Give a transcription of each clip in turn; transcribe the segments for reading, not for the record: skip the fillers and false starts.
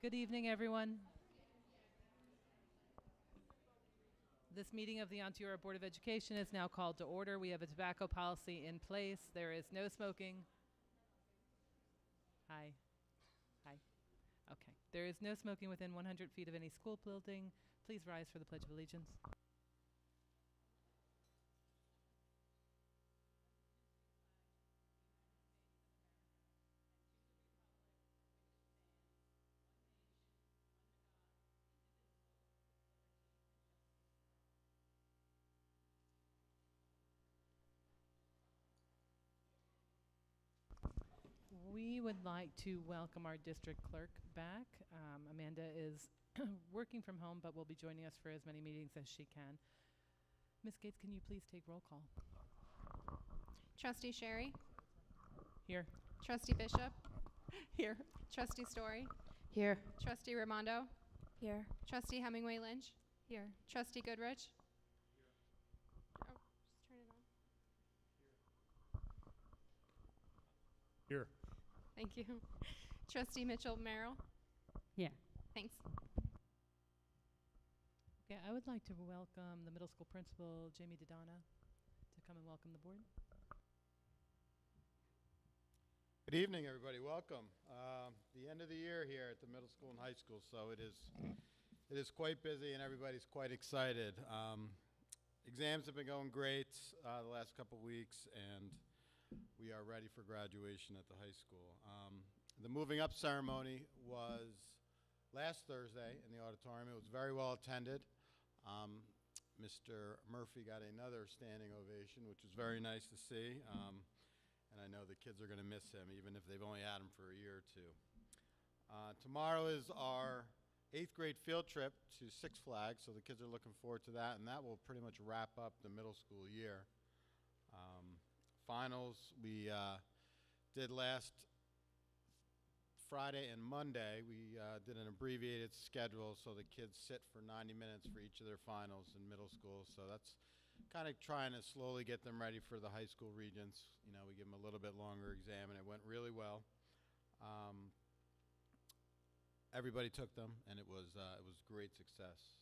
Good evening, everyone. This meeting of the Ontario Board of Education is now called to order. We have a tobacco policy in place. There is no smoking. Hi. Hi. Okay. There is no smoking within 100 feet of any school building. Please rise for the Pledge of Allegiance. We would like to welcome our district clerk back. Amanda is working from home, but will be joining us for as many meetings as she can. Ms. Gates, can you please take roll call? Trustee Sherry? Here. Trustee Bishop? Here. Trustee Story? Here. Trustee Raimondo? Here. Trustee Hemingway Lynch? Here. Trustee Goodrich? Oh, just turn it on. Here. Thank you. Trustee Mitchell Merrill? Yeah. Thanks. Okay, I would like to welcome the middle school principal, Jamie Dodonna, to come and welcome the board. Good evening, everybody. Welcome. The end of the year here at the middle school and high school, so it is quite busy and everybody's quite excited. Exams have been going great the last couple of weeks, and we are ready for graduation at the high school. The moving up ceremony was last Thursday in the auditorium. It was very well attended. Mr. Murphy got another standing ovation, which was very nice to see. And I know the kids are going to miss him, even if they've only had him for a year or two. Tomorrow is our 8th grade field trip to Six Flags, so the kids are looking forward to that, and that will pretty much wrap up the middle school year. Finals, we did last Friday and Monday. We did an abbreviated schedule, so the kids sit for 90 minutes for each of their finals in middle school, so that's kind of trying to slowly get them ready for the high school regents. You know, we give them a little bit longer exam, and it went really well. Everybody took them, and it was great success.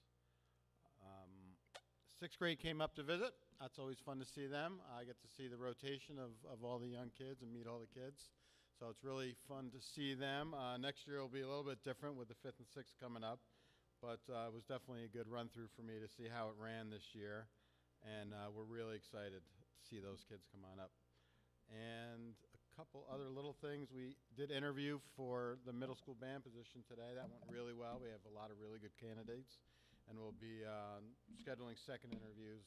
6th grade came up to visit. That's always fun to see them. I get to see the rotation of all the young kids and meet all the kids. So it's really fun to see them. Next year will be a little bit different with the 5th and 6th coming up, but it was definitely a good run through for me to see how it ran this year. And we're really excited to see those kids come on up. And a couple other little things. We did interview for the middle school band position today. That went really well. We have a lot of really good candidates. And we'll be scheduling second interviews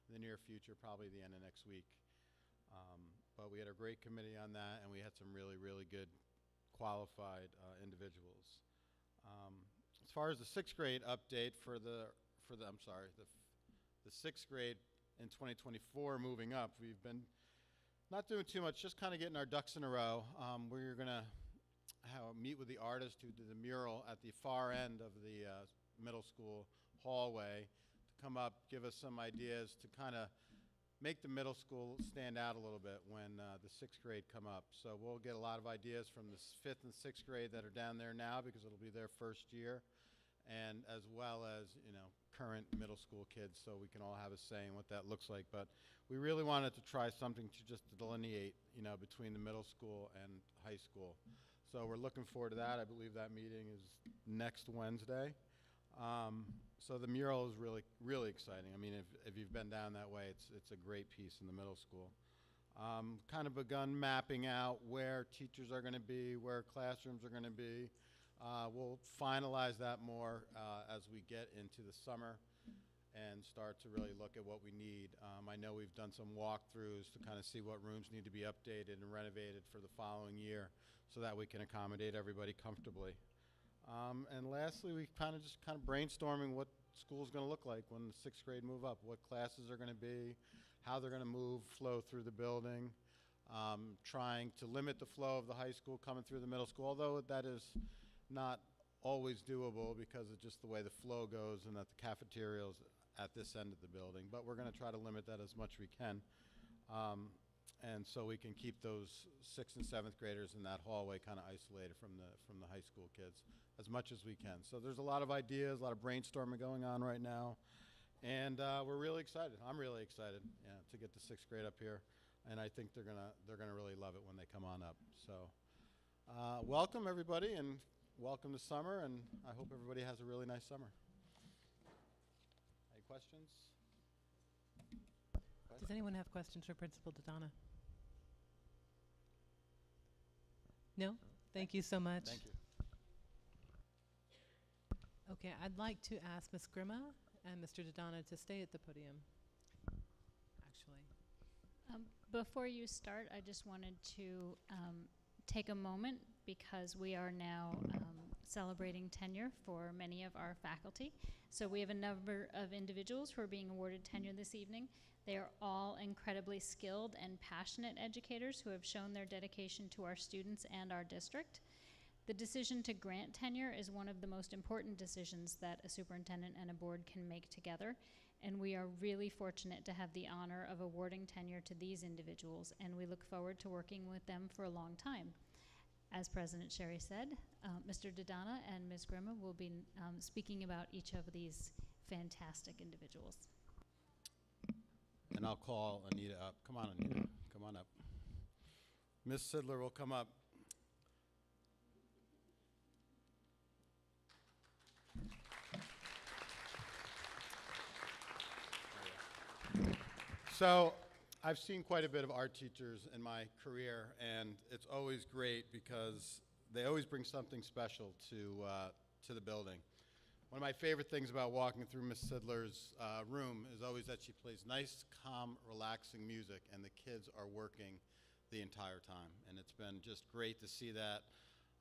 in the near future, probably the end of next week. But we had a great committee on that, and we had some really, really good qualified individuals. As far as the 6th grade update for the 6th grade in 2024 moving up, we've been not doing too much, just kind of getting our ducks in a row. We're going to meet with the artist who did the mural at the far end of the middle school hallway to come up, give us some ideas to kind of make the middle school stand out a little bit when the 6th grade come up. So we'll get a lot of ideas from the 5th and 6th grade that are down there now, because it'll be their first year, and as well as, you know, current middle school kids, so we can all have a say in what that looks like. But we really wanted to try something to just delineate, you know, between the middle school and high school. So we're looking forward to that. I believe that meeting is next Wednesday. So the mural is really, really exciting. I mean, if you've been down that way, it's a great piece in the middle school. Kind of begun mapping out where teachers are going to be, where classrooms are going to be. We'll finalize that more as we get into the summer and start to really look at what we need. I know we've done some walkthroughs to kind of see what rooms need to be updated and renovated for the following year so that we can accommodate everybody comfortably. And lastly, we kind of brainstorming what school's going to look like when the 6th grade move up, what classes are going to be, how they're going to flow through the building, trying to limit the flow of the high school coming through the middle school, although that is not always doable because of just the way the flow goes and that the cafeteria is at this end of the building. But we're going to try to limit that as much as we can. and so we can keep those 6th and 7th graders in that hallway kind of isolated from the high school kids as much as we can. So there's a lot of ideas, a lot of brainstorming going on right now, and we're really excited. I'm really excited, yeah, to get the 6th grade up here, and I think they're gonna really love it when they come on up. So welcome everybody, and welcome to summer, and I hope everybody has a really nice summer. Any questions? Does anyone have questions for Principal Dodonna? No? Thank you so much. Thank you. Okay, I'd like to ask Ms. Grima and Mr. Dodonna to stay at the podium, actually. Before you start, I just wanted to take a moment because we are now celebrating tenure for many of our faculty. So we have a number of individuals who are being awarded tenure this evening. They are all incredibly skilled and passionate educators who have shown their dedication to our students and our district. The decision to grant tenure is one of the most important decisions that a superintendent and a board can make together, and we are really fortunate to have the honor of awarding tenure to these individuals, and we look forward to working with them for a long time. As President Sherry said, Mr. Dodonna and Ms. Grima will be speaking about each of these fantastic individuals. And I'll call Anita up. Come on, Anita. Come on up. Ms. Sidler will come up. So I've seen quite a bit of art teachers in my career, and it's always great because they always bring something special to the building. One of my favorite things about walking through Ms. Sidler's room is always that she plays nice, calm, relaxing music, and the kids are working the entire time. And it's been just great to see that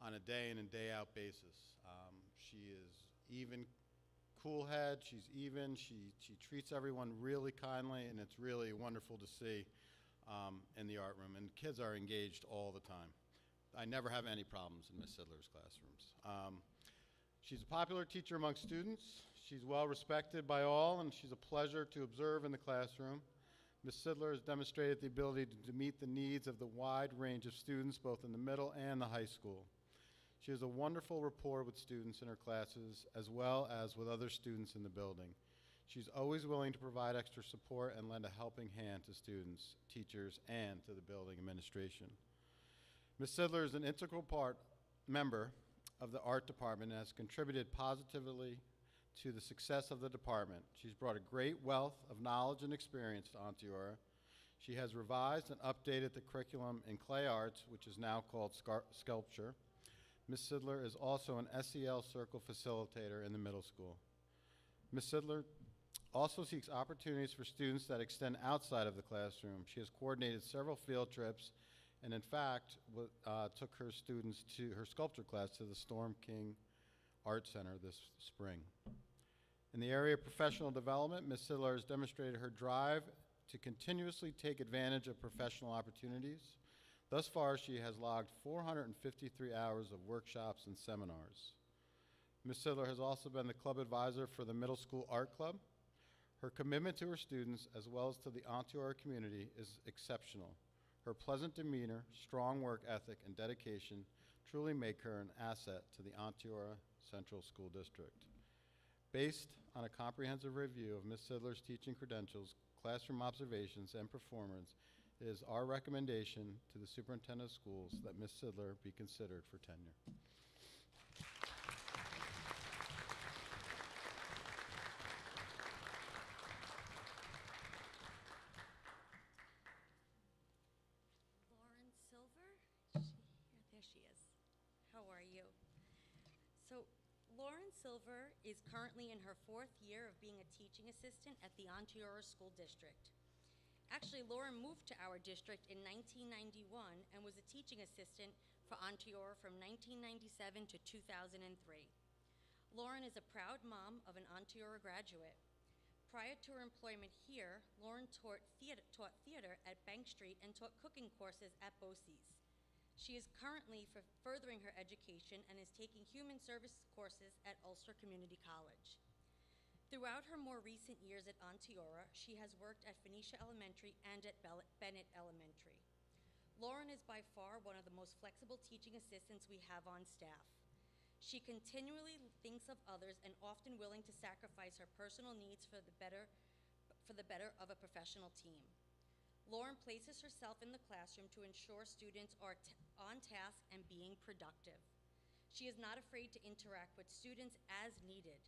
on a day in and day out basis. She is even, cool head, she's even, she treats everyone really kindly, and it's really wonderful to see in the art room. And kids are engaged all the time. I never have any problems in Ms. Sidler's classrooms. She's a popular teacher among students. She's well respected by all, and she's a pleasure to observe in the classroom. Ms. Sidler has demonstrated the ability to meet the needs of the wide range of students, both in the middle and the high school. She has a wonderful rapport with students in her classes, as well as with other students in the building. She's always willing to provide extra support and lend a helping hand to students, teachers, and to the building administration. Ms. Sidler is an integral member of the art department and has contributed positively to the success of the department. She's brought a great wealth of knowledge and experience to Onteora. She has revised and updated the curriculum in clay arts, which is now called sculpture. Ms. Sidler is also an SEL Circle facilitator in the middle school. Ms. Sidler also seeks opportunities for students that extend outside of the classroom. She has coordinated several field trips and in fact took her students to her sculpture class to the Storm King Art Center this spring. In the area of professional development, Ms. Sidler has demonstrated her drive to continuously take advantage of professional opportunities. Thus far, she has logged 453 hours of workshops and seminars. Ms. Sidler has also been the club advisor for the Middle School Art Club. Her commitment to her students, as well as to the Onteora community, is exceptional. Her pleasant demeanor, strong work ethic, and dedication truly make her an asset to the Onteora Central School District. Based on a comprehensive review of Ms. Sidler's teaching credentials, classroom observations, and performance, it is our recommendation to the Superintendent of Schools that Ms. Sidler be considered for tenure. Lauren Silver is currently in her 4th year of being a teaching assistant at the Onteora School District. Actually, Lauren moved to our district in 1991 and was a teaching assistant for Onteora from 1997 to 2003. Lauren is a proud mom of an Onteora graduate. Prior to her employment here, Lauren taught theater at Bank Street and taught cooking courses at BOCES. She is currently furthering her education and is taking human service courses at Ulster Community College. Throughout her more recent years at Onteora, she has worked at Phoenicia Elementary and at Bennett Elementary. Lauren is by far one of the most flexible teaching assistants we have on staff. She continually thinks of others and often willing to sacrifice her personal needs for the better of a professional team. Lauren places herself in the classroom to ensure students are on task and being productive. She is not afraid to interact with students as needed.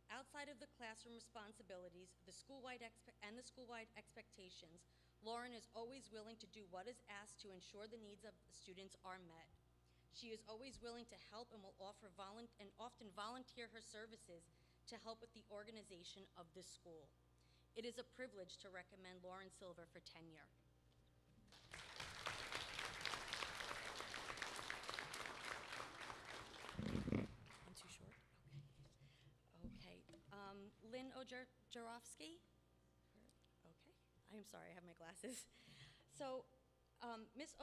Outside of the classroom responsibilities, the school-wide expectations, Lauren is always willing to do what is asked to ensure the needs of the students are met. She is always willing to help and will often volunteer her services to help with the organization of this school. It is a privilege to recommend Lauren Silver for tenure. I'm too short? Okay. Lynn Ojarowski? Okay. I'm sorry, I have my glasses. So, Ms.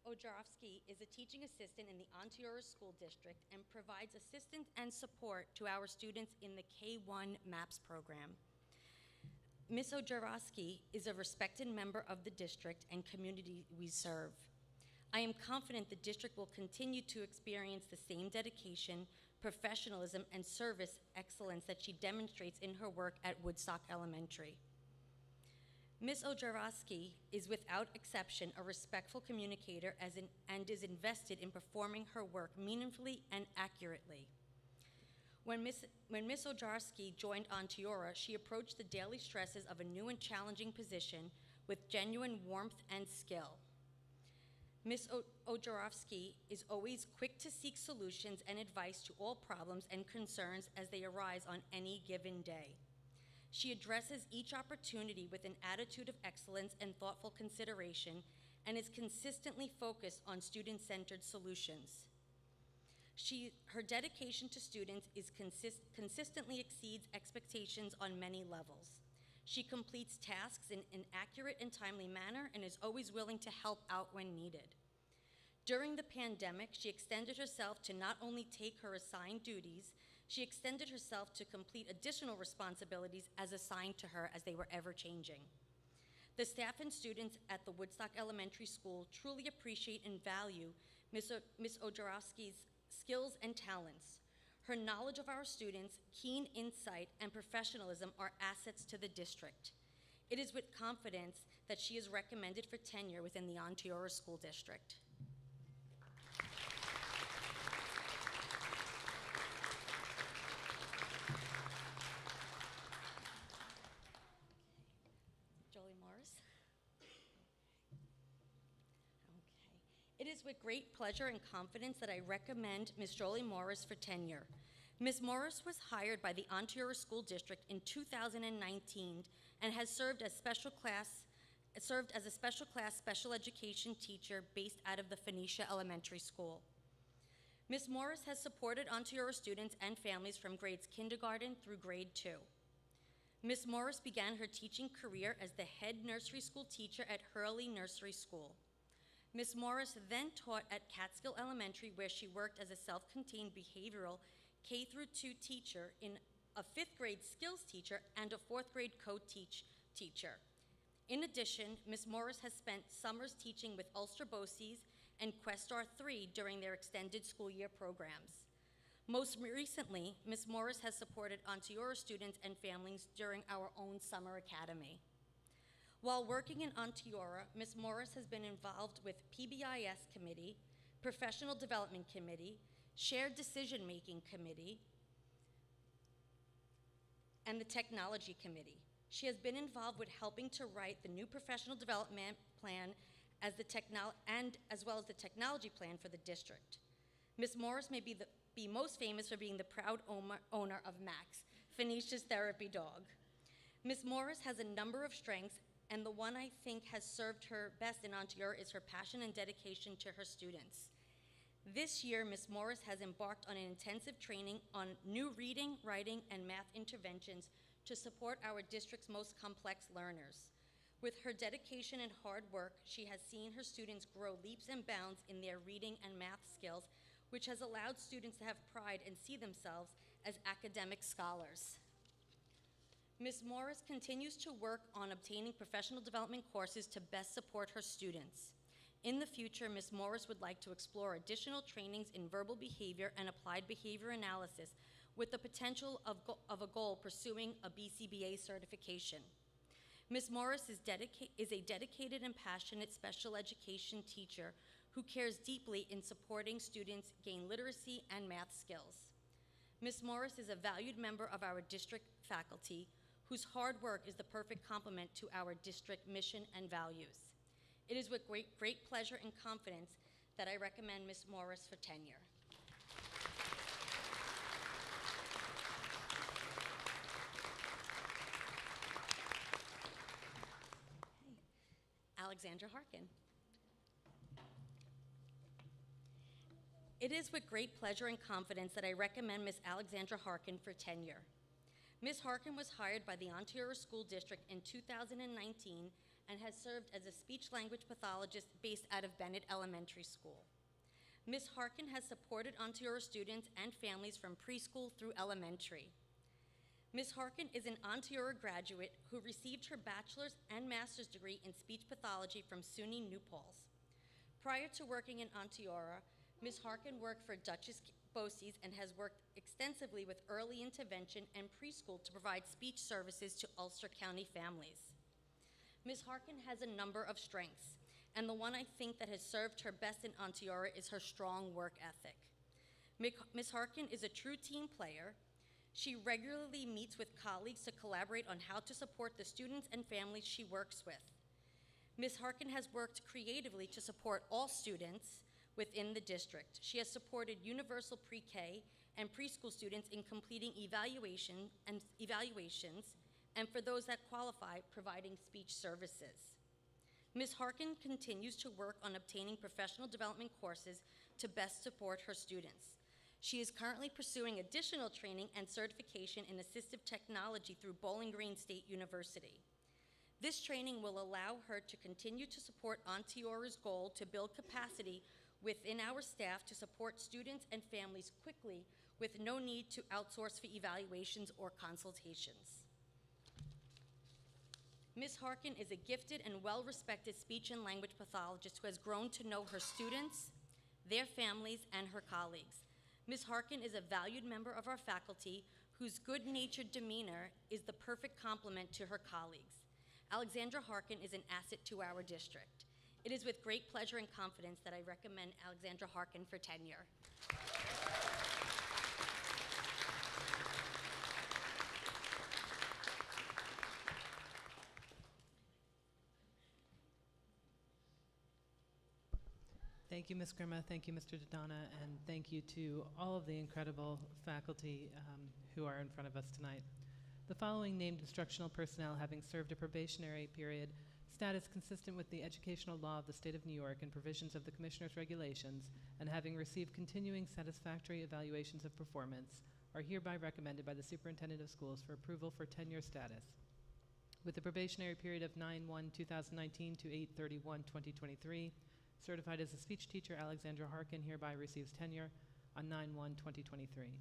Ojarowski is a teaching assistant in the Onteora School District and provides assistance and support to our students in the K-1 MAPS program. Ms. Ojarowski is a respected member of the district and community we serve. I am confident the district will continue to experience the same dedication, professionalism, and service excellence that she demonstrates in her work at Woodstock Elementary. Ms. Ojarowski is without exception a respectful communicator and is invested in performing her work meaningfully and accurately. When Ms. Ojarowski joined Onteora, she approached the daily stresses of a new and challenging position with genuine warmth and skill. Ms. Ojarowski is always quick to seek solutions and advice to all problems and concerns as they arise on any given day. She addresses each opportunity with an attitude of excellence and thoughtful consideration and is consistently focused on student-centered solutions. Her dedication to students consistently exceeds expectations on many levels. She completes tasks in an accurate and timely manner and is always willing to help out when needed. During the pandemic, she extended herself to not only take her assigned duties, she extended herself to complete additional responsibilities as assigned to her as they were ever-changing. The staff and students at the Woodstock Elementary School truly appreciate and value Ms. Ojarowski's skills and talents. Her knowledge of our students, keen insight, and professionalism are assets to the district. It is with confidence that she is recommended for tenure within the Onteora School District. It is with great pleasure and confidence that I recommend Ms. Jolie Morris for tenure. Ms. Morris was hired by the Onteora School District in 2019 and has served as a special class special education teacher based out of the Phoenicia Elementary School. Ms. Morris has supported Onteora students and families from grades kindergarten through grade 2. Ms. Morris began her teaching career as the head nursery school teacher at Hurley Nursery School. Ms. Morris then taught at Catskill Elementary, where she worked as a self-contained behavioral K-2 teacher, in a 5th grade skills teacher, and a 4th grade teacher. In addition, Ms. Morris has spent summers teaching with Ulster BOCES and Questar 3 during their extended school year programs. Most recently, Ms. Morris has supported Onteora students and families during our own summer academy. While working in Onteora, Ms. Morris has been involved with PBIS Committee, Professional Development Committee, Shared Decision-Making Committee, and the Technology Committee. She has been involved with helping to write the new professional development plan as well as the technology plan for the district. Ms. Morris may be most famous for being the proud owner of Max, Phoenicia's therapy dog. Ms. Morris has a number of strengths, and the one I think has served her best in Onteora is her passion and dedication to her students. This year, Ms. Morris has embarked on an intensive training on new reading, writing, and math interventions to support our district's most complex learners. With her dedication and hard work, she has seen her students grow leaps and bounds in their reading and math skills, which has allowed students to have pride and see themselves as academic scholars. Ms. Morris continues to work on obtaining professional development courses to best support her students. In the future, Ms. Morris would like to explore additional trainings in verbal behavior and applied behavior analysis with the potential of a goal pursuing a BCBA certification. Ms. Morris is a dedicated and passionate special education teacher who cares deeply in supporting students gain literacy and math skills. Ms. Morris is a valued member of our district faculty whose hard work is the perfect complement to our district mission and values. It is with great pleasure and confidence that I recommend Ms. Morris for tenure. Alexandra Harkin. It is with great pleasure and confidence that I recommend Ms. Alexandra Harkin for tenure. Ms. Harkin was hired by the Ontario School District in 2019 and has served as a speech-language pathologist based out of Bennett Elementary School. Ms. Harkin has supported Ontario students and families from preschool through elementary. Ms. Harkin is an Ontario graduate who received her bachelor's and master's degree in speech pathology from SUNY New Paltz. Prior to working in Ontario, Ms. Harkin worked for Duchess Bosse's and has worked extensively with early intervention and preschool to provide speech services to Ulster County families. Ms. Harkin has a number of strengths, and the one I think that has served her best in Ontario is her strong work ethic. Ms. Harkin is a true team player. She regularly meets with colleagues to collaborate on how to support the students and families she works with. Ms. Harkin has worked creatively to support all students within the district. She has supported universal pre-K and preschool students in completing evaluations, and for those that qualify, providing speech services. Ms. Harkin continues to work on obtaining professional development courses to best support her students. She is currently pursuing additional training and certification in assistive technology through Bowling Green State University. This training will allow her to continue to support Ontario's goal to build capacity within our staff to support students and families quickly with no need to outsource for evaluations or consultations. Ms. Harkin is a gifted and well-respected speech and language pathologist who has grown to know her students, their families, and her colleagues. Ms. Harkin is a valued member of our faculty whose good-natured demeanor is the perfect complement to her colleagues. Alexandra Harkin is an asset to our district. It is with great pleasure and confidence that I recommend Alexandra Harkin for tenure. Thank you, Ms. Grima. Thank you, Mr. Dodonna, and thank you to all of the incredible faculty who are in front of us tonight. The following named instructional personnel, having served a probationary period, status consistent with the educational law of the State of New York and provisions of the Commissioner's regulations, and having received continuing satisfactory evaluations of performance, are hereby recommended by the Superintendent of Schools for approval for tenure status. With the probationary period of 9/1/2019 to 8/31/2023, certified as a speech teacher, Alexandra Harkin hereby receives tenure on 9/1/2023.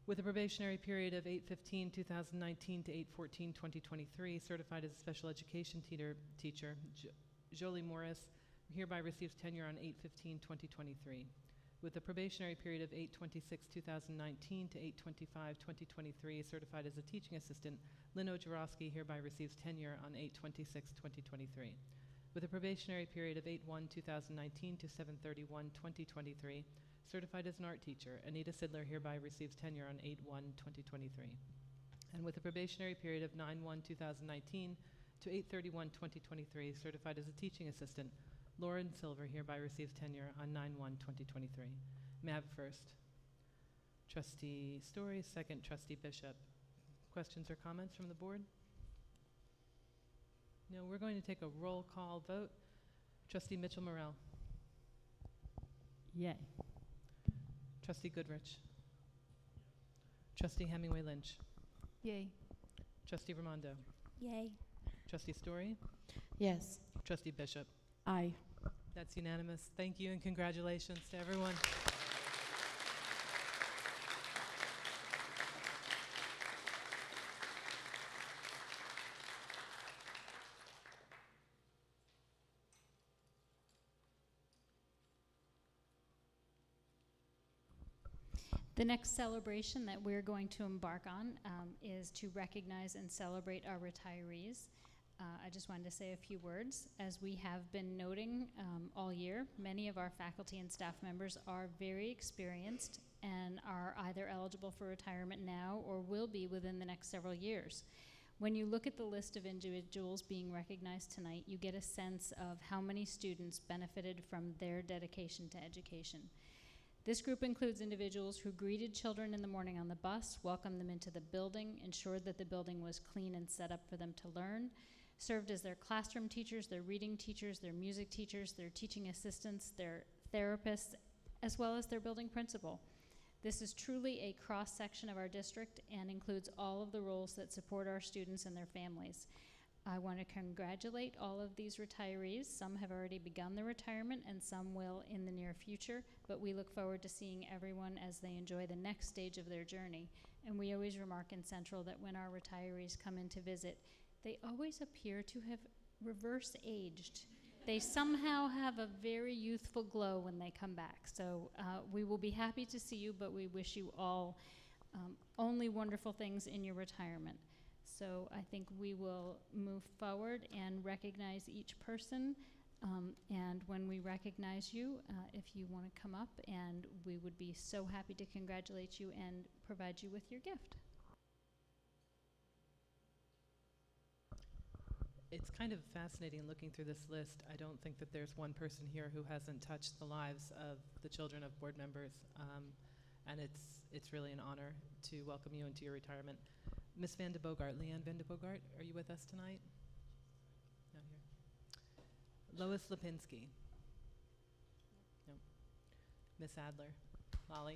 With a probationary period of 8/15/2019 to 8/14/2023, certified as a special education teacher, Jolie Morris hereby receives tenure on 8/15/2023. With a probationary period of 8/26/2019 to 8/25/2023, certified as a teaching assistant, Lynn Ojarowski hereby receives tenure on 8/26/2023. With a probationary period of 8/1/2019 to 7/31/2023, certified as an art teacher, Anita Sidler hereby receives tenure on 8/1/2023. And with a probationary period of 9/1/2019 to 8/31/2023, certified as a teaching assistant, Lauren Silver hereby receives tenure on 9/1/2023. May I have first Trustee Story, second Trustee Bishop. Questions or comments from the board? No, we're going to take a roll call vote. Trustee Mitchell-Morell. Yay. Trustee Goodrich. Trustee Hemingway-Lynch. Yay. Trustee Raimondo. Yay. Trustee Story. Yes. Trustee Bishop. Aye. That's unanimous. Thank you and congratulations to everyone. The next celebration that we're going to embark on is to recognize and celebrate our retirees. I just wanted to say a few words. As we have been noting all year, many of our faculty and staff members are very experienced and are either eligible for retirement now or will be within the next several years. When you look at the list of individuals being recognized tonight, you get a sense of how many students benefited from their dedication to education. This group includes individuals who greeted children in the morning on the bus, welcomed them into the building, ensured that the building was clean and set up for them to learn, served as their classroom teachers, their reading teachers, their music teachers, their teaching assistants, their therapists, as well as their building principal. This is truly a cross-section of our district and includes all of the roles that support our students and their families. I want to congratulate all of these retirees. Some have already begun their retirement and some will in the near future, but we look forward to seeing everyone as they enjoy the next stage of their journey. And we always remark in Central that when our retirees come in to visit, they always appear to have reverse aged. They somehow have a very youthful glow when they come back. So we will be happy to see you, but we wish you all only wonderful things in your retirement. So I think we will move forward and recognize each person. And when we recognize you, if you want to come up, and we would be so happy to congratulate you and provide you with your gift. It's kind of fascinating looking through this list. I don't think that there's one person here who hasn't touched the lives of the children of board members. And it's really an honor to welcome you into your retirement. Ms. Van de Bogart, Leanne Van de Bogart, are you with us tonight? Not here. Lois Lipinski. No. Miss Adler. Lolly.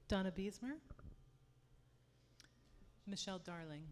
Donna Biesmer. Michelle Darling.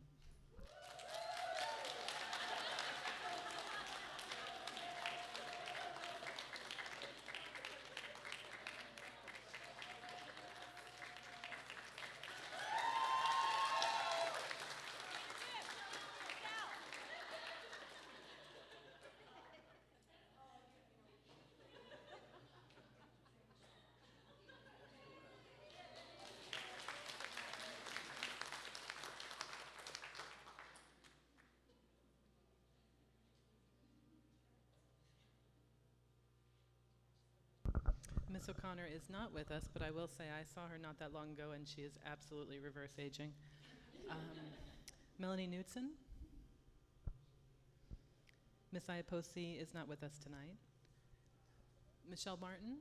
Ms. O'Connor is not with us, but I will say I saw her not that long ago, and she is absolutely reverse aging. Melanie Knudsen. Ms. Iaposi is not with us tonight. Michelle Martin.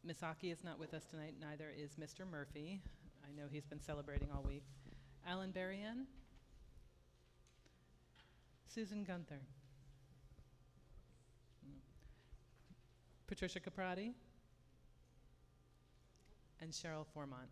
Ms. Aki is not with us tonight, neither is Mr. Murphy. I know he's been celebrating all week. Alan Berrien, Susan Gunther, Patricia Caprati, and Cheryl Formont.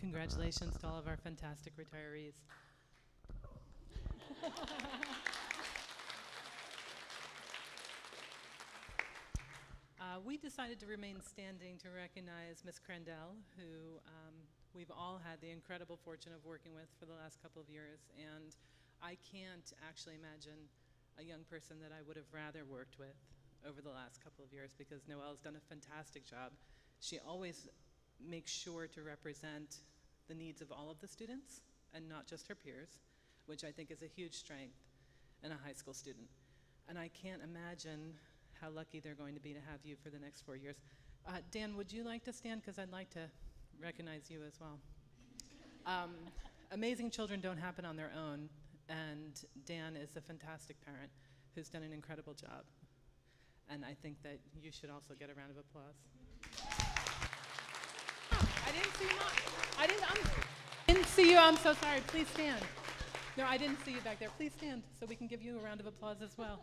Congratulations to all of our fantastic retirees. We decided to remain standing to recognize Ms. Crandell, who we've all had the incredible fortune of working with for the last couple of years, and I can't actually imagine a young person that I would have rather worked with over the last couple of years, because Noelle's done a fantastic job. She always makes sure to represent the needs of all of the students and not just her peers, which I think is a huge strength in a high school student. And I can't imagine how lucky they're going to be to have you for the next 4 years. Dan, would you like to stand? Because I'd like to recognize you as well. Amazing children don't happen on their own, and Dan is a fantastic parent who's done an incredible job. And I think that you should also get a round of applause. I didn't see you. I didn't see you. I'm so sorry. Please stand. No, I didn't see you back there. Please stand so we can give you a round of applause as well.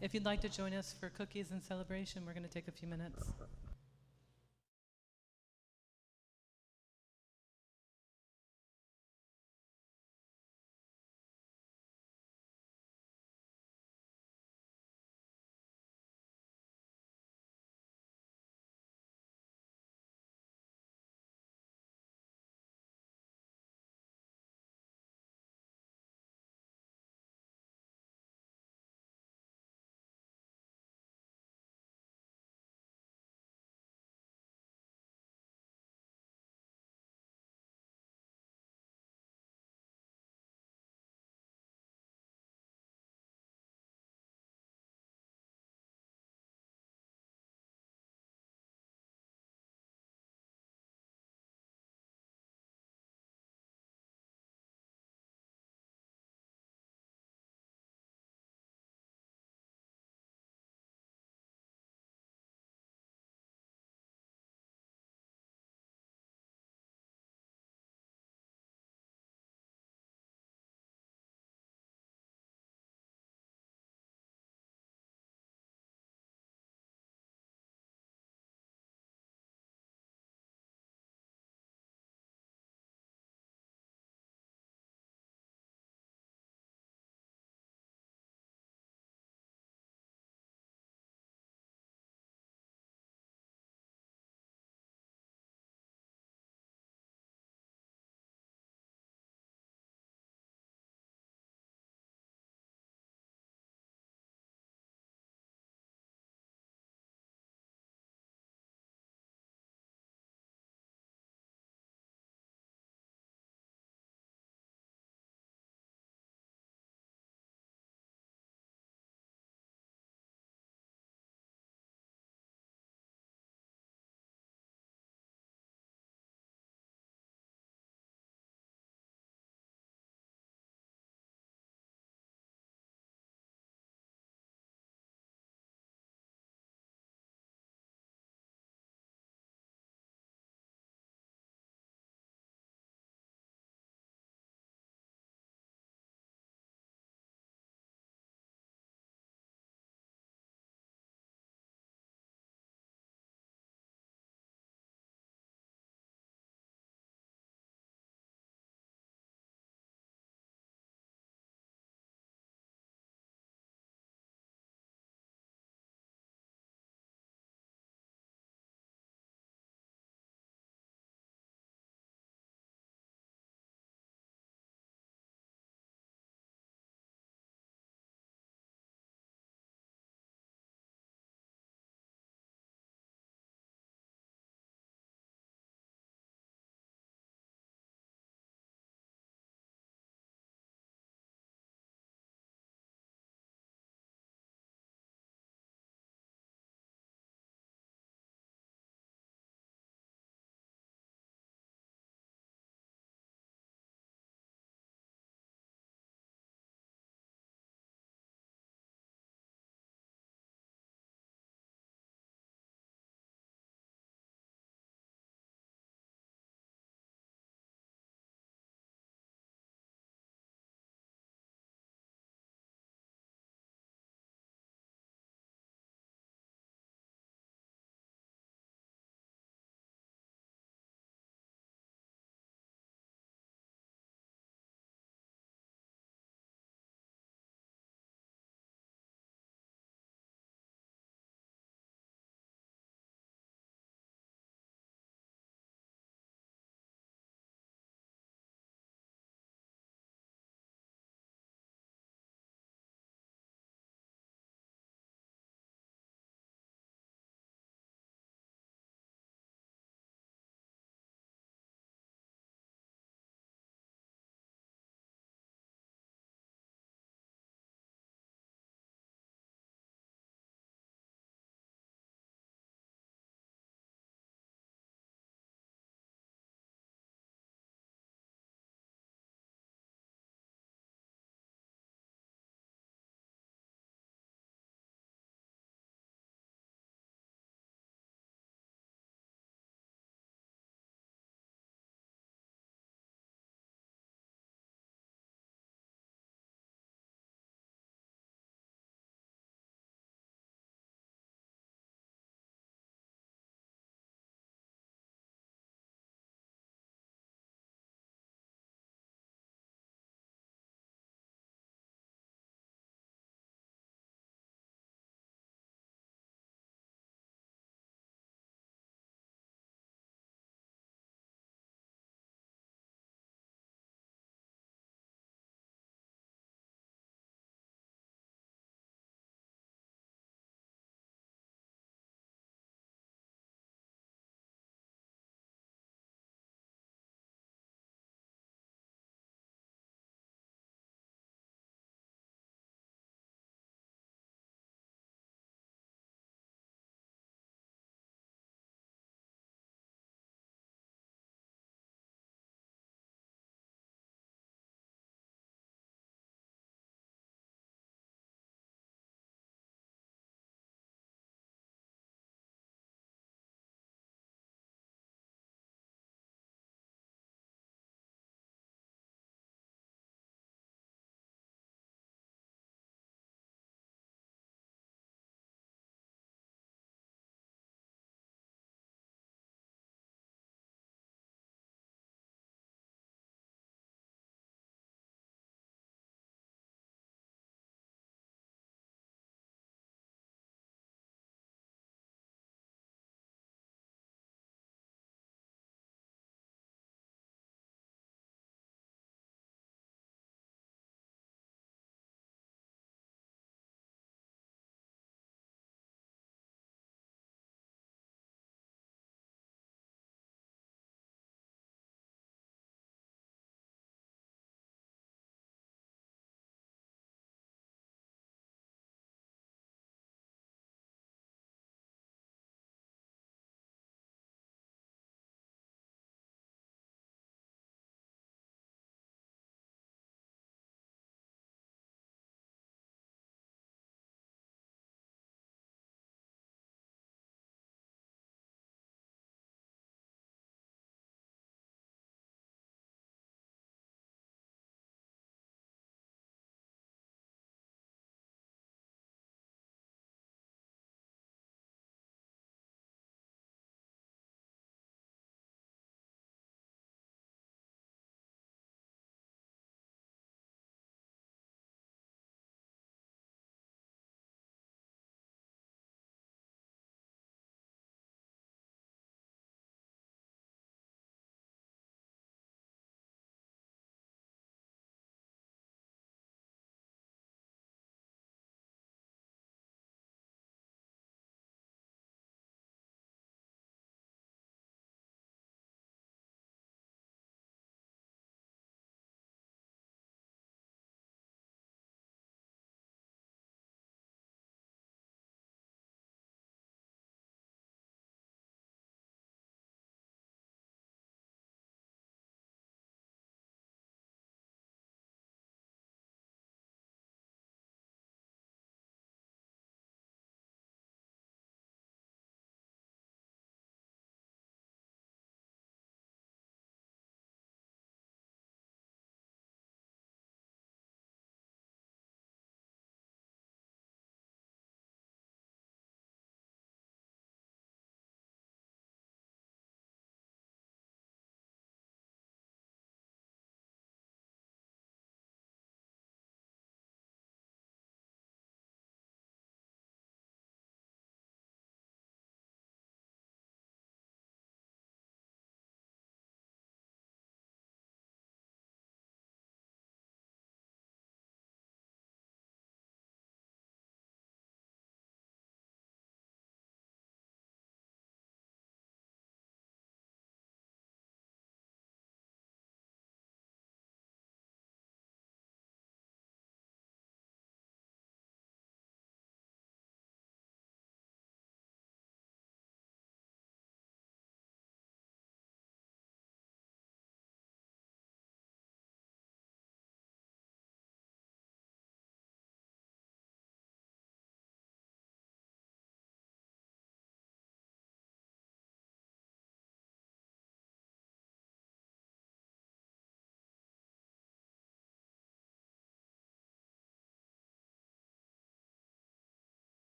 If you'd like to join us for cookies and celebration, we're going to take a few minutes.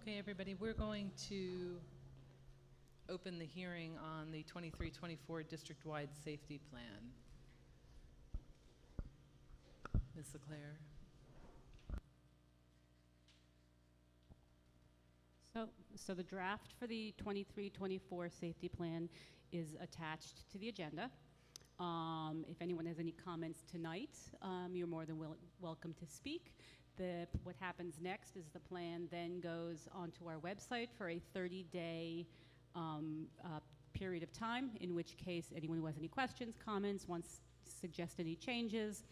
Okay, everybody, we're going to open the hearing on the 23-24 district-wide safety plan. Ms. Leclerc. So the draft for the 23-24 safety plan is attached to the agenda. If anyone has any comments tonight, you're more than welcome to speak. What happens next is the plan then goes onto our website for a 30-day period of time, in which case anyone who has any questions, comments, wants to suggest any changes,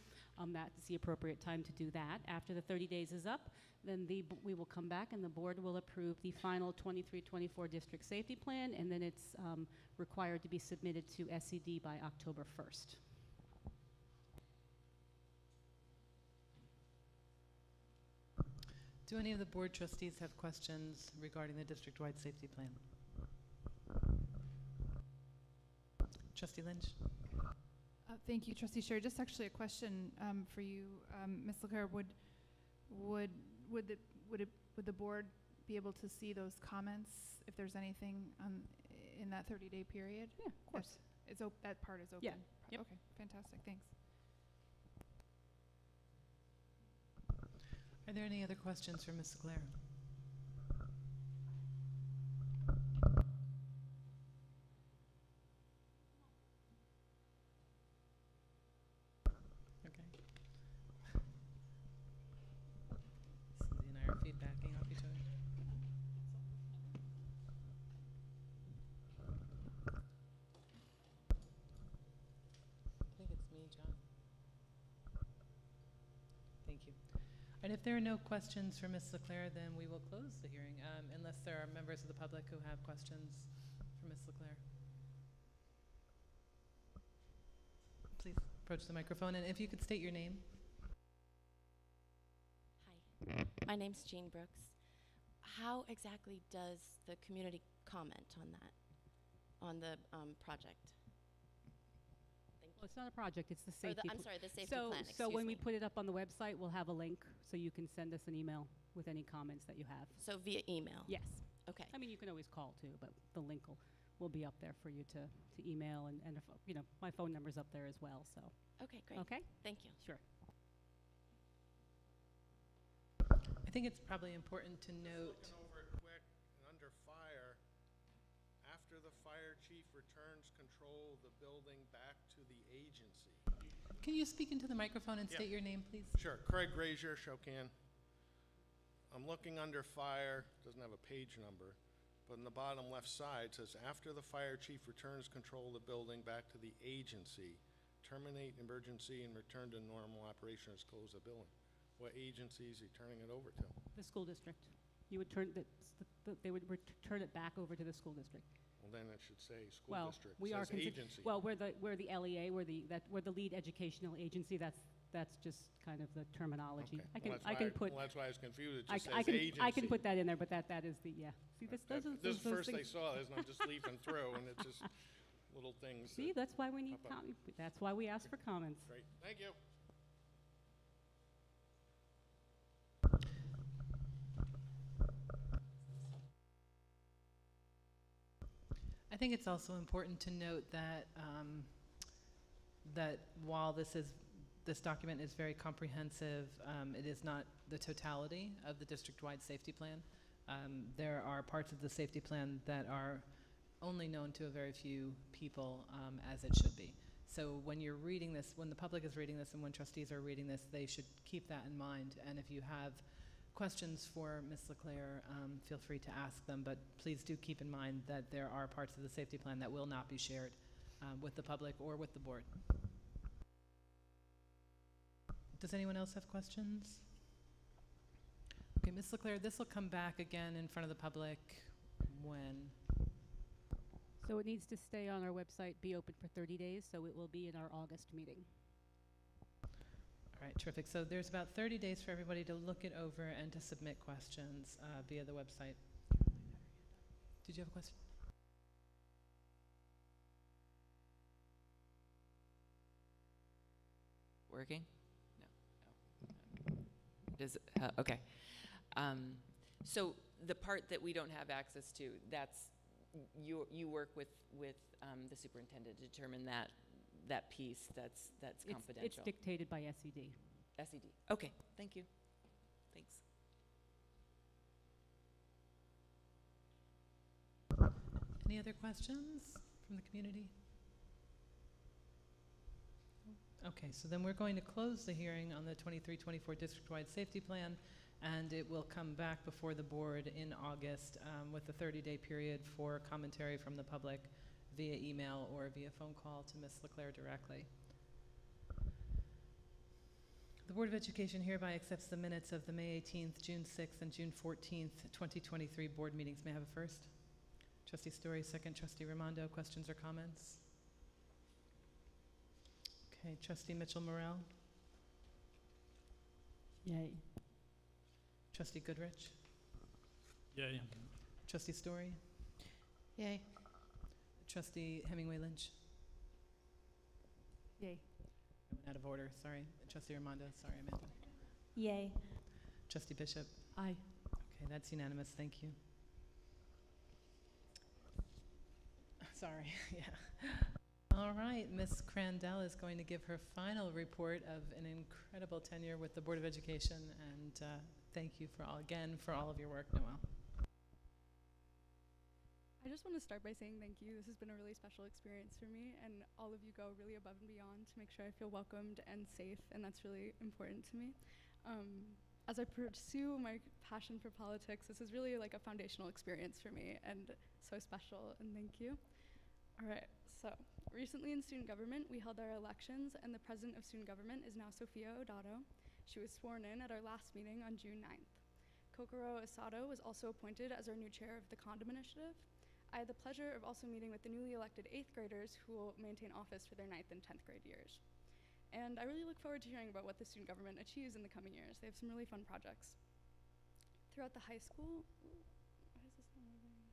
that's the appropriate time to do that. After the 30 days is up, then we will come back and the board will approve the final 23-24 district safety plan, and then it's required to be submitted to SED by October 1st. Do any of the board trustees have questions regarding the district-wide safety plan? Trustee Lynch? Thank you, Trustee Sherry. Just actually a question for you, Ms. Leclerc. Would the board be able to see those comments if there's anything in that 30-day period? Yeah, of course. That part is open? Yeah. Yep. Okay, fantastic. Thanks. Are there any other questions for Ms. Leclerc? Okay. Susie and I are feedbacking off each other. I think it's me, John. Thank you. And if there are no questions for Ms. Leclerc, then we will close the hearing, unless there are members of the public who have questions for Ms. Leclerc. Please approach the microphone, and if you could state your name. Hi, my name's Jean Brooks. How exactly does the community comment on that, on the project? Well, it's not a project, it's the Or safety. I'm sorry, the safety plan, So when we excuse me. put it up on the website, we'll have a link, so you can send us an email with any comments that you have. So via email? Yes. Okay. I mean, you can always call too, but the link will be up there for you to email, and if, you know, my phone number's up there as well, so. Okay, great. Okay? Thank you. Sure. I think it's probably important to note. Looking over it quick, and under fire, after the fire chief returns control of the building back to the agency. Can you speak into the microphone and Yeah. state your name, please? Sure, Craig Grazier, Shokan. I'm looking under fire, doesn't have a page number, but in the bottom left side says, after the fire chief returns control of the building back to the agency, terminate emergency and return to normal operations, close the building. What agency is he turning it over to? The school district. You would turn, they would return it back over to the school district. Well, then it should say school Well, district. we It are says agency. well, we're the LEA, we're the lead educational agency. That's just kind of the terminology. Okay. I can put. Well, that's why I was confused. It I just says agency. can put that in there, but that is the, yeah. See, This is the first I things. saw this, and I'm just leafing through, and it's just little things. See, that that's why we need pop up. that's why we ask for comments. Great, thank you. I think it's also important to note that that while this document is very comprehensive, it is not the totality of the district-wide safety plan. There are parts of the safety plan that are only known to a very few people, as it should be. So when you're reading this, when the public is reading this and when trustees are reading this, they should keep that in mind. And if you have questions for Ms. Leclerc, feel free to ask them, but please do keep in mind that there are parts of the safety plan that will not be shared with the public or with the board. Does anyone else have questions? Okay, Ms. Leclerc, this will come back again in front of the public when? So it needs to stay on our website, be open for 30 days, so it will be in our August meeting. All right, terrific. So there's about 30 days for everybody to look it over and to submit questions via the website. Did you have a question? Working? No. Does okay. So the part that we don't have access to, that's, you work with the superintendent to determine that piece that's confidential. It's dictated by SED. SED. Okay, thank you. Thanks. Any other questions from the community? Okay, so then we're going to close the hearing on the 23-24 district-wide safety plan, and it will come back before the board in August with a 30-day period for commentary from the public via email or via phone call to Ms. LeClaire directly. The Board of Education hereby accepts the minutes of the May 18th, June 6th, and June 14th, 2023 board meetings. May I have a first? Trustee Story, second. Trustee Raimondo, questions or comments? Okay, Trustee Mitchell-Morel. Yay. Trustee Goodrich. Yay. Trustee Story. Yay. Trustee Hemingway Lynch. Yay. I went out of order, sorry. Trustee Raimondo, sorry, Amanda. Yay. Trustee Bishop. Aye. Okay, that's unanimous, thank you. Sorry, yeah. All right, Ms. Crandell is going to give her final report of an incredible tenure with the Board of Education, and thank you for all of your work, Noelle. I just want to start by saying thank you. This has been a really special experience for me, and all of you go really above and beyond to make sure I feel welcomed and safe, and that's really important to me. As I pursue my passion for politics, this is really like a foundational experience for me, and so special, and thank you. All right, so recently in student government, we held our elections, and the president of student government is now Sophia Odato. She was sworn in at our last meeting on June 9th. Kokoro Asado was also appointed as our new chair of the Condom Initiative. I had the pleasure of also meeting with the newly elected 8th graders who will maintain office for their 9th and 10th grade years. And I really look forward to hearing about what the student government achieves in the coming years. They have some really fun projects. Throughout the high school, why is this not moving?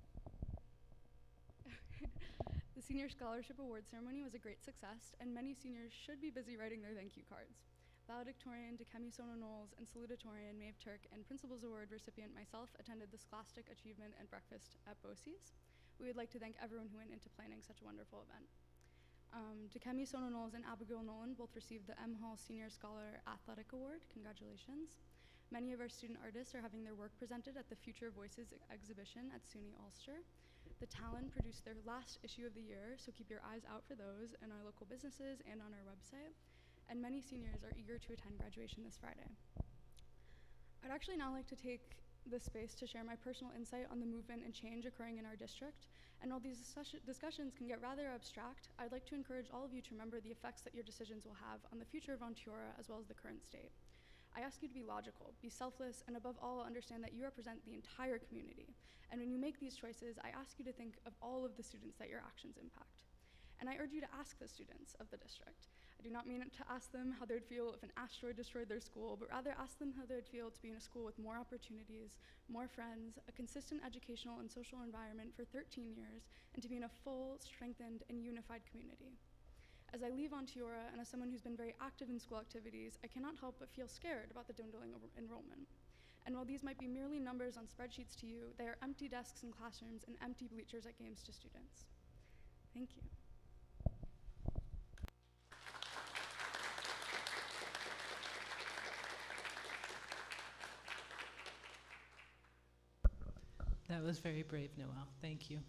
The Senior Scholarship Award ceremony was a great success, and many seniors should be busy writing their thank you cards. Valedictorian Dikemi Sono-Knowles and salutatorian Maeve Turk and Principal's Award recipient myself attended the Scholastic Achievement and Breakfast at BOCES. We would like to thank everyone who went into planning such a wonderful event. Dikemi Sono-Knowles and Abigail Nolan both received the M. Hall Senior Scholar Athletic Award. Congratulations. Many of our student artists are having their work presented at the Future Voices exhibition at SUNY Ulster. The Talon produced their last issue of the year, so keep your eyes out for those in our local businesses and on our website. And many seniors are eager to attend graduation this Friday. I'd actually now like to take this space to share my personal insight on the movement and change occurring in our district. And while these discussions can get rather abstract, I'd like to encourage all of you to remember the effects that your decisions will have on the future of Onteora as well as the current state. I ask you to be logical, be selfless, and above all, understand that you represent the entire community. And when you make these choices, I ask you to think of all of the students that your actions impact. And I urge you to ask the students of the district. I do not mean to ask them how they would feel if an asteroid destroyed their school, but rather ask them how they would feel to be in a school with more opportunities, more friends, a consistent educational and social environment for 13 years, and to be in a full, strengthened, and unified community. As I leave Onteora, and as someone who's been very active in school activities, I cannot help but feel scared about the dwindling enrollment. And while these might be merely numbers on spreadsheets to you, they are empty desks in classrooms and empty bleachers at games to students. Thank you. That was very brave, Noelle. Thank you.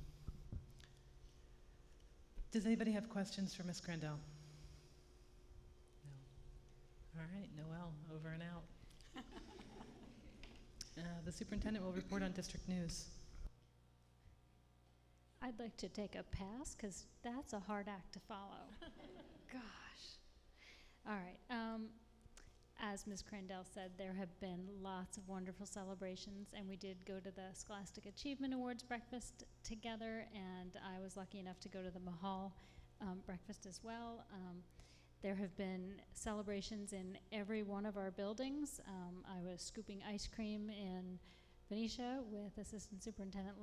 Does anybody have questions for Ms. Crandell? No. All right, Noelle, over and out. The superintendent will report on district news. I'd like to take a pass because that's a hard act to follow. Gosh. All right. As Ms. Crandell said, there have been lots of wonderful celebrations, and we did go to the Scholastic Achievement Awards breakfast together, and I was lucky enough to go to the Mahal breakfast as well. There have been celebrations in every one of our buildings. I was scooping ice cream in Venetia with Assistant Superintendent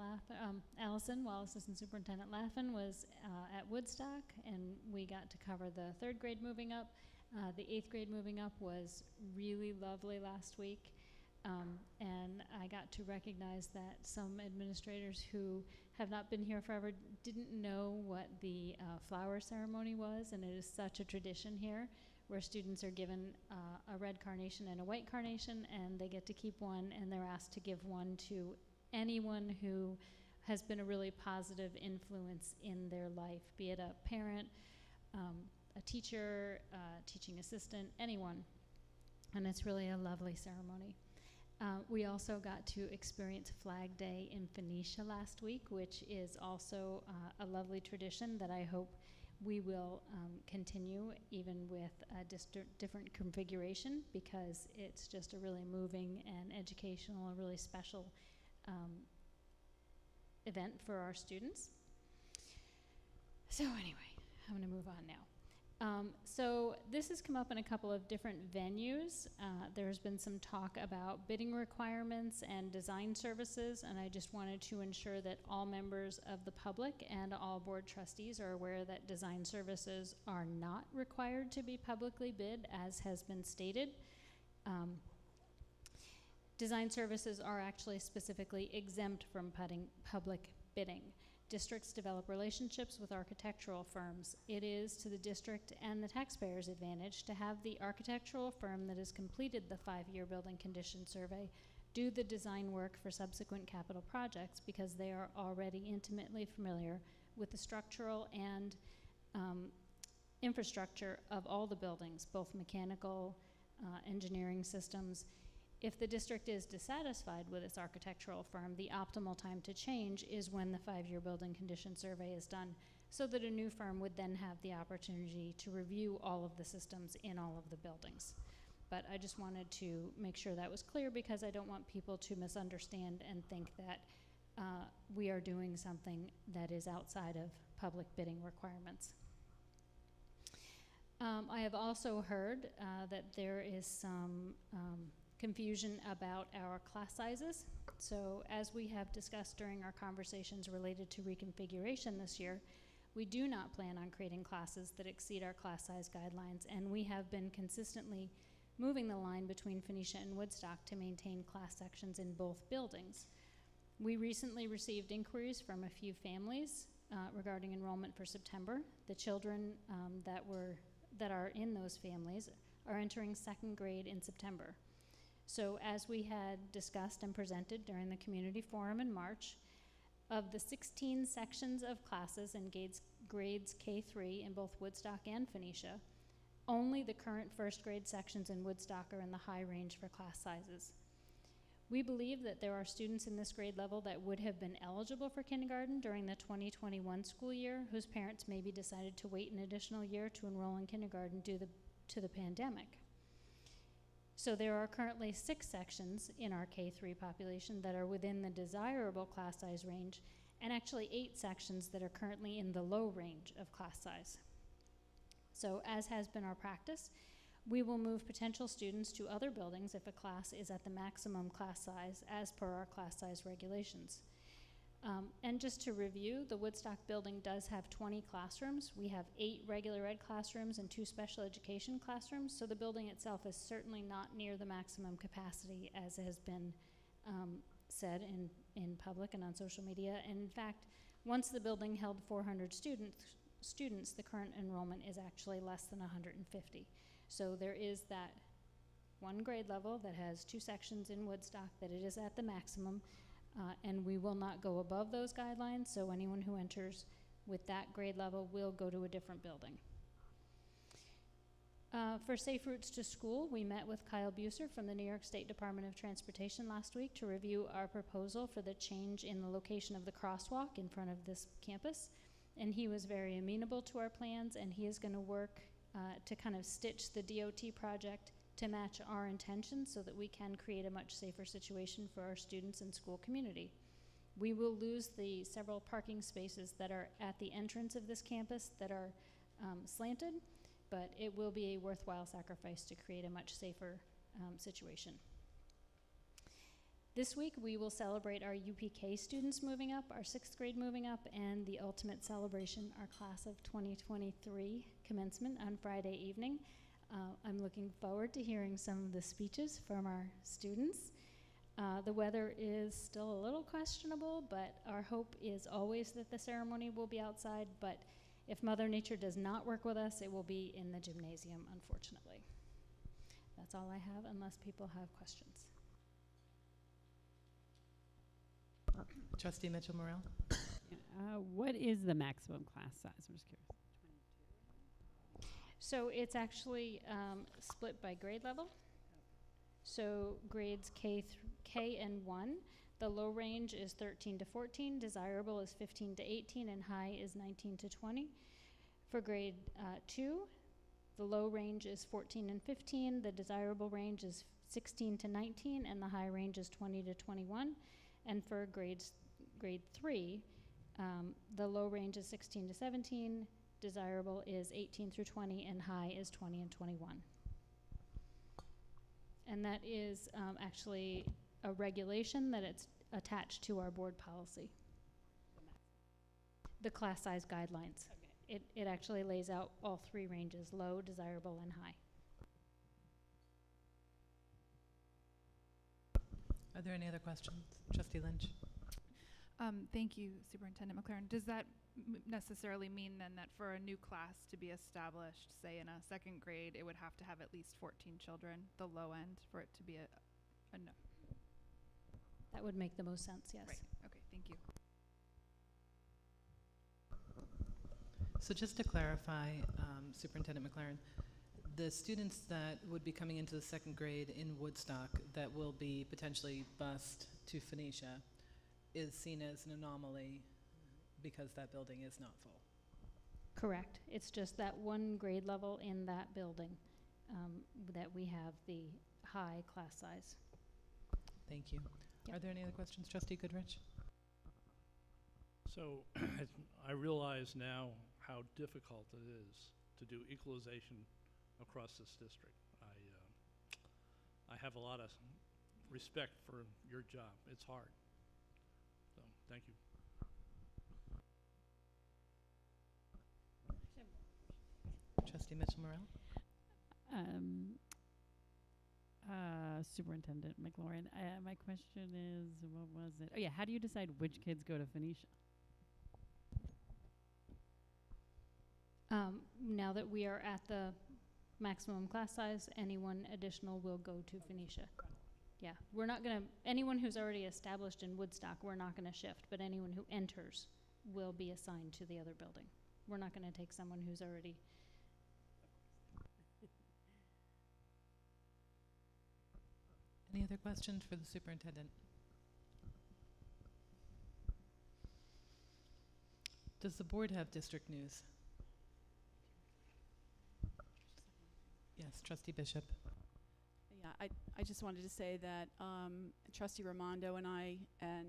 Allison, while Assistant Superintendent Laffin was at Woodstock, and we got to cover the 3rd grade moving up. The 8th grade moving up was really lovely last week. And I got to recognize that some administrators who have not been here forever didn't know what the flower ceremony was, and it is such a tradition here where students are given a red carnation and a white carnation, and they get to keep one, and they're asked to give one to anyone who has been a really positive influence in their life, be it a parent, a teacher, teaching assistant, anyone. And it's really a lovely ceremony. We also got to experience Flag Day in Phoenicia last week, which is also a lovely tradition that I hope we will continue even with a different configuration, because it's just a really moving and educational and really special event for our students. So anyway, I'm going to move on now. So this has come up in a couple of different venues. There's been some talk about bidding requirements and design services, and I just wanted to ensure that all members of the public and all board trustees are aware that design services are not required to be publicly bid, as has been stated. Design services are actually specifically exempt from public bidding. Districts develop relationships with architectural firms. It is to the district and the taxpayers' advantage to have the architectural firm that has completed the 5-year building condition survey do the design work for subsequent capital projects, because they are already intimately familiar with the structural and infrastructure of all the buildings, both mechanical, engineering systems. If the district is dissatisfied with its architectural firm, the optimal time to change is when the 5-year building condition survey is done, so that a new firm would then have the opportunity to review all of the systems in all of the buildings. But I just wanted to make sure that was clear, because I don't want people to misunderstand and think that we are doing something that is outside of public bidding requirements. I have also heard that there is some confusion about our class sizes. So as we have discussed during our conversations related to reconfiguration this year, we do not plan on creating classes that exceed our class size guidelines, and we have been consistently moving the line between Phoenicia and Woodstock to maintain class sections in both buildings. We recently received inquiries from a few families regarding enrollment for September. The children that are in those families are entering 2nd grade in September. So as we had discussed and presented during the community forum in March, of the 16 sections of classes in grades K-3 in both Woodstock and Phoenicia, only the current 1st grade sections in Woodstock are in the high range for class sizes. We believe that there are students in this grade level that would have been eligible for kindergarten during the 2021 school year, whose parents maybe decided to wait an additional year to enroll in kindergarten due to the pandemic. So there are currently 6 sections in our K-3 population that are within the desirable class size range, and actually 8 sections that are currently in the low range of class size. So as has been our practice, we will move potential students to other buildings if a class is at the maximum class size as per our class size regulations. And just to review, the Woodstock building does have 20 classrooms. We have 8 regular ed classrooms and 2 special education classrooms, so the building itself is certainly not near the maximum capacity, as has been said in public and on social media. And in fact, once the building held 400 students, the current enrollment is actually less than 150. So there is that one grade level that has 2 sections in Woodstock that it is at the maximum, and we will not go above those guidelines, so anyone who enters with that grade level will go to a different building. For Safe Routes to School, we met with Kyle Buser from the New York State Department of Transportation last week to review our proposal for the change in the location of the crosswalk in front of this campus, and he was very amenable to our plans, and he is going to work to kind of stitch the DOT project to match our intentions so that we can create a much safer situation for our students and school community. We will lose the several parking spaces that are at the entrance of this campus that are slanted, but it will be a worthwhile sacrifice to create a much safer situation. This week we will celebrate our UPK students moving up, our 6th grade moving up, and the ultimate celebration, our class of 2023 commencement on Friday evening. I'm looking forward to hearing some of the speeches from our students. The weather is still a little questionable, but our hope is always that the ceremony will be outside. But if Mother Nature does not work with us, it will be in the gymnasium, unfortunately. That's all I have, unless people have questions. Trustee Mitchell-Morel? What is the maximum class size? I'm just curious. So it's actually split by grade level. So grades K and 1, the low range is 13 to 14, desirable is 15 to 18, and high is 19 to 20. For grade 2, the low range is 14 and 15, the desirable range is 16 to 19, and the high range is 20 to 21. And for grade 3, the low range is 16 to 17, desirable is 18 through 20, and high is 20 and 21. And that is actually a regulation that it's attached to our board policy. The class size guidelines. Okay. It actually lays out all 3 ranges, low, desirable, and high. Are there any other questions? Trustee Lynch? Thank you, Superintendent McLaren. Does that necessarily mean then that for a new class to be established, say in a 2nd grade, it would have to have at least 14 children, the low end, for it to be a no? That would make the most sense, yes. Right. Okay, thank you. So just to clarify, Superintendent McLaren, the students that would be coming into the 2nd grade in Woodstock that will be potentially bused to Phoenicia is seen as an anomaly because that building is not full. Correct. It's just that one grade level in that building that we have the high class size. Thank you. Yep. Are there any other questions? Trustee Goodrich? So I realize now how difficult it is to do equalization across this district. I have a lot of respect for your job. It's hard. So thank you. Trustee Mitchell-Morel? Superintendent McLaurin, my question is, what was it? Oh yeah, how do you decide which kids go to Phoenicia? Now that we are at the maximum class size, anyone additional will go to Phoenicia. Yeah, we're not gonna, anyone who's already established in Woodstock, we're not gonna shift, but anyone who enters will be assigned to the other building. We're not gonna take someone who's already. Any other questions for the superintendent? Does the board have district news? Yes, Trustee Bishop. Yeah, I just wanted to say that Trustee Raimondo and I and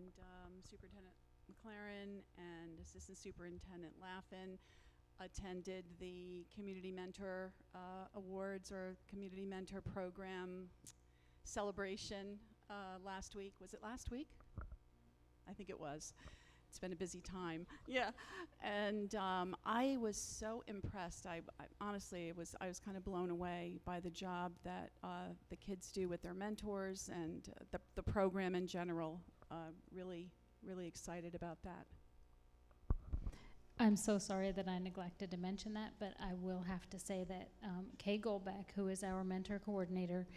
Superintendent McLaren and Assistant Superintendent Laffin attended the Community Mentor Awards or Community Mentor Program celebration last week. Was it last week? I think it was. It's been a busy time. Yeah, and I was so impressed. I honestly, I was kind of blown away by the job that the kids do with their mentors and the program in general. Really, really excited about that. I'm so sorry that I neglected to mention that, but I will have to say that Kay Goldbeck, who is our mentor coordinator,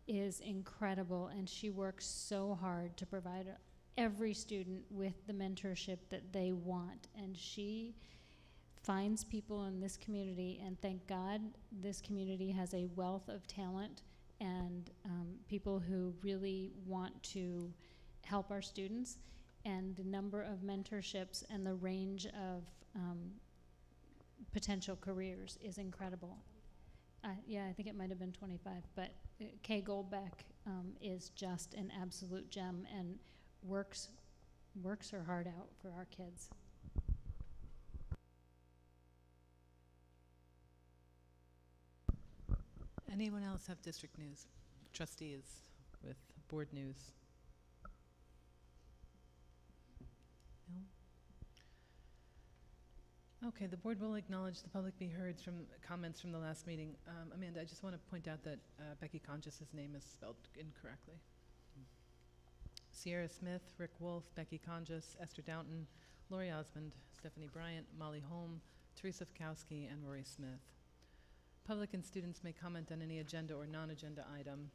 is incredible, and she works so hard to provide every student with the mentorship that they want, and she finds people in this community, and thank God this community has a wealth of talent and people who really want to help our students, and the number of mentorships and the range of potential careers is incredible. Yeah, I think it might have been 25, but Kay Goldbeck is just an absolute gem and works her heart out for our kids. Anyone else have district news? Trustees with board news? No? Okay, the board will acknowledge the public be heard from comments from the last meeting. Amanda, I just want to point out that Becky Conscious's name is spelled incorrectly. Sierra Smith, Rick Wolf, Becky Conjus, Esther Downton, Lori Osmond, Stephanie Bryant, Molly Holm, Teresa Fikowski, and Rory Smith. Public and students may comment on any agenda or non-agenda item.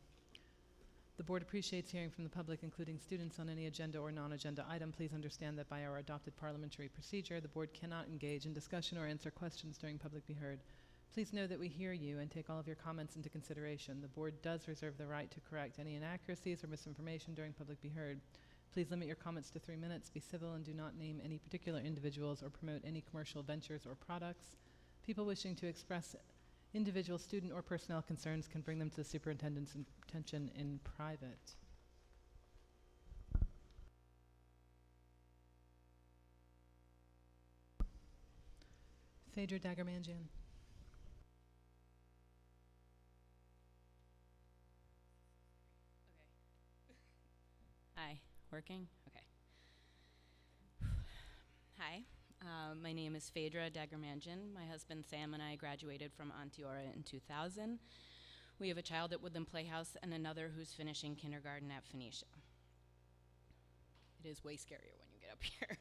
The board appreciates hearing from the public, including students, on any agenda or non-agenda item. Please understand that by our adopted parliamentary procedure, the board cannot engage in discussion or answer questions during public be heard. Please know that we hear you and take all of your comments into consideration. The board does reserve the right to correct any inaccuracies or misinformation during public be heard. Please limit your comments to 3 minutes, be civil, and do not name any particular individuals or promote any commercial ventures or products. People wishing to express individual student or personnel concerns can bring them to the superintendent's attention in private. Phaedra Daggermanjian. Hi, working? Okay. Hi, my name is Phaedra Daggermanjian. My husband Sam and I graduated from Onteora in 2000. We have a child at Woodland Playhouse and another who's finishing kindergarten at Phoenicia. It is way scarier when you get up here.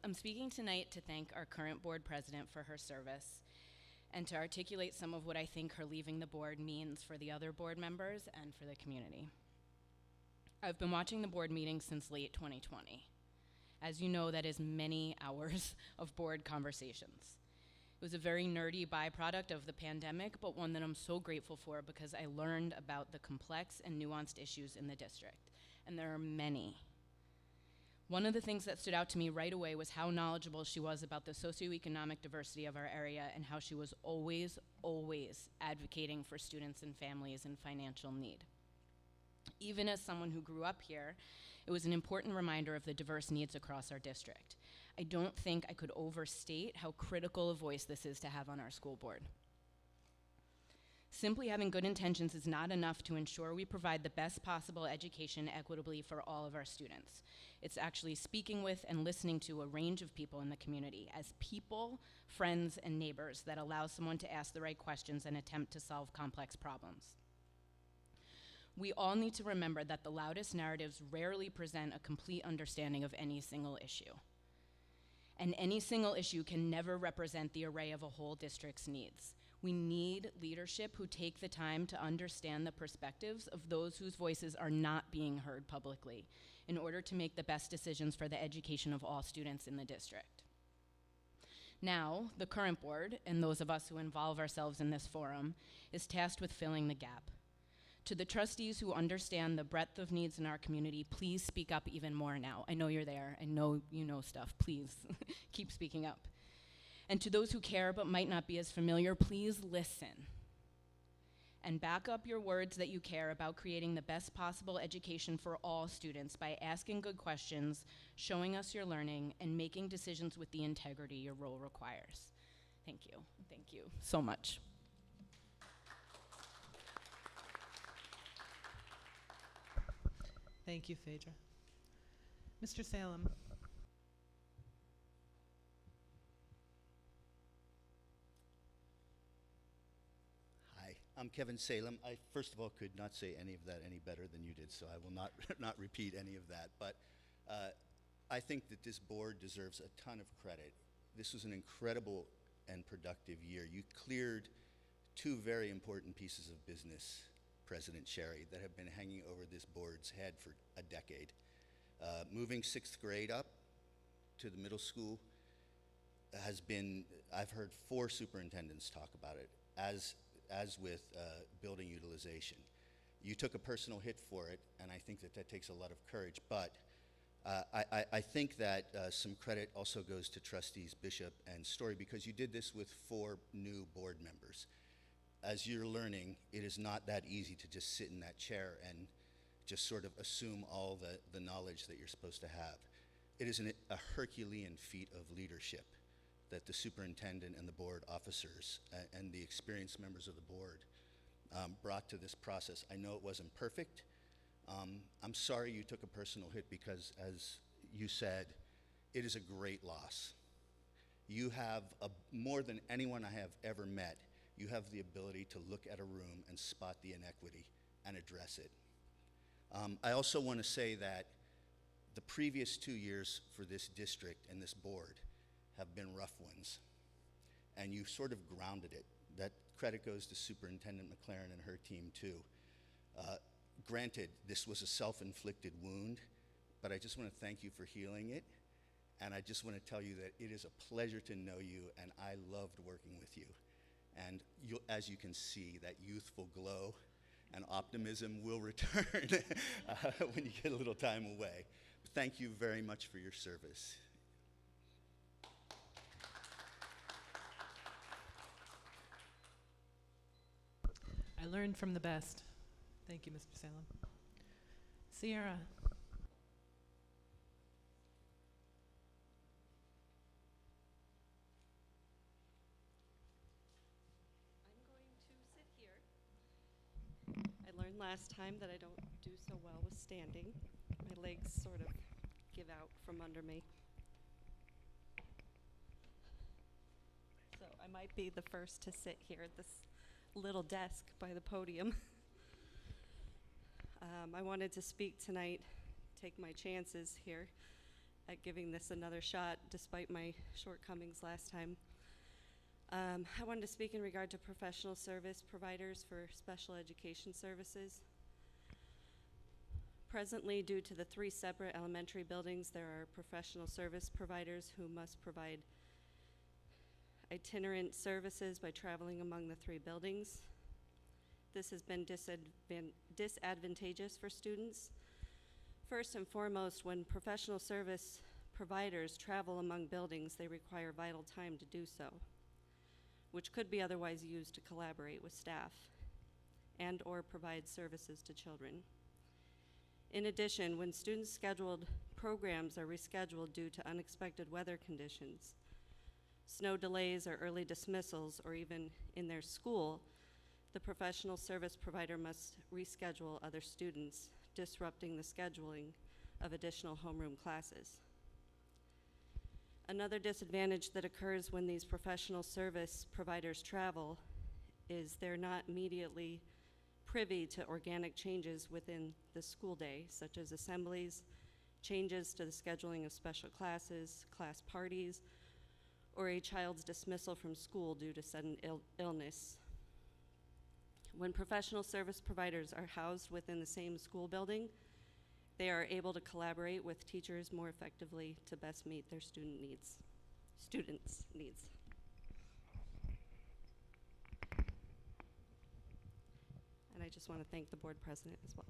I'm speaking tonight to thank our current board president for her service and to articulate some of what I think her leaving the board means for the other board members and for the community. I've been watching the board meetings since late 2020. As you know, that is many hours of board conversations. It was a very nerdy byproduct of the pandemic, but one that I'm so grateful for because I learned about the complex and nuanced issues in the district, and there are many. One of the things that stood out to me right away was how knowledgeable she was about the socioeconomic diversity of our area and how she was always, always advocating for students and families in financial need. Even as someone who grew up here, it was an important reminder of the diverse needs across our district. I don't think I could overstate how critical a voice this is to have on our school board. Simply having good intentions is not enough to ensure we provide the best possible education equitably for all of our students. It's actually speaking with and listening to a range of people in the community as people, friends, and neighbors that allows someone to ask the right questions and attempt to solve complex problems. We all need to remember that the loudest narratives rarely present a complete understanding of any single issue. And any single issue can never represent the array of a whole district's needs. We need leadership who take the time to understand the perspectives of those whose voices are not being heard publicly in order to make the best decisions for the education of all students in the district. Now, the current board, and those of us who involve ourselves in this forum, is tasked with filling the gap. To the trustees who understand the breadth of needs in our community, please speak up even more now. I know you're there. I know you know stuff. Please keep speaking up. And to those who care but might not be as familiar, please listen. And back up your words that you care about creating the best possible education for all students by asking good questions, showing us your learning, and making decisions with the integrity your role requires. Thank you. Thank you so much. Thank you, Phaedra. Mr. Salem. Hi, I'm Kevin Salem. I, first of all, could not say any of that any better than you did, so I will not, not repeat any of that. But I think that this board deserves a ton of credit. This was an incredible and productive year. You cleared two very important pieces of business, President Sherry, that have been hanging over this board's head for a decade. Moving 6th grade up to the middle school has been, I've heard 4 superintendents talk about it, as with building utilization. You took a personal hit for it, and I think that that takes a lot of courage, but I think that some credit also goes to trustees Bishop and Story, because you did this with 4 new board members. As you're learning, it is not that easy to just sit in that chair and just sort of assume all the knowledge that you're supposed to have. It is a Herculean feat of leadership that the superintendent and the board officers and the experienced members of the board brought to this process. I know it wasn't perfect. I'm sorry you took a personal hit because, as you said, it is a great loss. You have, more than anyone I have ever met, you have the ability to look at a room and spot the inequity and address it. I also want to say that the previous 2 years for this district and this board have been rough ones, and you sort of grounded it. That credit goes to Superintendent McLaren and her team too. Granted, this was a self-inflicted wound, but I just want to thank you for healing it, and I just want to tell you that it is a pleasure to know you, and I loved working with you. And as you can see, that youthful glow and optimism will return when you get a little time away. Thank you very much for your service. I learned from the best. Thank you, Mr. Salem. Sierra. I'm going to sit here. I learned last time that I don't do so well with standing. My legs sort of give out from under me. So I might be the first to sit here at this little desk by the podium. I wanted to speak tonight, take my chances here at giving this another shot despite my shortcomings last time. I wanted to speak in regard to professional service providers for special education services. Presently, due to the 3 separate elementary buildings, there are professional service providers who must provide itinerant services by traveling among the 3 buildings. This has been disadvantageous for students. First and foremost, when professional service providers travel among buildings, they require vital time to do so, which could be otherwise used to collaborate with staff and or provide services to children. In addition, when students' scheduled programs are rescheduled due to unexpected weather conditions, snow delays or early dismissals, or even in their school, the professional service provider must reschedule other students, disrupting the scheduling of additional homeroom classes. Another disadvantage that occurs when these professional service providers travel is they're not immediately privy to organic changes within the school day, such as assemblies, changes to the scheduling of special classes, class parties, or a child's dismissal from school due to sudden illness. When professional service providers are housed within the same school building, they are able to collaborate with teachers more effectively to best meet their students' needs. And I just want to thank the board president as well.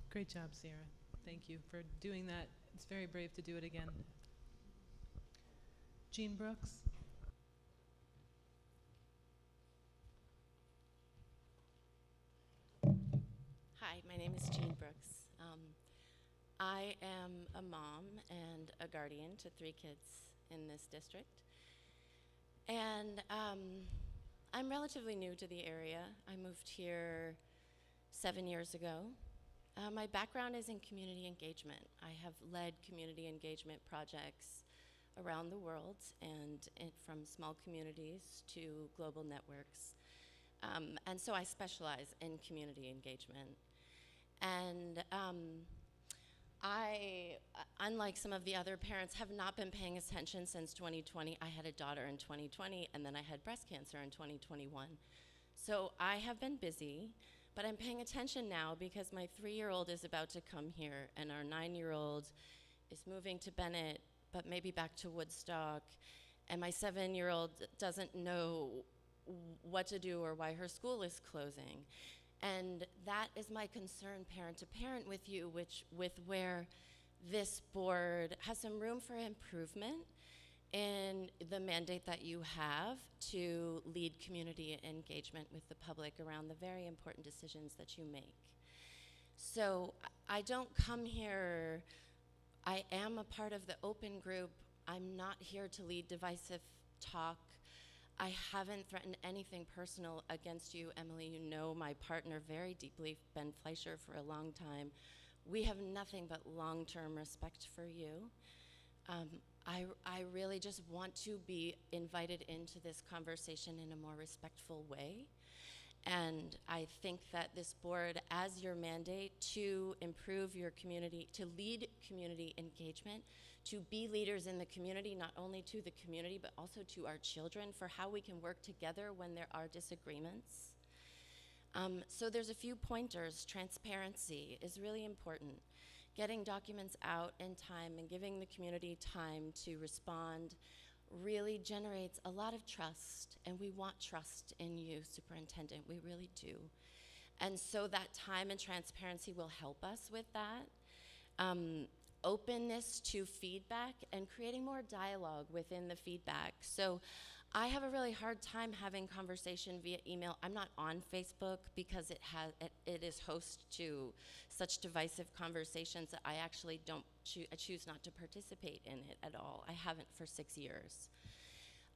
Great job, Sierra. Thank you for doing that. It's very brave to do it again. Jean Brooks. Hi, my name is Jean Brooks. I am a mom and a guardian to 3 kids in this district. And I'm relatively new to the area. I moved here 7 years ago. My background is in community engagement. I have led community engagement projects around the world, and from small communities to global networks. And so I specialize in community engagement. And I, unlike some of the other parents, have not been paying attention since 2020. I had a daughter in 2020, and then I had breast cancer in 2021. So I have been busy, but I'm paying attention now because my 3-year-old is about to come here, and our 9-year-old is moving to Bennett, but maybe back to Woodstock, and my 7-year-old doesn't know what to do or why her school is closing. And that is my concern, parent to parent, with you, with where this board has some room for improvement in the mandate that you have to lead community engagement with the public around the very important decisions that you make. So I don't come here, I am a part of the open group. I'm not here to lead divisive talk. I haven't threatened anything personal against you, Emily. You know my partner very deeply, Ben Fleischer, for a long time. We have nothing but long-term respect for you. I really just want to be invited into this conversation in a more respectful way. And I think that this board, as your mandate to improve your community, to lead community engagement, to be leaders in the community, not only to the community, but also to our children for how we can work together when there are disagreements. So there's a few pointers. Transparency is really important. Getting documents out in time and giving the community time to respond really generates a lot of trust, and we want trust in you, Superintendent, we really do. And so that time and transparency will help us with that. Openness to feedback and creating more dialogue within the feedback. So I have a really hard time having conversation via email. I'm not on Facebook because it is host to such divisive conversations that I actually I choose not to participate in it at all. I haven't for 6 years.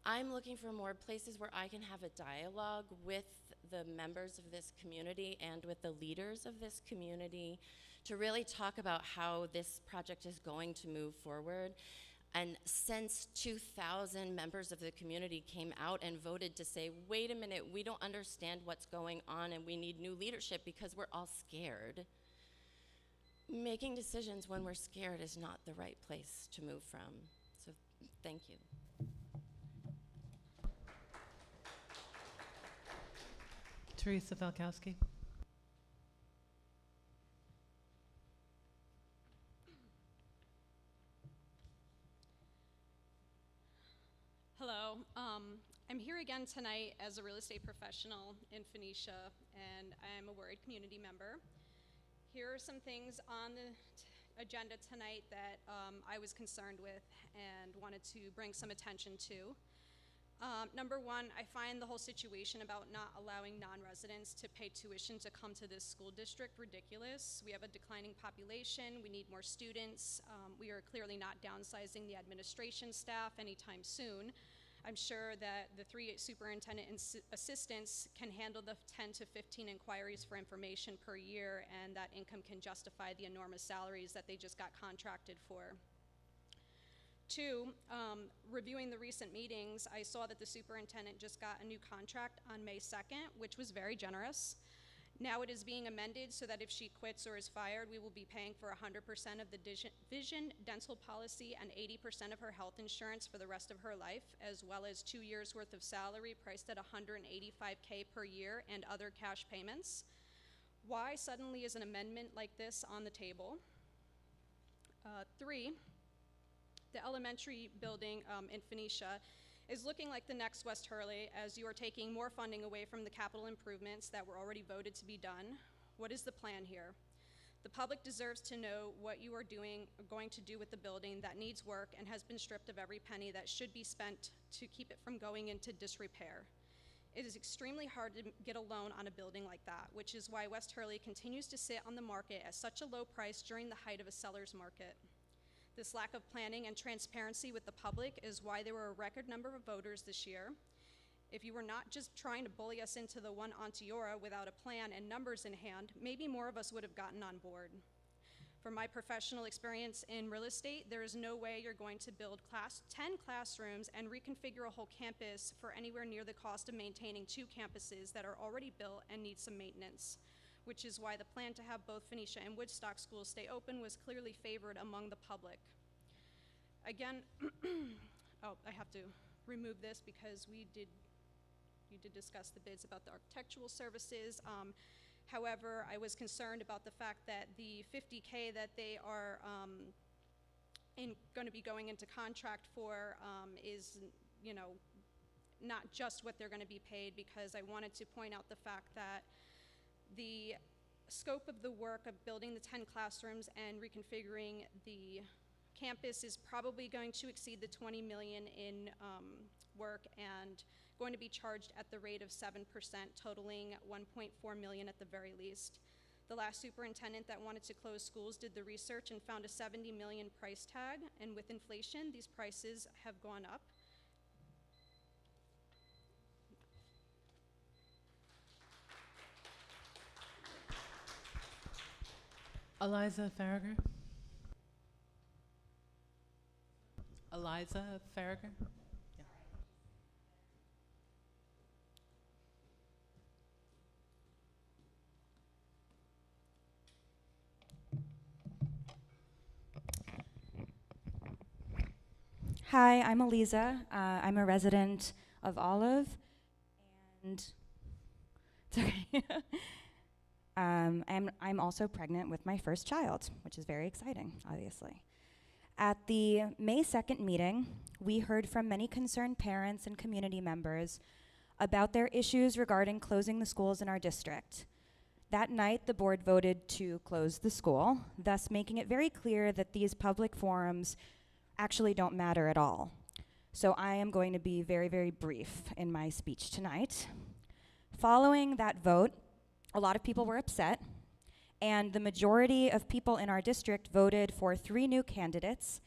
I'm looking for more places where I can have a dialogue with the members of this community and with the leaders of this community to really talk about how this project is going to move forward. And since 2000, members of the community came out and voted to say, wait a minute, we don't understand what's going on and we need new leadership because we're all scared. Making decisions when we're scared is not the right place to move from. So thank you. Teresa Falkowski. Hello. I'm here again tonight as a real estate professional in Phoenicia, and I'm a worried community member. Here are some things on the agenda tonight that I was concerned with and wanted to bring some attention to. Number one, I find the whole situation about not allowing non-residents to pay tuition to come to this school district ridiculous. We have a declining population, we need more students. We are clearly not downsizing the administration staff anytime soon. I'm sure that the 3 superintendent assistants can handle the 10 to 15 inquiries for information per year, and that income can justify the enormous salaries that they just got contracted for. 2, reviewing the recent meetings, I saw that the superintendent just got a new contract on May 2nd, which was very generous. Now it is being amended so that if she quits or is fired, we will be paying for 100% of the vision, dental policy, and 80% of her health insurance for the rest of her life, as well as 2 years worth of salary priced at $185K per year and other cash payments. Why suddenly is an amendment like this on the table? 3, the elementary building in Phoenicia is looking like the next West Hurley, as you are taking more funding away from the capital improvements that were already voted to be done. What is the plan here? The public deserves to know what you are going to do with the building that needs work and has been stripped of every penny that should be spent to keep it from going into disrepair. It is extremely hard to get a loan on a building like that, which is why West Hurley continues to sit on the market at such a low price during the height of a seller's market. This lack of planning and transparency with the public is why there were a record number of voters this year. If you were not just trying to bully us into the one Onteora without a plan and numbers in hand, maybe more of us would have gotten on board. From my professional experience in real estate, there is no way you're going to build 10 classrooms and reconfigure a whole campus for anywhere near the cost of maintaining 2 campuses that are already built and need some maintenance, which is why the plan to have both Phoenicia and Woodstock schools stay open was clearly favored among the public. Again, oh, I have to remove this because you did discuss the bids about the architectural services. However, I was concerned about the fact that the $50K that they are going to be going into contract for is, not just what they're going to be paid, because I wanted to point out the fact that the scope of the work of building the 10 classrooms and reconfiguring the campus is probably going to exceed the $20 million in work and going to be charged at the rate of 7%, totaling $1.4 million at the very least. The last superintendent that wanted to close schools did the research and found a $70 million price tag, and with inflation, these prices have gone up. Eliza Farragher. Eliza Farragher. Yeah. Hi, I'm Eliza. I'm a resident of Olive, and it's okay. I'm also pregnant with my first child, which is very exciting, obviously. At the May 2nd meeting, we heard from many concerned parents and community members about their issues regarding closing the schools in our district. That night, the board voted to close the school, thus making it very clear that these public forums actually don't matter at all. So I am going to be very, very brief in my speech tonight. Following that vote, a lot of people were upset, and the majority of people in our district voted for 3 new candidates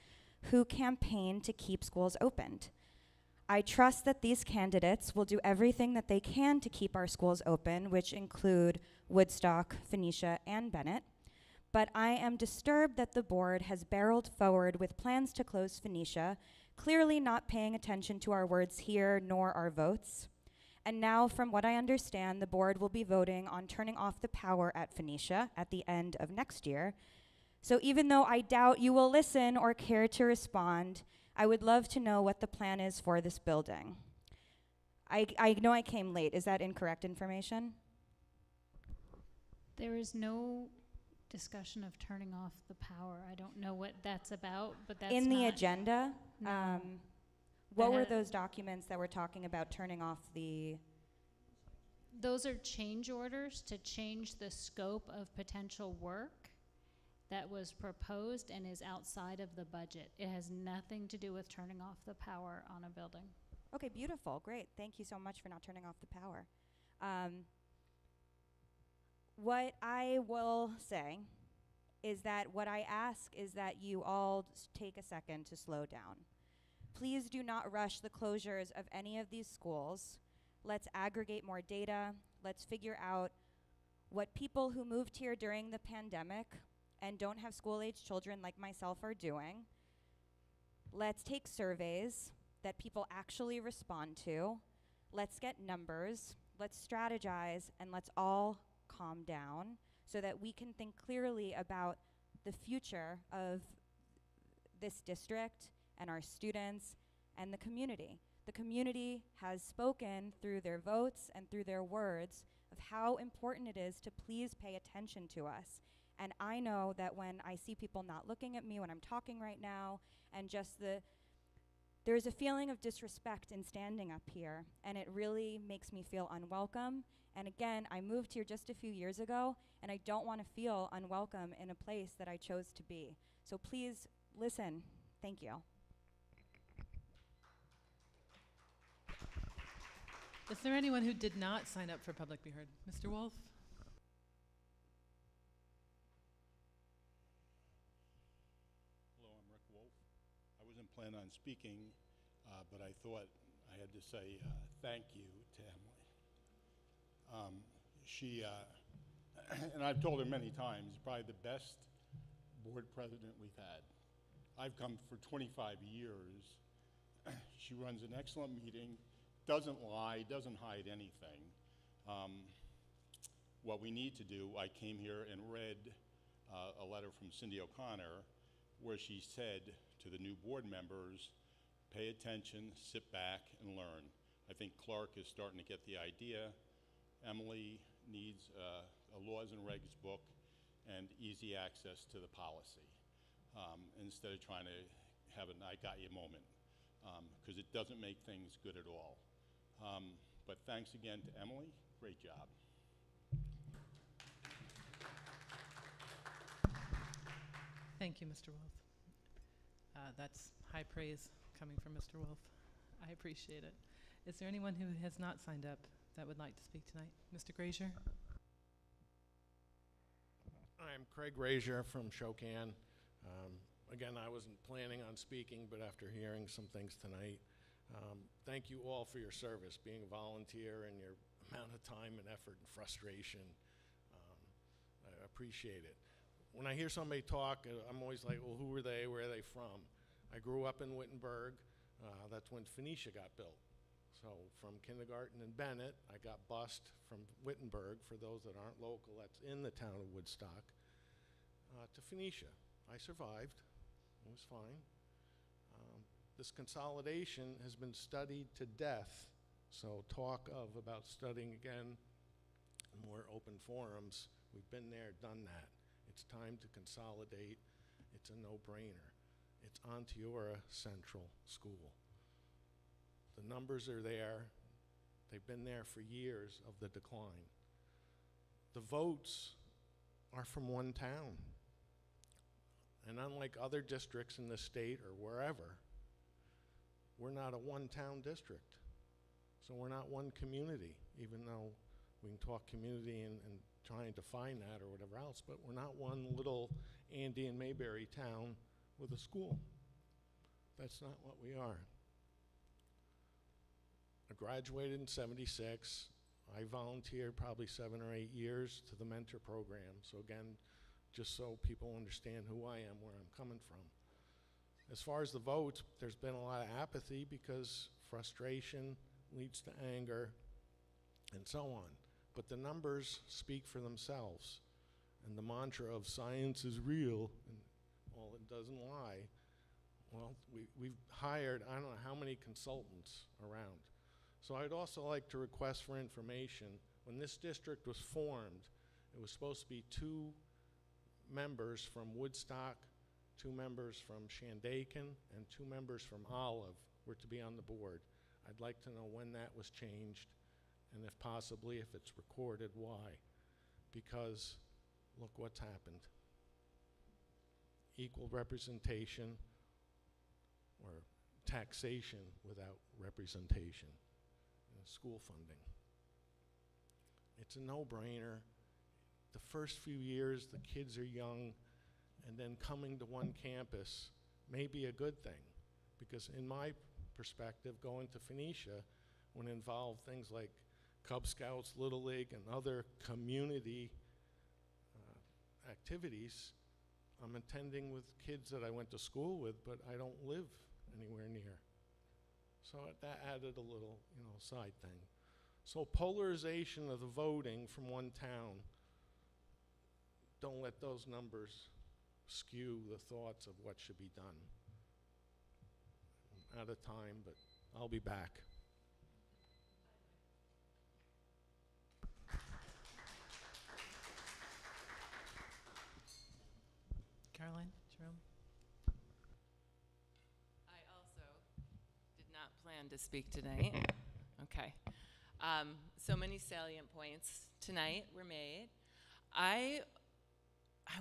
who campaigned to keep schools opened. I trust that these candidates will do everything that they can to keep our schools open, which include Woodstock, Phoenicia, and Bennett. But I am disturbed that the board has barreled forward with plans to close Phoenicia, clearly not paying attention to our words here nor our votes. And now, from what I understand, the board will be voting on turning off the power at Phoenicia at the end of next year. So even though I doubt you will listen or care to respond, I would love to know what the plan is for this building. I know I came late. Is that incorrect information? There is no discussion of turning off the power. I don't know what that's about, but that's in the not- agenda. No. What were had- those documents that were talking about turning off the? Those are change orders to change the scope of potential work that was proposed and is outside of the budget. It has nothing to do with turning off the power on a building. Okay, beautiful, great. Thank you so much for not turning off the power. What I will say is that what I ask is that you all take a second to slow down. Please do not rush the closures of any of these schools. Let's aggregate more data. Let's figure out what people who moved here during the pandemic and don't have school-age children like myself are doing. Let's take surveys that people actually respond to. Let's get numbers. Let's strategize, and let's all calm down so that we can think clearly about the future of this district and our students and the community. The community has spoken through their votes and through their words of how important it is to please pay attention to us. And I know that when I see people not looking at me when I'm talking right now, and just there's a feeling of disrespect in standing up here, and it really makes me feel unwelcome. And again, I moved here just a few years ago, and I don't want to feel unwelcome in a place that I chose to be. So please listen. Thank you. Is there anyone who did not sign up for public be heard? Mr. Wolf? Hello, I'm Rick Wolf. I wasn't planning on speaking, but I thought I had to say thank you to Emily. She, and I've told her many times, probably the best board president we've had. I've come for 25 years. She runs an excellent meeting, doesn't lie, doesn't hide anything. What we need to do, I came here and read a letter from Cindy O'Connor where she said to the new board members, pay attention, sit back, and learn. I think Clark is starting to get the idea. Emily needs a laws and regs book and easy access to the policy instead of trying to have an I got you moment, because it doesn't make things good at all. But thanks again to Emily. Great job. Thank you, Mr. Wolf. That's high praise coming from Mr. Wolf. I appreciate it. Is there anyone who has not signed up that would like to speak tonight? Mr. Grazier? I'm Craig Grazier from Shokan. Again, I wasn't planning on speaking, but after hearing some things tonight, thank you all for your service, being a volunteer and your amount of time and effort and frustration. I appreciate it. When I hear somebody talk, I'm always like, well, who are they? Where are they from? I grew up in Wittenberg. That's when Phoenicia got built. So from kindergarten in Bennett, I got bused from Wittenberg, for those that aren't local, that's in the town of Woodstock, to Phoenicia. I survived. It was fine. This consolidation has been studied to death. So talk of about studying again in more open forums. We've been there, done that. It's time to consolidate. It's a no-brainer. It's Onteora Central School. The numbers are there. They've been there for years of the decline. The votes are from one town. And unlike other districts in the state or wherever, we're not a one-town district. So we're not one community, even though we can talk community and trying to find that or whatever else, but we're not one little Andy and Mayberry town with a school. That's not what we are. I graduated in '76. I volunteered probably 7 or 8 years to the mentor program. So again, just so people understand who I am, where I'm coming from. As far as the votes, there's been a lot of apathy because frustration leads to anger and so on. But the numbers speak for themselves. And the mantra of science is real, and well, it doesn't lie. Well, we've hired, I don't know how many consultants around. So I'd also like to request for information. When this district was formed, it was supposed to be 2 members from Woodstock, 2 members from Shandaken, and 2 members from Olive were to be on the board. I'd like to know when that was changed, and if possibly, if it's recorded, why. Because look what's happened. Equal representation or taxation without representation in school funding. It's a no-brainer. The first few years, the kids are young, and then coming to one campus may be a good thing, because in my perspective, going to Phoenicia would involve things like Cub Scouts, Little League, and other community activities. I'm attending with kids that I went to school with, but I don't live anywhere near. So that added a little, side thing. So polarization of the voting from one town, don't let those numbers skew the thoughts of what should be done. I'm out of time, but I'll be back. Caroline, Jerome? I also did not plan to speak tonight. Okay. So many salient points tonight were made. I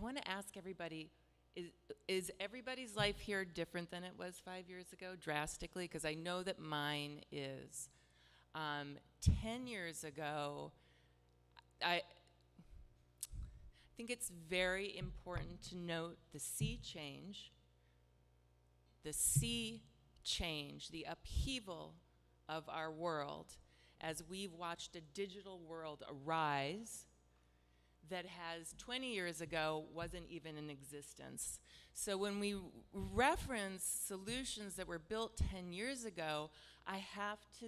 want to ask everybody, is everybody's life here different than it was 5 years ago, drastically? Because I know that mine is. 10 years ago, I think it's very important to note the sea change, the upheaval of our world as we've watched a digital world arise that has 20 years ago wasn't even in existence. So when we reference solutions that were built 10 years ago, I have to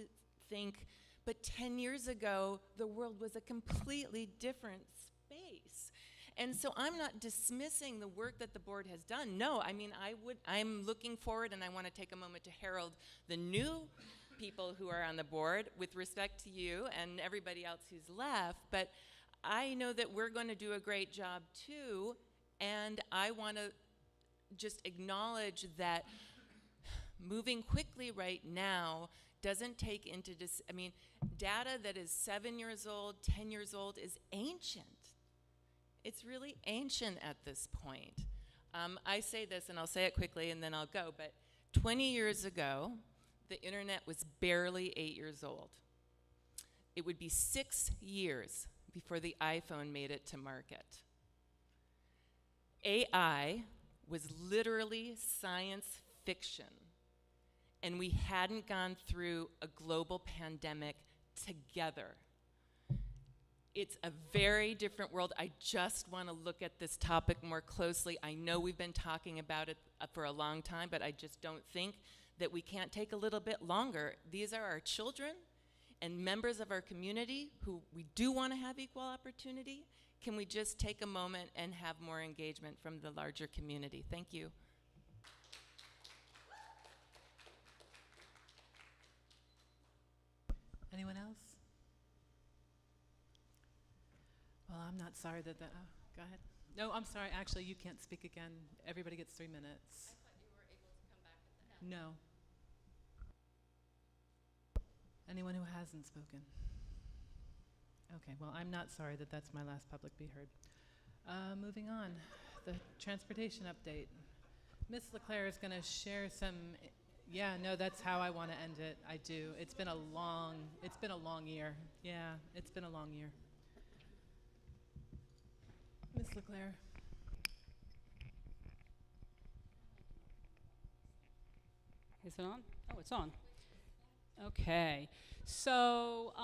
think, but 10 years ago, the world was a completely different space. And so I'm not dismissing the work that the board has done. No, I mean, I'm looking forward, and I want to take a moment to herald the new people who are on the board with respect to you and everybody else who's left. But I know that we're going to do a great job too, and I want to just acknowledge that moving quickly right now doesn't take into data that is 7 years old, 10 years old is ancient. It's really ancient at this point. I say this, and I'll say it quickly, and then I'll go, but 20 years ago, the internet was barely 8 years old. It would be 6 years before the iPhone made it to market. AI was literally science fiction, and we hadn't gone through a global pandemic together. It's a very different world. I just want to look at this topic more closely. I know we've been talking about it for a long time, but I just don't think that we can't take a little bit longer. These are our children and members of our community who we do want to have equal opportunity. Can we just take a moment and have more engagement from the larger community? Thank you. Anyone else? Well, I'm not sorry that the, go ahead. No, I'm sorry, actually, you can't speak again. Everybody gets 3 minutes. I thought you were able to come back at the end. No. Anyone who hasn't spoken? Okay, well, I'm not sorry that that's my last public be heard. Moving on, the transportation update. Ms. LeClaire is going to share some, yeah, no, that's how I want to end it. I do. It's been a long year. Yeah, it's been a long year. Ms. LeClaire. Is it on? Oh, it's on. Okay. So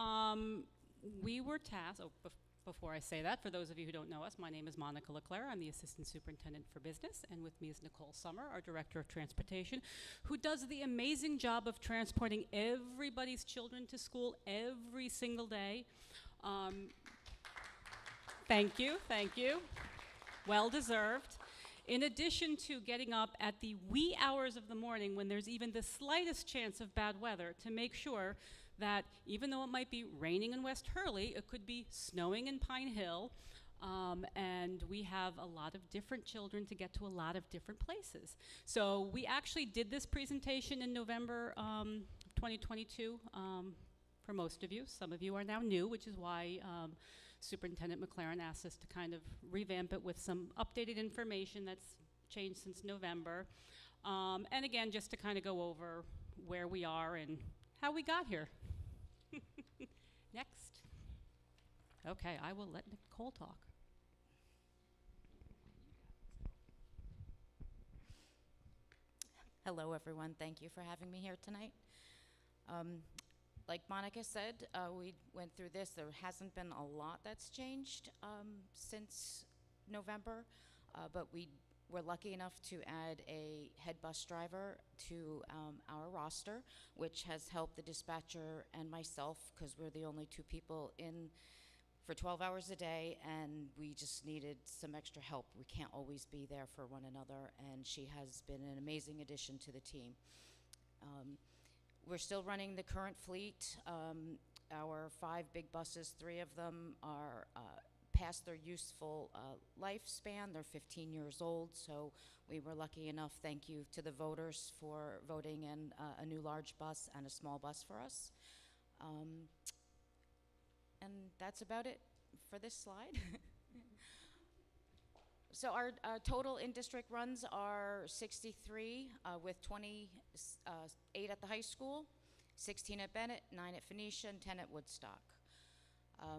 we were tasked, before I say that, for those of you who don't know us, my name is Monica LeClaire. I'm the Assistant Superintendent for Business, and with me is Nicole Summer, our Director of Transportation, who does the amazing job of transporting everybody's children to school every single day. Thank you, thank you. Well deserved. In addition to getting up at the wee hours of the morning when there's even the slightest chance of bad weather to make sure that even though it might be raining in West Hurley, it could be snowing in Pine Hill, and we have a lot of different children to get to a lot of different places. So we actually did this presentation in November 2022 for most of you. Some of you are now new, which is why Superintendent McLaren asked us to kind of revamp it with some updated information that's changed since November. And again, just to kind of go over where we are and how we got here. Next. Okay, I will let Nicole talk. Hello, everyone. Thank you for having me here tonight. Like Monica said, we went through this. There hasn't been a lot that's changed since November, but we were lucky enough to add a head bus driver to our roster, which has helped the dispatcher and myself, because we're the only two people in for 12 hours a day, and we just needed some extra help. We can't always be there for one another, and she has been an amazing addition to the team. We're still running the current fleet. Our 5 big buses, 3 of them are past their useful lifespan. They're 15 years old, so we were lucky enough, thank you to the voters for voting in a new large bus and a small bus for us. And that's about it for this slide. So our total in-district runs are 63, with 28 at the high school, 16 at Bennett, 9 at Phoenicia, and 10 at Woodstock.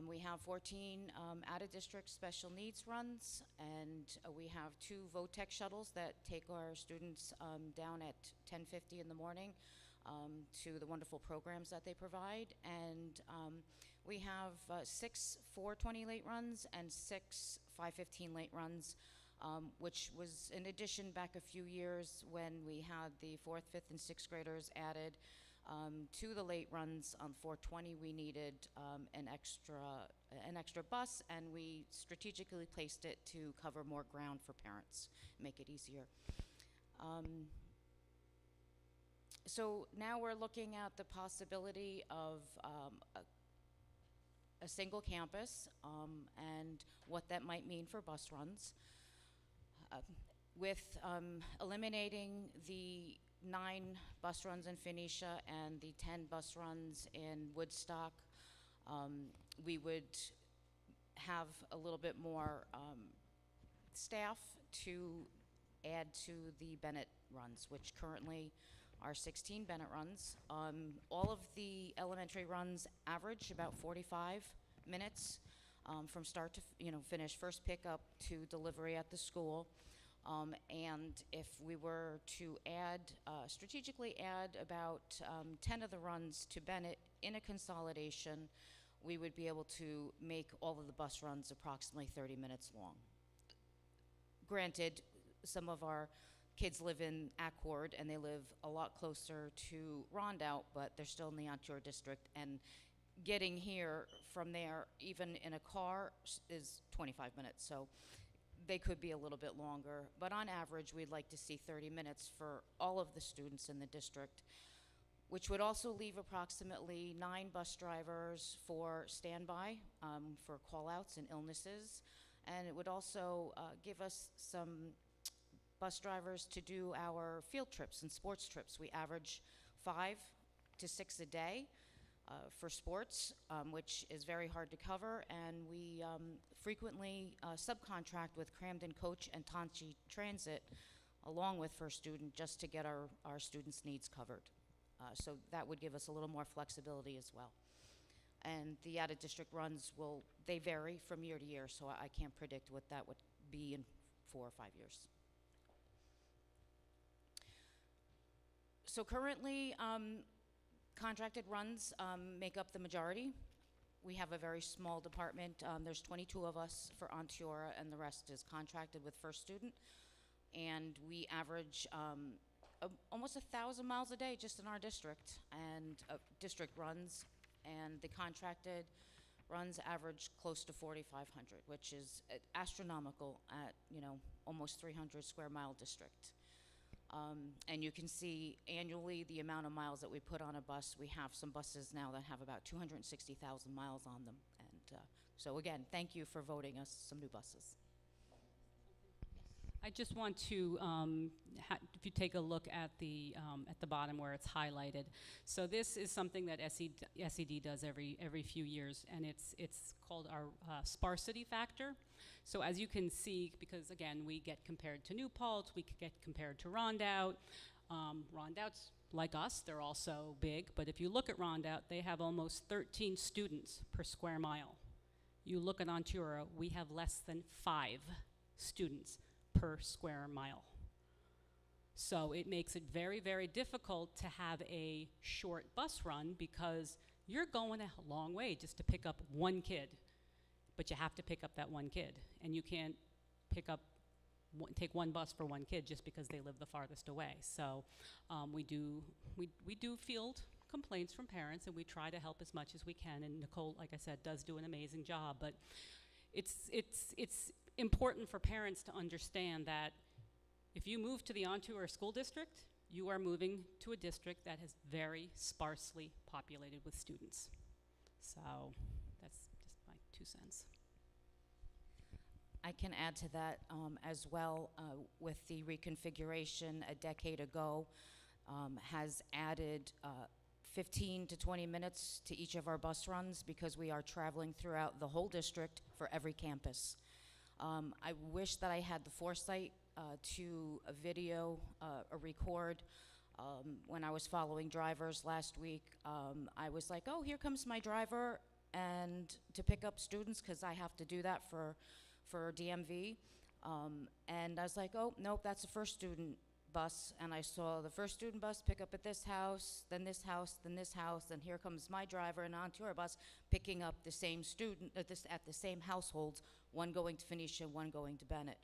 We have 14 out-of-district special needs runs, and we have 2 VOTEC shuttles that take our students down at 10:50 in the morning to the wonderful programs that they provide. And we have 6 4:20 late runs and 6 5:15 late runs, which was in addition back a few years when we had the 4th, 5th, and 6th graders added to the late runs. On 4:20, we needed an extra bus, and we strategically placed it to cover more ground for parents, make it easier. So now we're looking at the possibility of a single campus and what that might mean for bus runs. With eliminating the 9 bus runs in Phoenicia and the 10 bus runs in Woodstock, we would have a little bit more staff to add to the Bennett runs, which currently are 16 Bennett runs. All of the elementary runs average about 45 minutes from start to finish, first pickup to delivery at the school. And if we were to strategically add about 10 of the runs to Bennett in a consolidation, we would be able to make all of the bus runs approximately 30 minutes long. Granted, some of our kids live in Accord, and they live a lot closer to Rondout, but they're still in the Ontario district, and getting here from there, even in a car, is 25 minutes. So they could be a little bit longer, but on average, we'd like to see 30 minutes for all of the students in the district. which would also leave approximately 9 bus drivers for standby for call-outs and illnesses. And it would also give us some bus drivers to do our field trips and sports trips. We average 5 to 6 a day for sports, which is very hard to cover, and we frequently subcontract with Camden Coach and Tonchi Transit along with First Student just to get our students' needs covered. So that would give us a little more flexibility as well. And the out-of-district runs they vary from year to year, so I can't predict what that would be in 4 or 5 years. So currently, contracted runs make up the majority. We have a very small department. There's 22 of us for Ontiora, and the rest is contracted with First Student. And we average almost 1,000 miles a day just in our district, and district runs. And the contracted runs average close to 4,500, which is astronomical at, almost 300 square mile district. And you can see annually the amount of miles that we put on a bus. We have some buses now that have about 260,000 miles on them. And so again, thank you for voting us some new buses. I just want to, if you take a look at the bottom where it's highlighted. So this is something that SED does every few years, and it's called our sparsity factor. So as you can see, because again, we get compared to New Paltz, we get compared to Rondout. Rondout's like us, they're also big, but if you look at Rondout, they have almost 13 students per square mile. You look at Ontiora, we have less than 5 students per square mile. So it makes it very, very difficult to have a short bus run because you're going a long way just to pick up one kid, but you have to pick up that one kid, and you can't take one bus for one kid just because they live the farthest away. So we do field complaints from parents, and we try to help as much as we can, and Nicole, like I said, does do an amazing job, but it's important for parents to understand that if you move to the Ontiora School District, you are moving to a district that is very sparsely populated with students. So that's just my 2 cents. I can add to that as well. With the reconfiguration a decade ago, has added 15 to 20 minutes to each of our bus runs because we are traveling throughout the whole district for every campus. I wish that I had the foresight to video or record. When I was following drivers last week, I was like, oh, here comes my driver and to pick up students, because I have to do that for DMV. And I was like, oh, nope, that's a First Student bus. And I saw the First Student bus pick up at this house, then this house, then this house, and here comes my driver and Ontiora bus picking up the same student at the same households, one going to Phoenicia, one going to Bennett.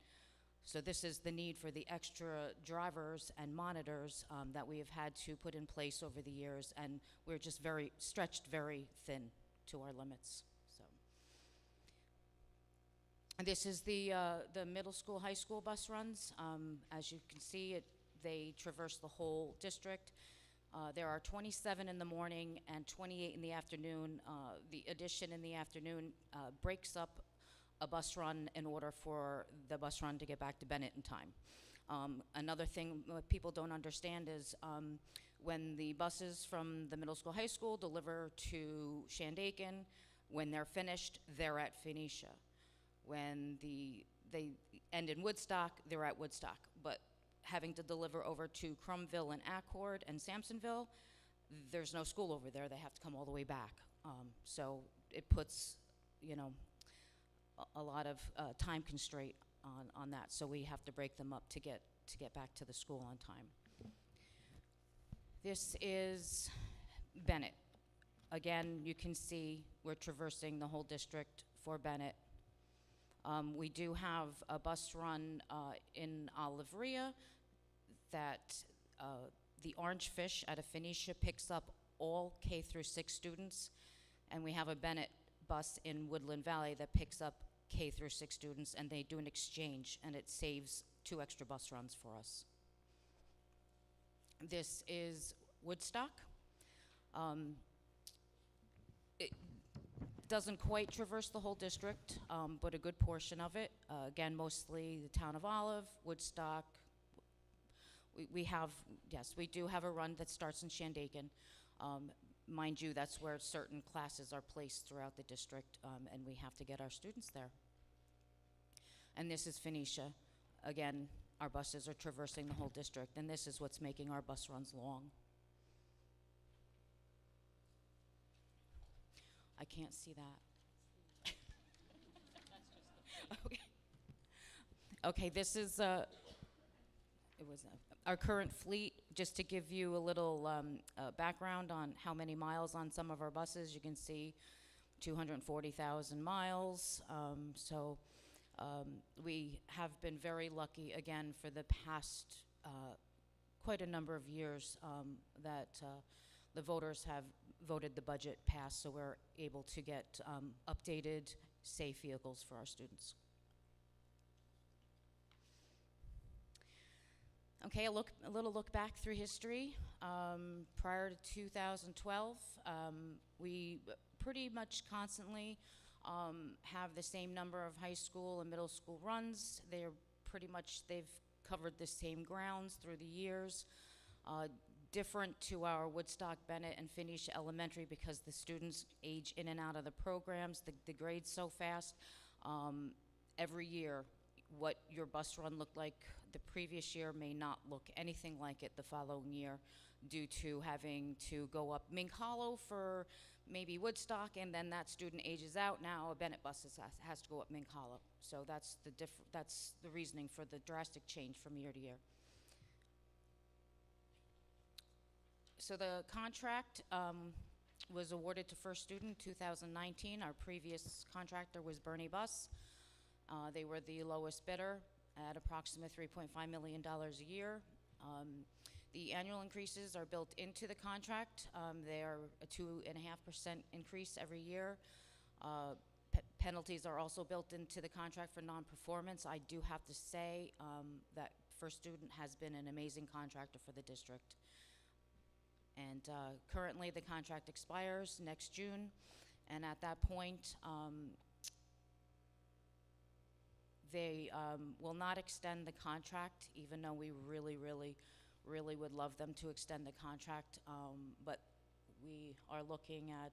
So this is the need for the extra drivers and monitors that we have had to put in place over the years, and we're just stretched very thin to our limits. So and this is the middle school, high school bus runs. As you can see, they traverse the whole district. There are 27 in the morning and 28 in the afternoon. The addition in the afternoon breaks up a bus run in order for the bus run to get back to Bennett in time. Another thing what people don't understand is when the buses from the middle school, high school deliver to Shandaken, when they're finished, they're at Phoenicia. When they end in Woodstock, they're at Woodstock. But having to deliver over to Crumville and Accord and Sampsonville, there's no school over there. They have to come all the way back. So it puts, a lot of time constraint on that. So we have to break them up to get back to the school on time. This is Bennett. Again, you can see we're traversing the whole district for Bennett. We do have a bus run in Olivria that the Orange Fish out of Phoenicia picks up all K through 6 students, and we have a Bennett bus in Woodland Valley that picks up K through 6 students, and they do an exchange, and it saves 2 extra bus runs for us. This is Woodstock. It doesn't quite traverse the whole district, but a good portion of it. Again, mostly the town of Olive, Woodstock. We have, yes, we do have a run that starts in Shandaken. Mind you, that's where certain classes are placed throughout the district, and we have to get our students there. And this is Phoenicia. Again, our buses are traversing the whole district, and this is what's making our bus runs long. I can't see that. Okay. Okay, this is our current fleet. Just to give you a little background on how many miles on some of our buses, you can see 240,000 miles. We have been very lucky, again, for the past quite a number of years that the voters have voted the budget passed, so we're able to get updated, safe vehicles for our students. Okay, a little look back through history. Prior to 2012, we pretty much constantly have the same number of high school and middle school runs. They've covered the same grounds through the years. Different to our Woodstock, Bennett, and Phoenicia Elementary because the students age in and out of the programs, the grades so fast. Every year, what your bus run looked like the previous year may not look anything like it the following year due to having to go up Mink Hollow for maybe Woodstock, and then that student ages out. Now a Bennett bus has to go up Mink Hollow. So that's the reasoning for the drastic change from year to year. So the contract was awarded to First Student 2019. Our previous contractor was Bernie Bus. They were the lowest bidder at approximately $3.5 million a year. The annual increases are built into the contract. They are a 2.5% increase every year. Penalties are also built into the contract for non-performance. I do have to say that First Student has been an amazing contractor for the district. And currently the contract expires next June, and at that point, they will not extend the contract, even though we really, really, really would love them to extend the contract. But we are looking at,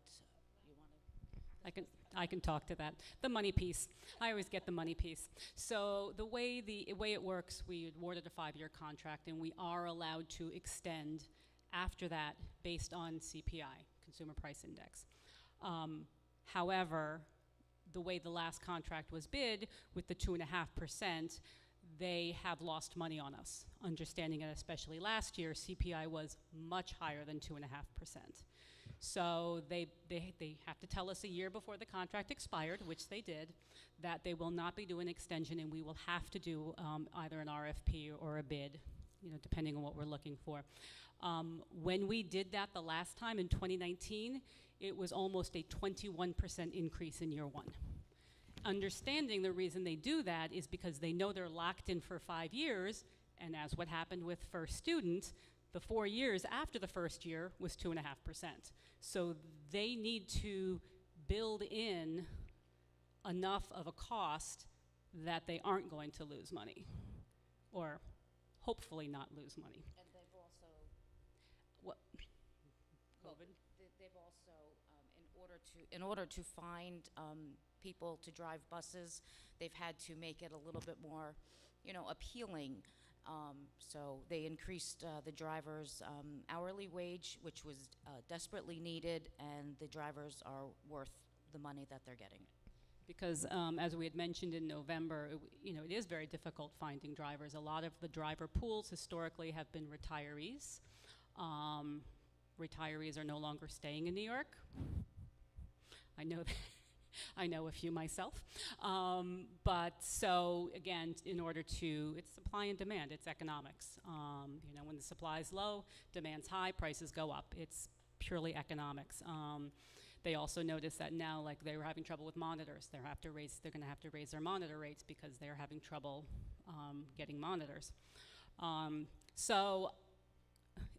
I can talk to that. The money piece. I always get the money piece. So the way it works, we awarded a 5-year contract, and we are allowed to extend after that based on CPI, Consumer Price Index. However, the way the last contract was bid with the 2.5%, they have lost money on us. Understanding it, especially last year, CPI was much higher than 2.5%. So they have to tell us a year before the contract expired, which they did, that they will not be doing an extension, and we will have to do either an RFP or a bid, depending on what we're looking for. When we did that the last time in 2019, it was almost a 21% increase in year one. Understanding the reason they do that is because they know they're locked in for 5 years, and as what happened with First Student, the 4 years after the first year was 2.5%. So they need to build in enough of a cost that they aren't going to lose money, or hopefully not lose money. And they've also, What? COVID? They've also, in order to find people to drive buses, they've had to make it a little bit more, appealing. So they increased the drivers' hourly wage, which was desperately needed, and the drivers are worth the money that they're getting. Because as we had mentioned in November, it is very difficult finding drivers. A lot of the driver pools historically have been retirees. Retirees are no longer staying in New York. I know that. I know a few myself. But so again, it's supply and demand, it's economics. When the supply is low, demand's high, prices go up. It's purely economics. They also noticed that now, like they were having trouble with monitors. They're going to have to raise their monitor rates because they're having trouble getting monitors. So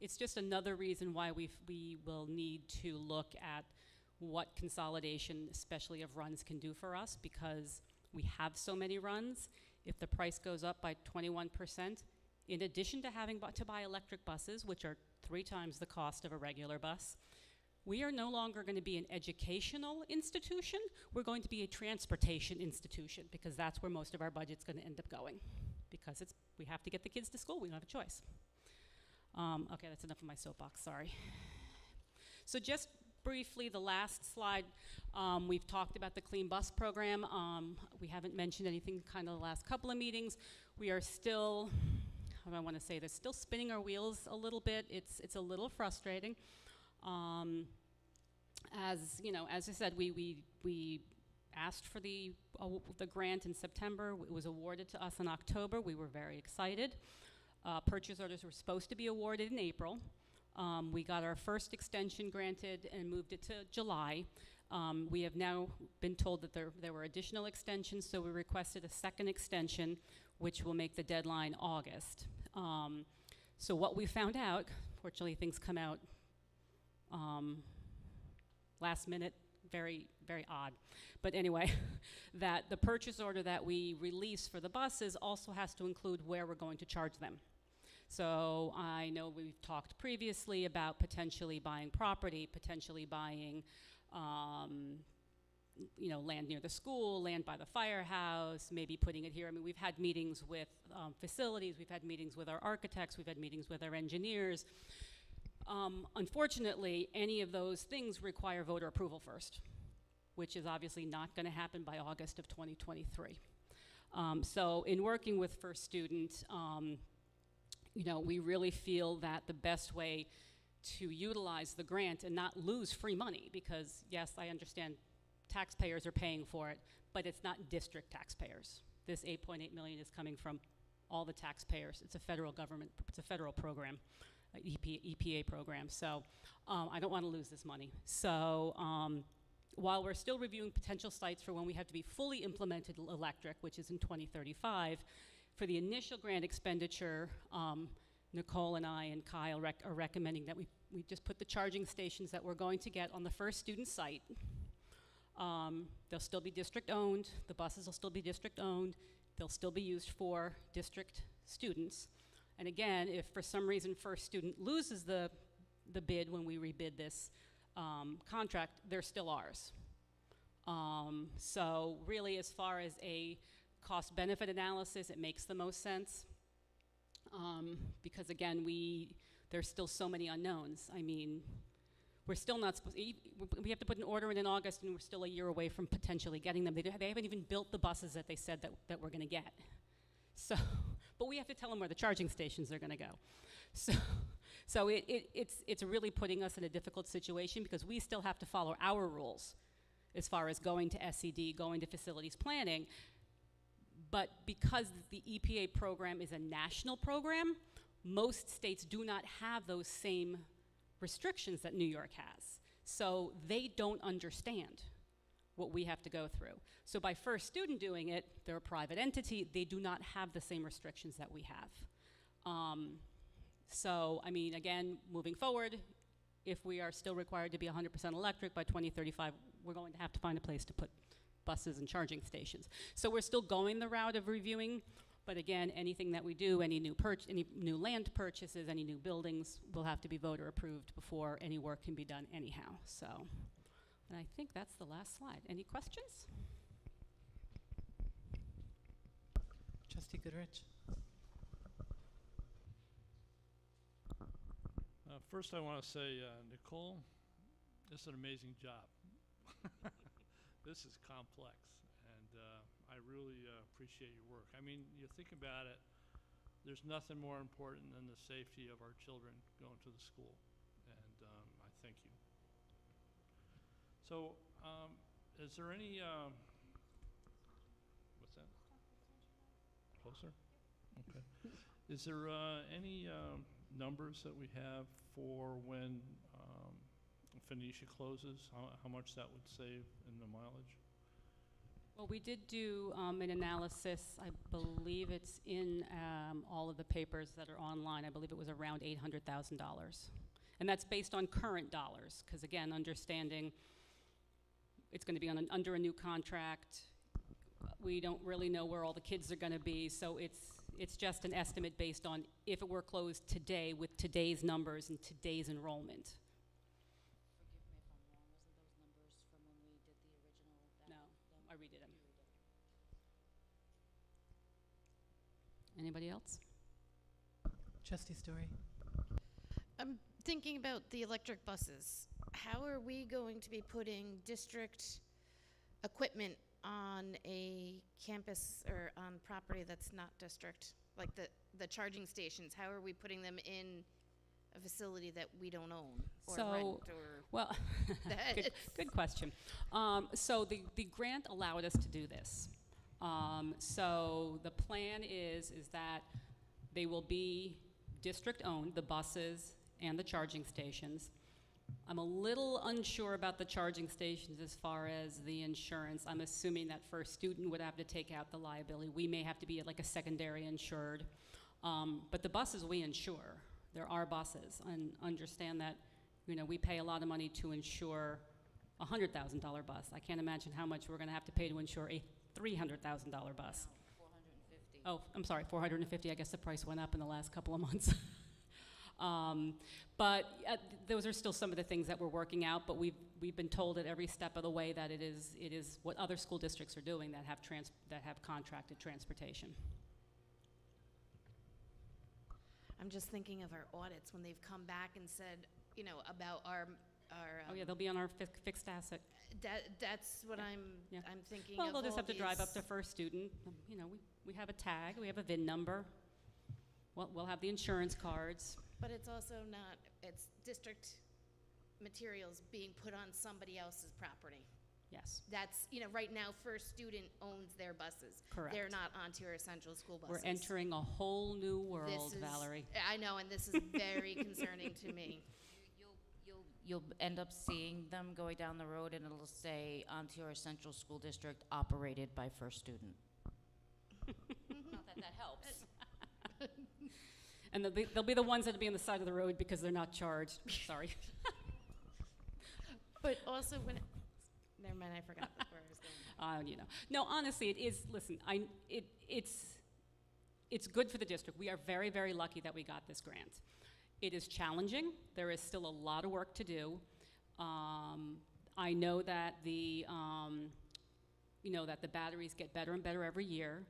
it's just another reason why we will need to look at what consolidation, especially of runs, can do for us, because we have so many runs. If the price goes up by 21%, in addition to having to buy electric buses, which are 3 times the cost of a regular bus, we are no longer going to be an educational institution. We're going to be a transportation institution, because that's where most of our budget's going to end up going, because we have to get the kids to school. We don't have a choice. Okay, that's enough of my soapbox, sorry. So just briefly, the last slide, we've talked about the Clean Bus Program. We haven't mentioned anything kind of the last couple of meetings. We are still, how do I want to say this, still spinning our wheels a little bit. It's a little frustrating. As you know, as I said, we asked for the grant in September. It was awarded to us in October. We were very excited. Purchase orders were supposed to be awarded in April. We got our first extension granted and moved it to July. We have now been told that there were additional extensions, so we requested a second extension, which will make the deadline August. So what we found out, fortunately things come out last minute, very, very odd. But anyway, that the purchase order that we release for the buses also has to include where we're going to charge them. So I know we've talked previously about potentially buying property, potentially buying land near the school, land by the firehouse, maybe putting it here. I mean, we've had meetings with facilities, we've had meetings with our architects, we've had meetings with our engineers. Unfortunately, any of those things require voter approval first, which is obviously not going to happen by August of 2023. So in working with First Student, we really feel that the best way to utilize the grant and not lose free money, because yes, I understand taxpayers are paying for it, but it's not district taxpayers. This $8.8 million is coming from all the taxpayers. It's a federal government, it's a federal program. EPA program, so I don't want to lose this money. So while we're still reviewing potential sites for when we have to be fully implemented electric, which is in 2035, for the initial grant expenditure, Nicole and I and Kyle are recommending that we just put the charging stations that we're going to get on the First Student site. They'll still be district owned, the buses will still be district owned, they'll still be used for district students. And again, if for some reason First Student loses the bid when we rebid this contract, they're still ours. So really, as far as a cost-benefit analysis, it makes the most sense. Because again, there's still so many unknowns. I mean, we're still not supposed to, we have to put an order in August, and we're still a year away from potentially getting them. They haven't even built the buses that they said that we're gonna get. So, but we have to tell them where the charging stations are going to go. So it's really putting us in a difficult situation, because we still have to follow our rules as far as going to SED, going to facilities planning. But because the EPA program is a national program, most states do not have those same restrictions that New York has. So they don't understand what we have to go through. So by First Student doing it, they're a private entity, they do not have the same restrictions that we have. So, I mean, again, moving forward, if we are still required to be 100% electric by 2035, we're going to have to find a place to put buses and charging stations. So we're still going the route of reviewing, but again, anything that we do, any new land purchases, any new buildings, will have to be voter approved before any work can be done anyhow, so. And I think that's the last slide. Any questions? Trustee Goodrich. First, I want to say, Nicole, this is an amazing job. This is complex, and I really appreciate your work. I mean, you think about it, there's nothing more important than the safety of our children going to the school, and I thank you. So, is there any, what's that? Closer? Okay. Is there any numbers that we have for when Phoenicia closes, how much that would save in the mileage? Well, we did do an analysis. I believe it's in all of the papers that are online. I believe it was around $800,000. And that's based on current dollars, because again, understanding it's going to be on under a new contract. We don't really know where all the kids are going to be, so it's just an estimate based on if it were closed today with today's numbers and today's enrollment. No, I redid them. Anybody else? Trustee Story. I'm thinking about the electric buses. How are we going to be putting district equipment on a campus or on property that's not district? Like the charging stations, how are we putting them in a facility that we don't own or rent or? Well, good question. So the grant allowed us to do this. So the plan is that they will be district owned, the buses and the charging stations. I'm a little unsure about the charging stations as far as the insurance. I'm assuming that First Student would have to take out the liability. We may have to be like a secondary insured. But the buses we insure. There are buses, and understand that, we pay a lot of money to insure a $100,000 bus. I can't imagine how much we're going to have to pay to insure a $300,000 bus. No, $450. Oh, I'm sorry, $450. I guess the price went up in the last couple of months. But those are still some of the things that we're working out, but we've been told at every step of the way that it is what other school districts are doing that have contracted transportation. I'm just thinking of our audits when they've come back and said, about our oh yeah, they'll be on our fixed asset. That's what I'm thinking. Well, of they'll just all have to drive up these- to First Student. We have a tag, we have a VIN number. We'll have the insurance cards. But it's also not, it's district materials being put on somebody else's property. Yes. That's, right now, First Student owns their buses. Correct. They're not Ontario Central School buses. We're entering a whole new world, This is- Valerie. I know, and this is very concerning to me. You'll end up seeing them going down the road, and it'll say Ontario Central School District operated by First Student. Not that helps. And they'll be the ones that'll be on the side of the road because they're not charged. Sorry. But also when, never mind, I forgot where I was going. No, honestly, it is, listen, it's good for the district. We are very, very lucky that we got this grant. It is challenging. There is still a lot of work to do. I know that that the batteries get better and better every year.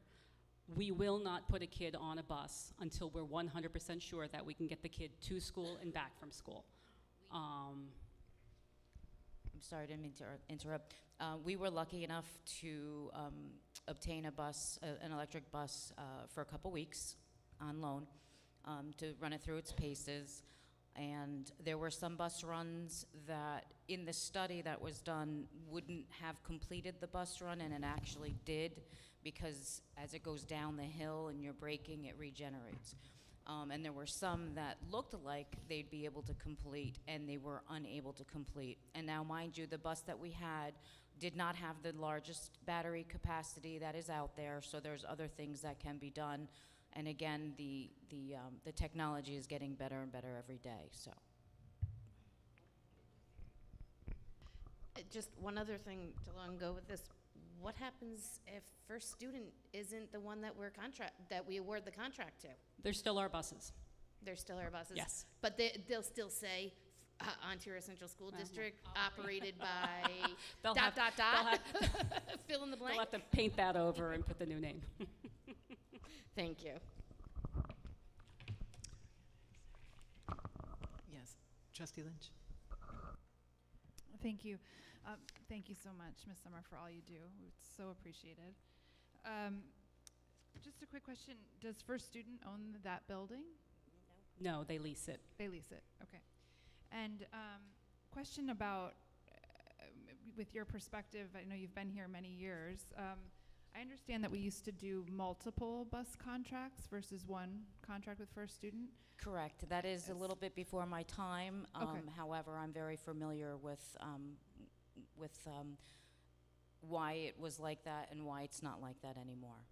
We will not put a kid on a bus until we're 100% sure that we can get the kid to school and back from school. I'm sorry, I didn't mean to interrupt. We were lucky enough to obtain a bus, an electric bus, for a couple weeks on loan to run it through its paces. And there were some bus runs that, in the study that was done, wouldn't have completed the bus run, and it actually did, because as it goes down the hill and you're braking, it regenerates. And there were some that looked like they'd be able to complete, and they were unable to complete. And now, mind you, the bus that we had did not have the largest battery capacity that is out there, so there's other things that can be done. And again, the technology is getting better and better every day, so. Just one other thing to go with this. What happens if First Student isn't the one that we award the contract to? They're still our buses. They're still our buses? Yes. But they'll still say Ontario Central School District operated by They'll fill in the blank? They'll have to paint that over and put the new name. Thank you. Yes. Trustee Lynch. Thank you. Thank you so much, Ms. Summer, for all you do. It's so appreciated. Just a quick question. Does First Student own that building? No, they lease it. They lease it, okay. And question about, with your perspective, I know you've been here many years. I understand that we used to do multiple bus contracts versus one contract with First Student. Correct. That is a little bit before my time. why it was like that and why it's not like that anymore.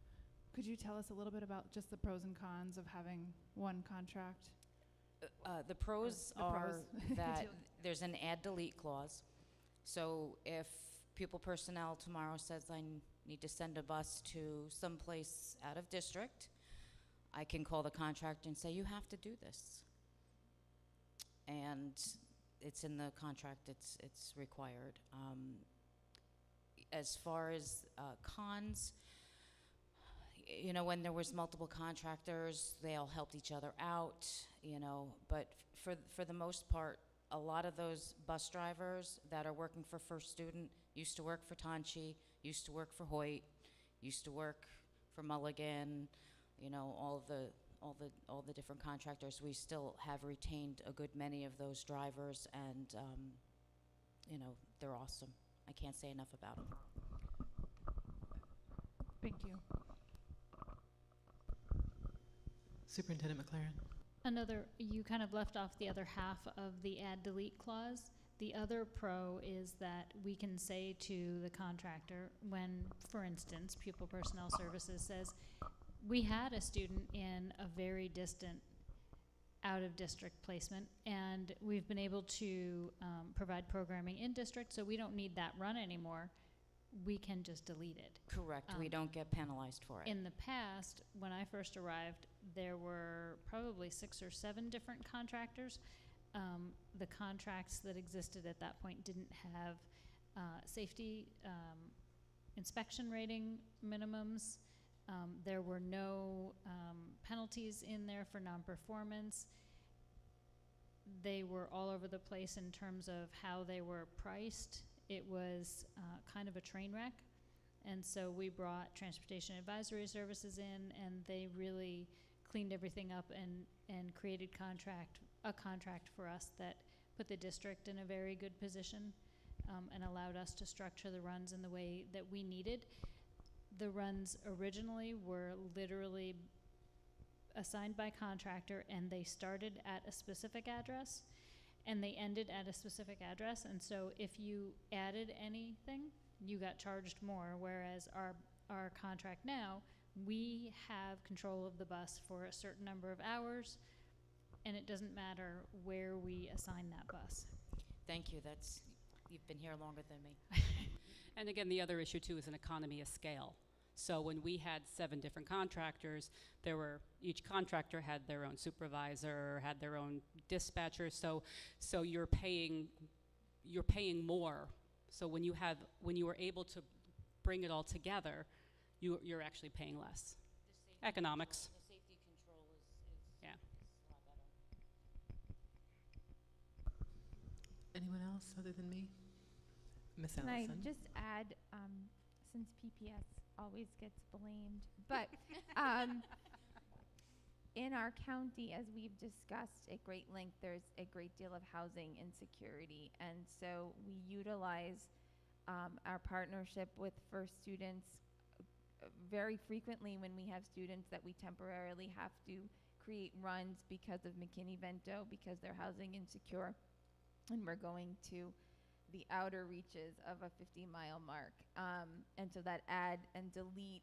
Could you tell us a little bit about just the pros and cons of having one contract? The pros the are pros. that there's an add-delete clause. So if pupil personnel tomorrow says I need to send a bus to someplace out of district, I can call the contractor and say, you have to do this. And it's in the contract, it's required. As far as cons, you know, when there was multiple contractors, they all helped each other out, you know, but for the most part, a lot of those bus drivers that are working for First Student used to work for Tonchi, used to work for Hoyt, used to work for Mulligan, you know, all the different contractors. We still have retained a good many of those drivers, and you know, they're awesome. I can't say enough about them. Thank you. Superintendent McLaren. You kind of left off the other half of the add-delete clause. The other pro is that we can say to the contractor when, for instance, Pupil Personnel Services says, we had a student in a very distant out-of-district placement, and we've been able to provide programming in district, so we don't need that run anymore. We can just delete it. Correct. We don't get penalized for it. In the past, when I first arrived, there were probably 6 or 7 different contractors. The contracts that existed at that point didn't have safety inspection rating minimums. There were no penalties in there for non-performance. They were all over the place in terms of how they were priced. It was kind of a train wreck. And so we brought Transportation Advisory Services in, and they really cleaned everything up and created a contract for us that put the district in a very good position and allowed us to structure the runs in the way that we needed. The runs originally were literally assigned by contractor, and they started at a specific address and they ended at a specific address, and so if you added anything, you got charged more, whereas our contract now, we have control of the bus for a certain number of hours, and it doesn't matter where we assign that bus. Thank you. You've been here longer than me. And again, the other issue too is an economy of scale. So when we had 7 different contractors, each contractor had their own supervisor, had their own dispatcher. So you're paying more. So when you were able to bring it all together, you're actually paying less. Economics. The safety control is yeah. a lot better. Anyone else other than me? Miss Can Allison. I just add, since PPS always gets blamed, but in our county, as we've discussed at great length, there's a great deal of housing insecurity, and so we utilize our partnership with First Students very frequently when we have students that we temporarily have to create runs because of McKinney-Vento, because they're housing insecure, and we're going to the outer reaches of a 50-mile mark. And so that add and delete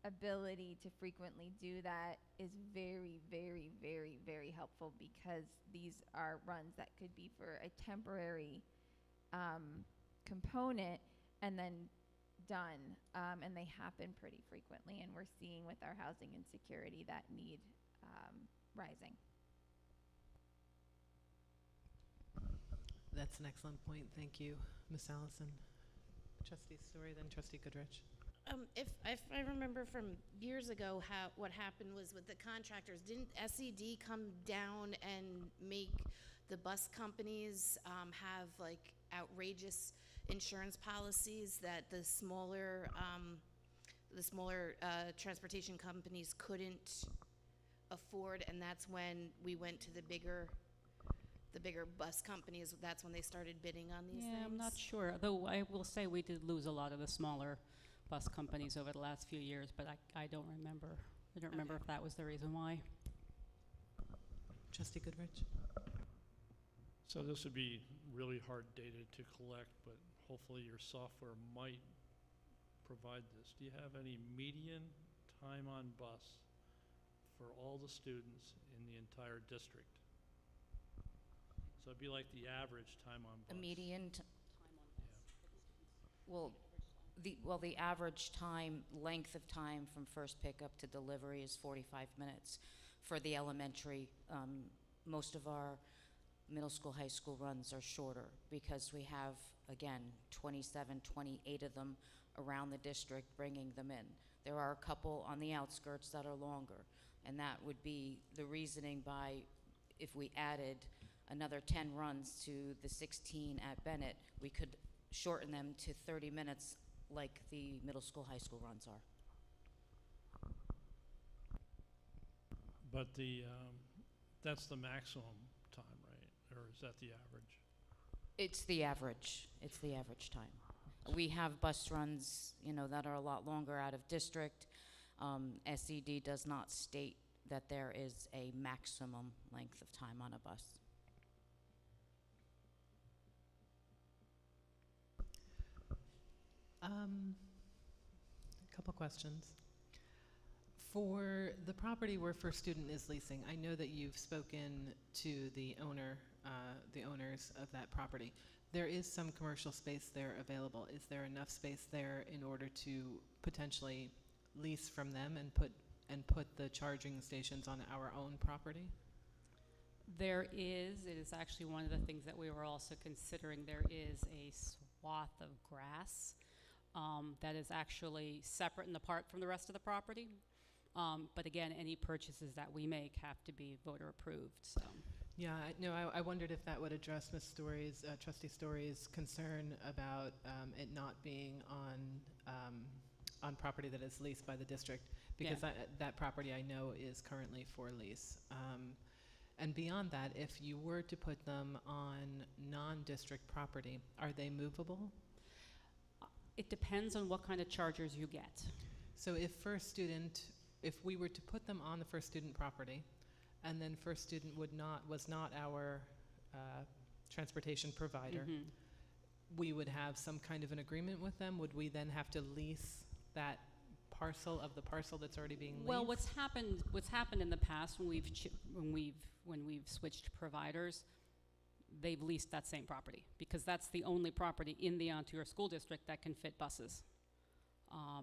ability to frequently do that is very, very, very, very helpful, because these are runs that could be for a temporary component and then done, and they happen pretty frequently, and we're seeing with our housing insecurity that need rising. That's an excellent point. Thank you, Miss Allison. Trustee Story, then Trustee Goodrich. If I remember from years ago, what happened was with the contractors, didn't SED come down and make the bus companies have like outrageous insurance policies that the smaller transportation companies couldn't afford, and that's when we went to the bigger bus companies. That's when they started bidding on these things. I'm not sure, though I will say we did lose a lot of the smaller bus companies over the last few years, but I don't remember. I don't remember if that was the reason why. Trustee Goodrich. So this would be really hard data to collect, but hopefully your software might provide this, do you have any median time on bus for all the students in the entire district? So it'd be like the average time on bus. A median well, the average time, length of time from first pickup to delivery is 45 minutes. For the elementary, most of our middle school, high school runs are shorter because we have, again, 27, 28 of them around the district bringing them in. There are a couple on the outskirts that are longer, and that would be the reasoning by if we added another 10 runs to the 16 at Bennett, we could shorten them to 30 minutes like the middle school, high school runs are. But that's the maximum time, right? Or is that the average? It's the average. It's the average time. We have bus runs, that are a lot longer out of district. SED does not state that there is a maximum length of time on a bus. A couple questions. For the property where First Student is leasing, I know that you've spoken to the owners of that property. There is some commercial space there available. Is there enough space there in order to potentially lease from them and put the charging stations on our own property? There is. It is actually one of the things that we were also considering. There is a swath of grass that is actually separate and apart from the rest of the property. But again, any purchases that we make have to be voter approved. So. Yeah, I wondered if that would address Ms. Story's, Trustee Story's concern about it not being on property that is leased by the district, because that property I know is currently for lease. And beyond that, if you were to put them on non-district property, are they movable? It depends on what kind of chargers you get. So if we were to put them on the First Student property, and then First Student was not our transportation provider, we would have some kind of an agreement with them. Would we then have to lease that parcel of the parcel that's already being leased? Well, what's happened in the past when we've switched providers, they've leased that same property because that's the only property in the Ontario School District that can fit buses.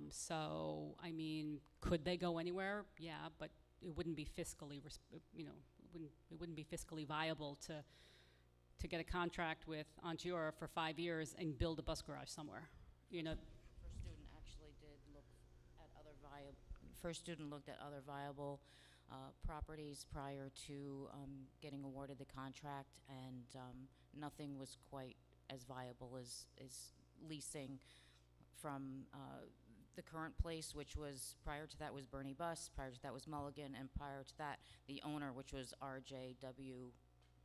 So, I mean, could they go anywhere? Yeah, but it wouldn't be fiscally, it wouldn't be fiscally viable to get a contract with Ontario for 5 years and build a bus garage somewhere. First Student actually did look at other First Student looked at other viable properties prior to getting awarded the contract, and nothing was quite as viable as leasing from the current place, which was, prior to that was Bernie Bus, prior to that was Mulligan, and prior to that, the owner, which was RJW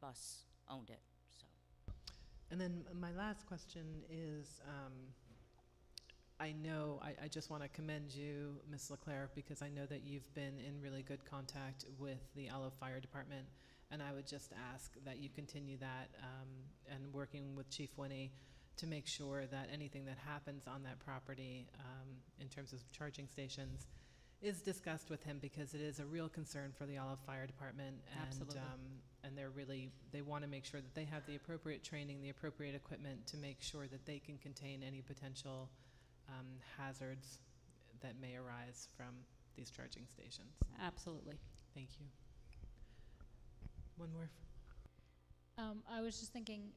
Bus, owned it. So. And then my last question is, I just want to commend you, Ms. LeClaire, because I know that you've been in really good contact with the Olive Fire Department, and I would just ask that you continue that and working with Chief Winnie to make sure that anything that happens on that property in terms of charging stations is discussed with him, because it is a real concern for the Olive Fire Department. Absolutely. And they want to make sure that they have the appropriate training, the appropriate equipment to make sure that they can contain any potential hazards that may arise from these charging stations. Absolutely. Thank you. One more. I was just thinking,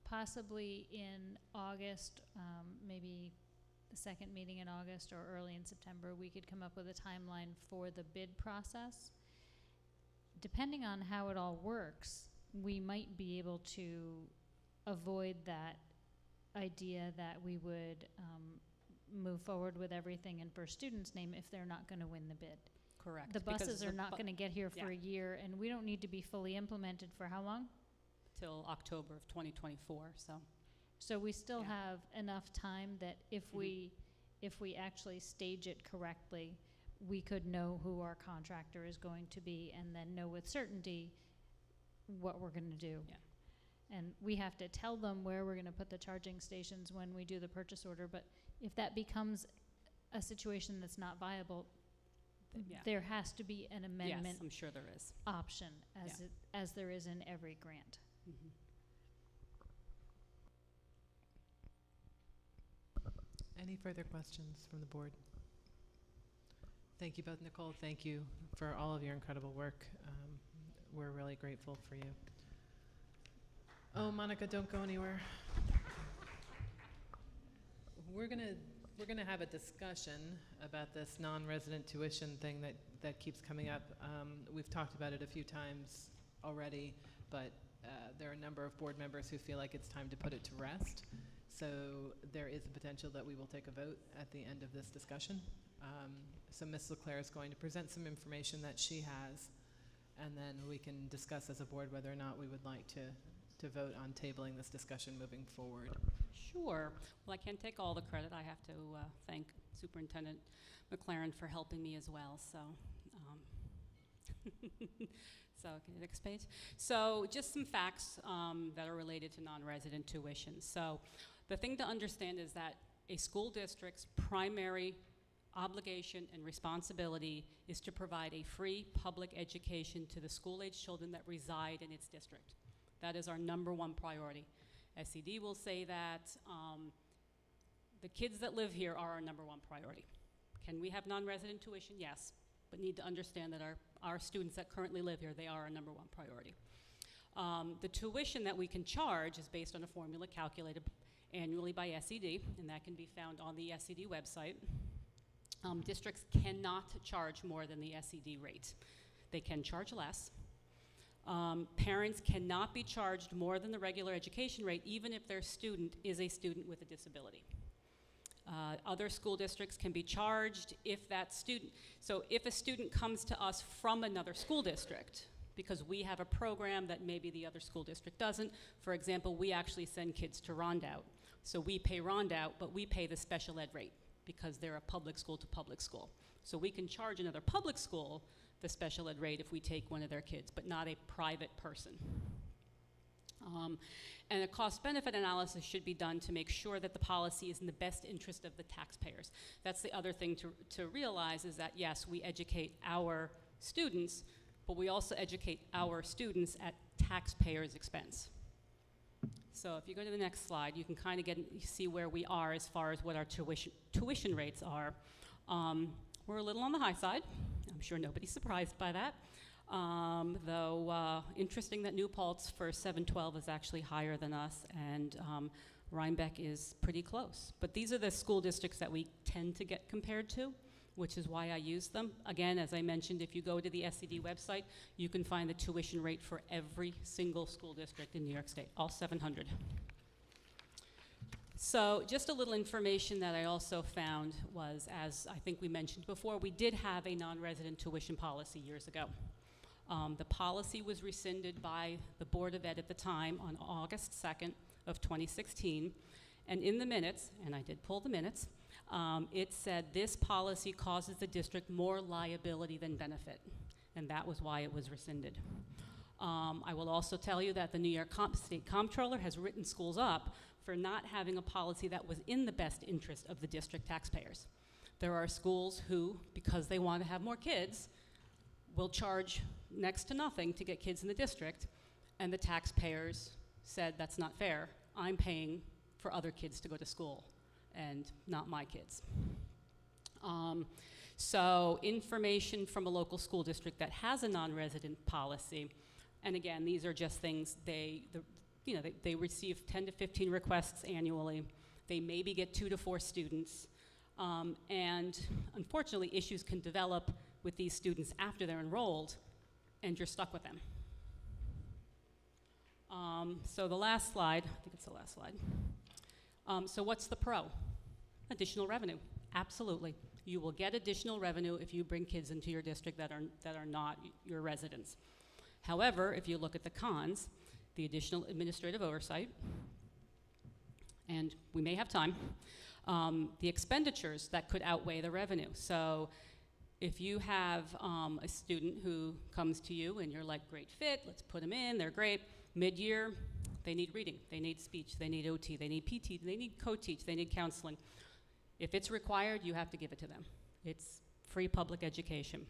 possibly in August, maybe the second meeting in August or early in September, we could come up with a timeline for the bid process. Depending on how it all works, we might be able to avoid that idea that we would move forward with everything in First Student's name if they're not going to win the bid. Correct. The buses are not going to get here for a year, and we don't need to be fully implemented for how long? Till October of 2024. So we still have enough time that if we actually stage it correctly, we could know who our contractor is going to be, and then know with certainty what we're going to do. Yeah. And we have to tell them where we're going to put the charging stations when we do the purchase order. But if that becomes a situation that's not viable, Yeah. there has to be an amendment. Yes, I'm sure there is. Option as Yeah. as there is in every grant. Mhm. Any further questions from the board? Thank you both, Nicole. Thank you for all of your incredible work. We're really grateful for you. Oh, Monica, don't go anywhere. We're gonna have a discussion about this non-resident tuition thing that keeps coming up. We've talked about it a few times already, but there are a number of board members who feel like it's time to put it to rest. So there is a potential that we will take a vote at the end of this discussion. So Ms. LeClaire is going to present some information that she has, and then we can discuss as a board whether or not we would like to vote on tabling this discussion moving forward. Sure. Well, I can't take all the credit. I have to thank Superintendent McLaren for helping me as well. So, so okay, next page. So just some facts that are related to non-resident tuition. So the thing to understand is that a school district's primary obligation and responsibility is to provide a free public education to the school-age children that reside in its district. That is our #1 priority. SED will say that the kids that live here are our #1 priority. Can we have non-resident tuition? Yes, but need to understand that our students that currently live here, they are our #1 priority. The tuition that we can charge is based on a formula calculated annually by SED, and that can be found on the SED website. Districts cannot charge more than the SED rate. They can charge less. Parents cannot be charged more than the regular education rate, even if their student is a student with a disability. Other school districts can be charged if that student, so if a student comes to us from another school district, because we have a program that maybe the other school district doesn't. For example, we actually send kids to Rondout. So we pay Rondout, but we pay the special ed rate because they're a public school to public school. So we can charge another public school the special ed rate if we take one of their kids, but not a private person. And a cost-benefit analysis should be done to make sure that the policy is in the best interest of the taxpayers. That's the other thing to realize is that, yes, we educate our students, but we also educate our students at taxpayers' expense. So if you go to the next slide, you can kind of see where we are as far as what our tuition rates are. We're a little on the high side. I'm sure nobody's surprised by that. Though interesting that New Paltz for 712 is actually higher than us, and Rhinebeck is pretty close. But these are the school districts that we tend to get compared to, which is why I use them. Again, as I mentioned, if you go to the SED website, you can find the tuition rate for every single school district in New York State, all 700. So just a little information that I also found was, as I think we mentioned before, we did have a non-resident tuition policy years ago. The policy was rescinded by the Board of Ed at the time on August 2nd of 2016. And in the minutes, and I did pull the minutes, it said this policy causes the district more liability than benefit. And that was why it was rescinded. I will also tell you that the New York State Comptroller has written schools up for not having a policy that was in the best interest of the district taxpayers. There are schools who, because they want to have more kids, will charge next to nothing to get kids in the district, and the taxpayers said that's not fair. I'm paying for other kids to go to school and not my kids. So information from a local school district that has a non-resident policy, and again, these are just things they receive 10 to 15 requests annually. They maybe get 2 to 4 students. And unfortunately, issues can develop with these students after they're enrolled, and you're stuck with them. So the last slide, I think it's the last slide. So what's the pro? Additional revenue, absolutely. You will get additional revenue if you bring kids into your district that are not your residents. However, if you look at the cons, the additional administrative oversight, and we may have time, the expenditures that could outweigh the revenue. So if you have a student who comes to you and you're like, great fit, let's put them in, they're great, mid-year, They need reading, they need speech, they need OT, they need PT, they need co-teach, they need counseling. If it's required, you have to give it to them. It's free public education.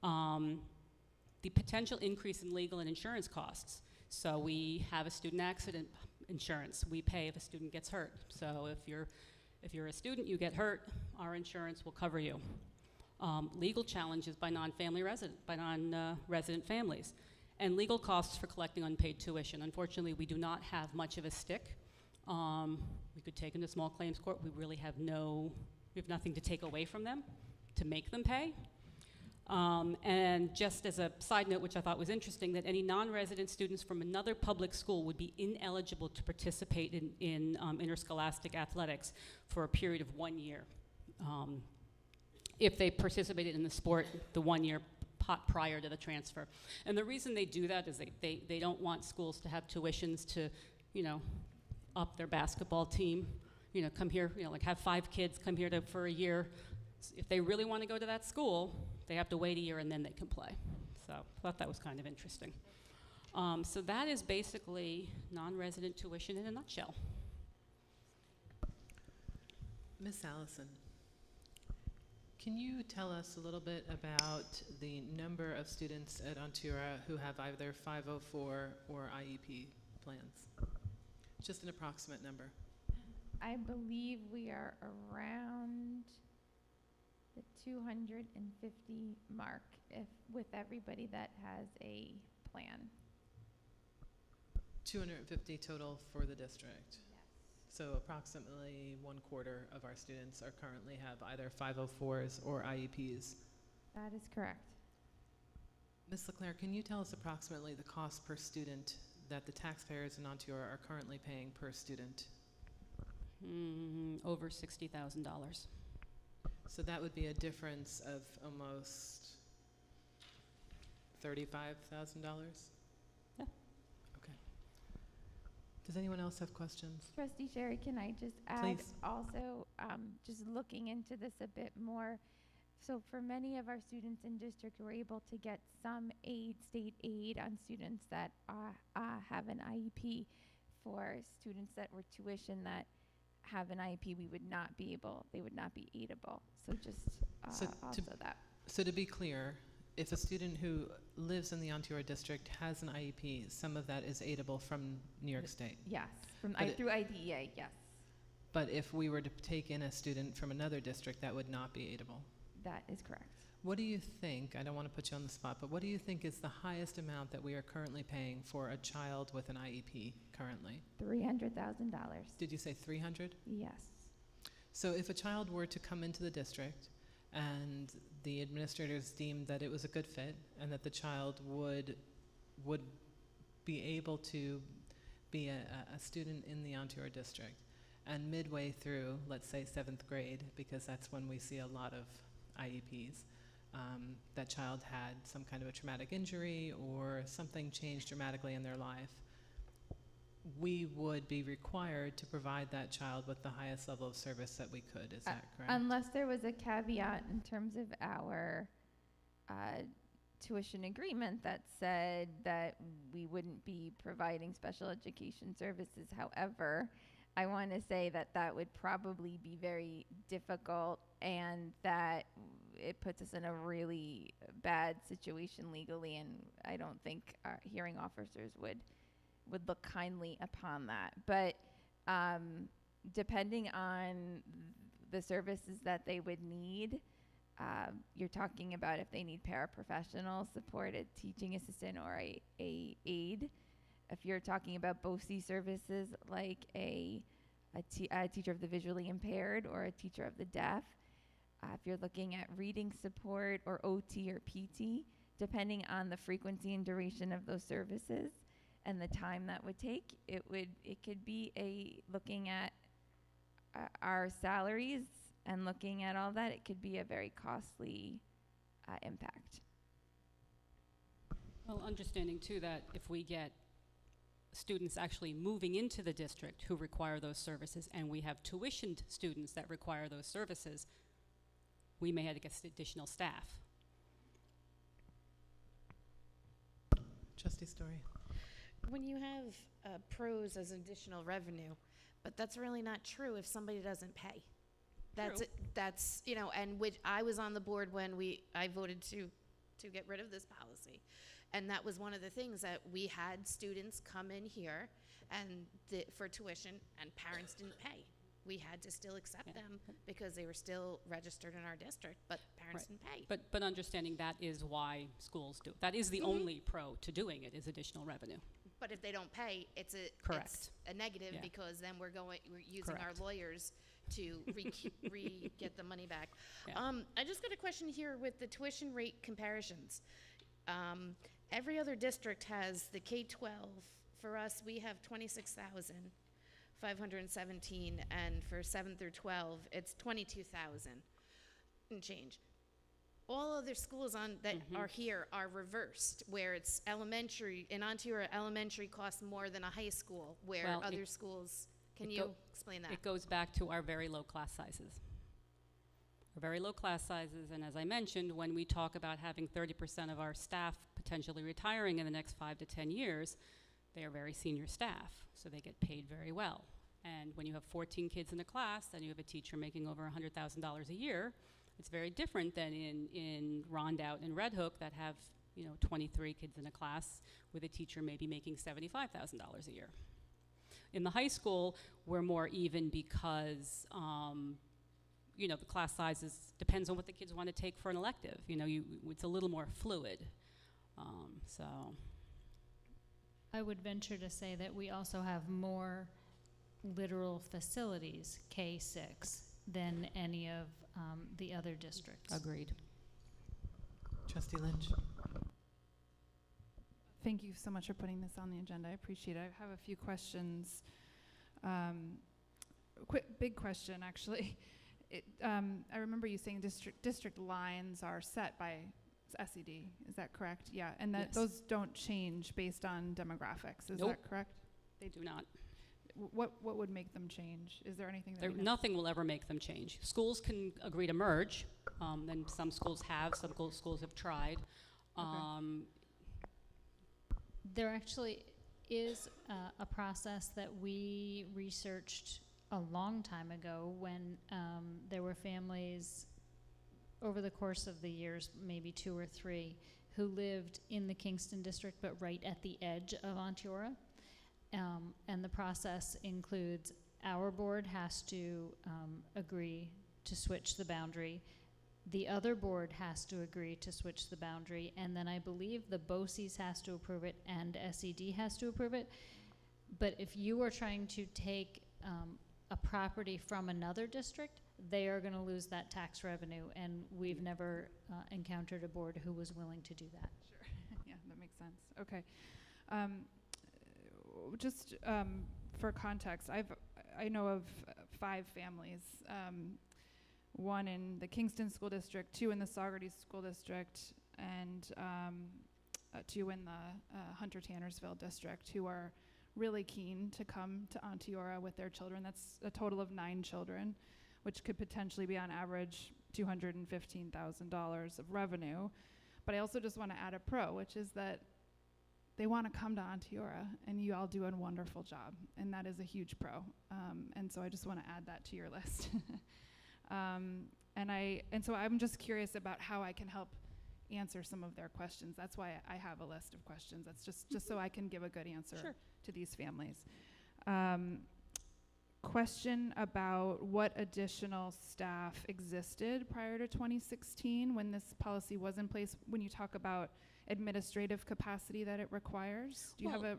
The potential increase in legal and insurance costs. So we have a student accident insurance. We pay if a student gets hurt. So if you're a student, you get hurt, our insurance will cover you. Legal challenges by non-resident families. And legal costs for collecting unpaid tuition. Unfortunately, we do not have much of a stick. We could take them to small claims court. We really have nothing to take away from them to make them pay. And just as a side note, which I thought was interesting, that any non-resident students from another public school would be ineligible to participate in interscholastic athletics for a period of 1 year. If they participated in the sport the 1 year prior to the transfer. And the reason they do that is they don't want schools to have tuitions to, up their basketball team, come here, like have 5 kids come here for a year. If they really want to go to that school, they have to wait a year and then they can play. So I thought that was kind of interesting. So that is basically non-resident tuition in a nutshell. Miss Allison, can you tell us a little bit about the number of students at Ontura who have either 504 or IEP plans? Just an approximate number. I believe we are around the 250 mark with everybody that has a plan. 250 total for the district. So approximately 1/4 of our students are currently have either 504s or IEPs. That is correct. Ms. LeClaire, can you tell us approximately the cost per student that the taxpayers in Ontario are currently paying per student? Over $60,000. So that would be a difference of almost $35,000? Yeah. Okay. Does anyone else have questions? Trustee Sherry, can I just add Please. also, just looking into this a bit more, so for many of our students in district, we're able to get some aid, state aid on students that have an IEP. For students that were tuition that have an IEP, they would not be aidable. So just So to be clear, if a student who lives in the Ontario district has an IEP, some of that is aidable from New York State? Yes, through IDEA, yes. But if we were to take in a student from another district, that would not be aidable? That is correct. What do you think, I don't want to put you on the spot, but what do you think is the highest amount that we are currently paying for a child with an IEP currently? $300,000. Did you say 300? Yes. So if a child were to come into the district and the administrators deemed that it was a good fit and that the child would be able to be a student in the Ontario district, and midway through, let's say 7th grade, because that's when we see a lot of IEPs, that child had some kind of a traumatic injury or something changed dramatically in their life, we would be required to provide that child with the highest level of service that we could. Is that correct? Unless there was a caveat in terms of our tuition agreement that said that we wouldn't be providing special education services. However, I want to say that that would probably be very difficult and that it puts us in a really bad situation legally, and I don't think our hearing officers would look kindly upon that. But depending on the services that they would need, you're talking about if they need paraprofessional support, a teaching assistant, or a aide. If you're talking about BOCE services like a teacher of the visually impaired or a teacher of the deaf, if you're looking at reading support or OT or PT, depending on the frequency and duration of those services and the time that would take, it could be looking at our salaries and looking at all that, it could be a very costly impact. Well, understanding too that if we get students actually moving into the district who require those services, and we have tuitioned students that require those services, we may have to get additional staff. Trustee Story. when you have pros as additional revenue, but that's really not true if somebody doesn't pay. That's True. it, that's, you know, and which I was on the board when I voted to get rid of this policy. And that was one of the things that we had students come in here and for tuition, and parents didn't pay. We had to still accept them because they were still registered in our district, but parents didn't pay. But understanding that is why schools do it. That is the only pro to doing it, is additional revenue. But if they don't pay, it's Correct. It's a negative, Yeah. because then we're using Correct. our lawyers to get the money back. Yeah. I just got a question here with the tuition rate comparisons. Every other district has the K-12. For us, we have 26,517, and for 7 through 12, it's 22,000 and change. All other schools that are here are reversed, where it's elementary, in Ontario, elementary costs more than a high school, where Well, other schools, can it you go- explain that? It goes back to our very low class sizes. Our very low class sizes, and as I mentioned, when we talk about having 30% of our staff potentially retiring in the next 5 to 10 years, they are very senior staff, so they get paid very well. And when you have 14 kids in a class and you have a teacher making over $100,000 a year, it's very different than in Rondout and Red Hook that have, 23 kids in a class with a teacher maybe making $75,000 a year. In the high school, we're more even because, the class sizes depends on what the kids want to take for an elective. It's a little more fluid. So. I would venture to say that we also have more literal facilities, K-6, than any of the other districts. Agreed. Trustee Lynch. Thank you so much for putting this on the agenda. I appreciate it. I have a few questions. Big question, actually. I remember you saying district lines are set by SED. Is that correct? Yeah, and that Yes. those don't change based on demographics. Is Nope. that correct? They do not. What would make them change? Is there anything that we know? Nothing will ever make them change. Schools can agree to merge, and some schools have, some schools have tried. There actually is a process that we researched a long time ago when there were families over the course of the years, maybe 2 or 3, who lived in the Kingston district but right at the edge of Onteora. And the process includes our board has to agree to switch the boundary. The other board has to agree to switch the boundary, and then I believe the BOCES has to approve it and SED has to approve it. But if you are trying to take a property from another district, they are going to lose that tax revenue, and we've never encountered a board who was willing to do that. Sure. Yeah, that makes sense. Okay. Just for context, I know of 5 families, 1 in the Kingston School District, 2 in the Saugerties School District, and 2 in the Hunter-Tannersville District, who are really keen to come to Onteora with their children. That's a total of 9 children, which could potentially be on average $215,000 of revenue. But I also just want to add a pro, which is that they want to come to Onteora, and you all do a wonderful job, and that is a huge pro. And so I just want to add that to your list. And so I'm just curious about how I can help answer some of their questions. That's why I have a list of questions. That's just so I can give a good answer to these families. Question about what additional staff existed prior to 2016 when this policy was in place, when you talk about administrative capacity that it requires? Do you have a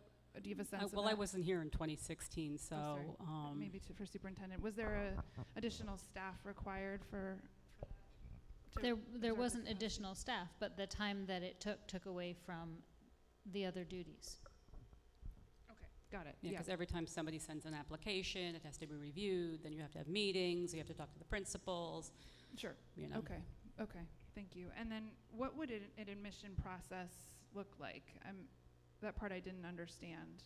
sense of that? Well, I wasn't here in 2016, so. Maybe for superintendent. Was there additional staff required for There wasn't additional staff, but the time that it took away from the other duties. Okay, got it. Yeah, because every time somebody sends an application, it has to be reviewed, then you have to have meetings, you have to talk to the principals. Sure. Okay, thank you. And then what would an admission process look like? That part I didn't understand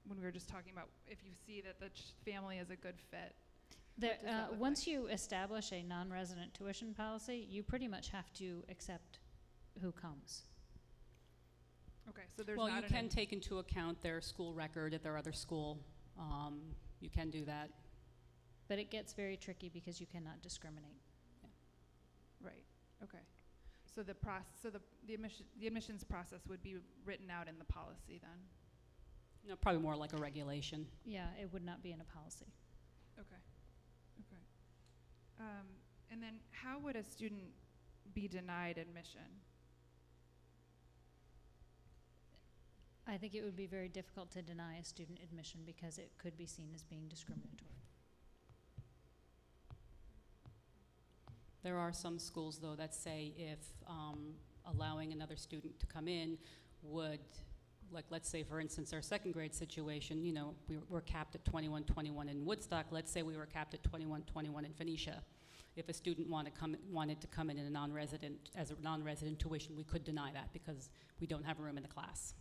when we were just talking about if you see that the family is a good fit. Once you establish a non-resident tuition policy, you pretty much have to accept who comes. Okay, so there's Well, not you can take into account their school record at their other school. You can do that. But it gets very tricky because you cannot discriminate. Right, okay. So the admissions process would be written out in the policy then? No, probably more like a regulation. Yeah, it would not be in a policy. Okay, okay. And then how would a student be denied admission? I think it would be very difficult to deny a student admission because it could be seen as being discriminatory. There are some schools, though, that say if allowing another student to come in would, like, let's say, for instance, our second grade situation, you know, we're capped at 21-21 in Woodstock. Let's say we were capped at 21-21 in Phoenicia. If a student wanted to come in as a non-resident tuition, we could deny that because we don't have room in the class.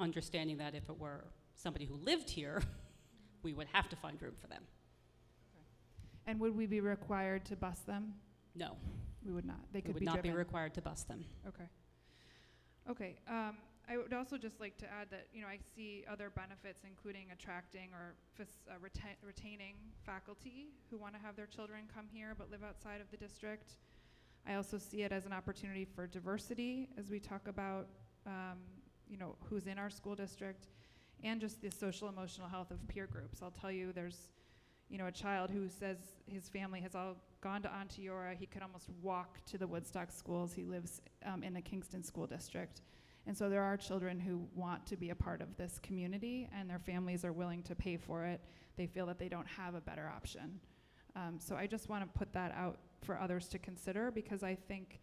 Understanding that if it were somebody who lived here, we would have to find room for them. And would we be required to bus them? No. We would not. They We could would be not be driven. required to bus them. Okay. Okay. I would also just like to add that, you know, I see other benefits, including attracting or retaining faculty who want to have their children come here but live outside of the district. I also see it as an opportunity for diversity as we talk about, you know, who's in our school district, and just the social emotional health of peer groups. I'll tell you, there's, you know, a child who says his family has all gone to Onteora. He could almost walk to the Woodstock schools. He lives in the Kingston school district. And so there are children who want to be a part of this community, and their families are willing to pay for it. They feel that they don't have a better option. So I just want to put that out for others to consider, because I think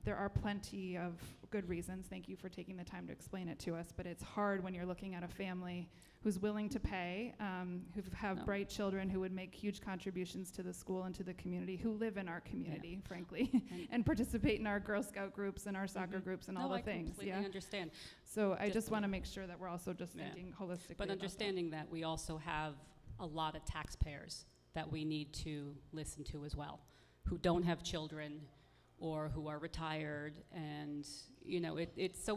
there are plenty of good reasons. Thank you for taking the time to explain it to us. But it's hard when you're looking at a family who's willing to pay, who have bright children who would make huge contributions to the school and to the community, who live in our community, frankly, and participate in our Girl Scout groups and our soccer groups and all the things. I completely understand. So I just want to make sure that we're also just thinking holistically. But about understanding that we also have a lot of taxpayers that we need to listen to as well, who don't have children or who are retired, and you know, so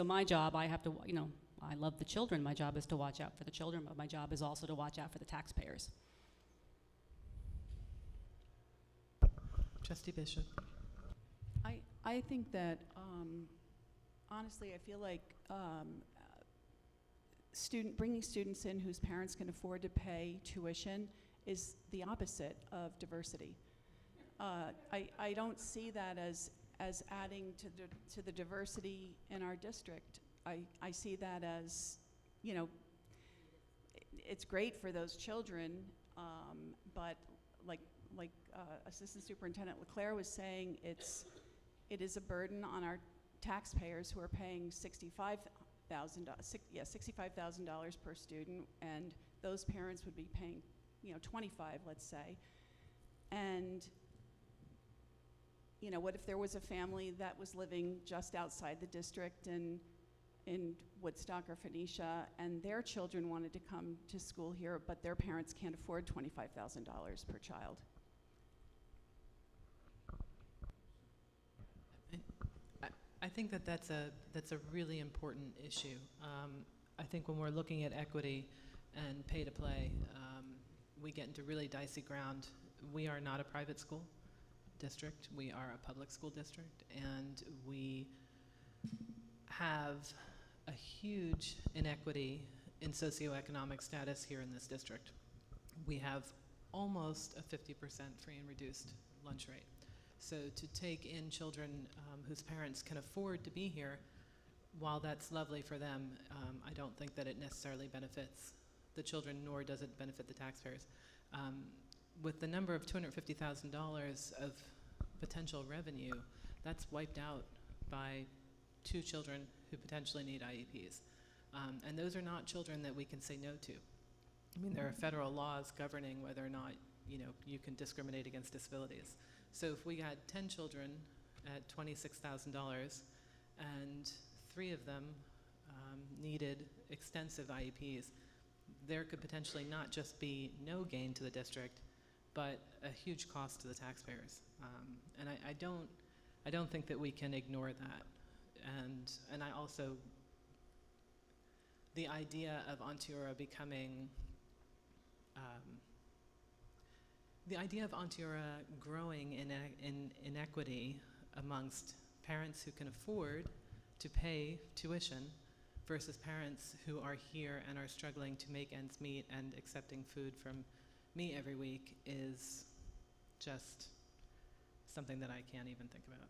my job, I have to, you know, I love the children. My job is to watch out for the children, but my job is also to watch out for the taxpayers. Trustee Bishop. I think that, honestly, I feel like bringing students in whose parents can afford to pay tuition is the opposite of diversity. I don't see that as adding to the diversity in our district. I see that as, you know, it's great for those children, but like Assistant Superintendent LeClaire was saying, it is a burden on our taxpayers who are paying $65,000 per student, and those parents would be paying, you know, $25,000, let's say, and you know, what if there was a family that was living just outside the district in Woodstock or Phoenicia, and their children wanted to come to school here, but their parents can't afford $25,000 per child? I think that's a really important issue. I think when we're looking at equity and pay to play, we get into really dicey ground. We are not a private school district. We are a public school district, and we have a huge inequity in socioeconomic status here in this district. We have almost a 50% free and reduced lunch rate. So to take in children whose parents can afford to be here, while that's lovely for them, I don't think that it necessarily benefits the children, nor does it benefit the taxpayers. With the number of $250,000 of potential revenue, that's wiped out by 2 children who potentially need IEPs. And those are not children that we can say no to. I mean, there are federal laws governing whether or not, you know, you can discriminate against disabilities. So if we had 10 children at $26,000 and 3 of them needed extensive IEPs, there could potentially not just be no gain to the district, but a huge cost to the taxpayers. And I don't think that we can ignore that. and I also, the idea of Ontiora becoming, the idea of Ontiora growing in inequity amongst parents who can afford to pay tuition versus parents who are here and are struggling to make ends meet and accepting food from me every week is just something that I can't even think about.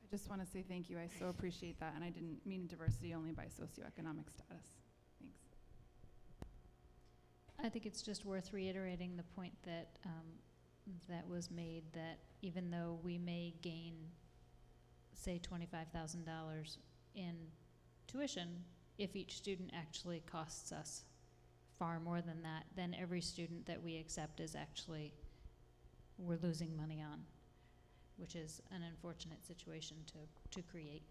I just want to say thank you. I so appreciate that, and I didn't mean diversity only by socioeconomic status. Thanks. I think it's just worth reiterating the point that that was made, that even though we may gain, say, $25,000 in tuition, if each student actually costs us far more than that, then every student that we accept is actually, we're losing money on, which is an unfortunate situation to create.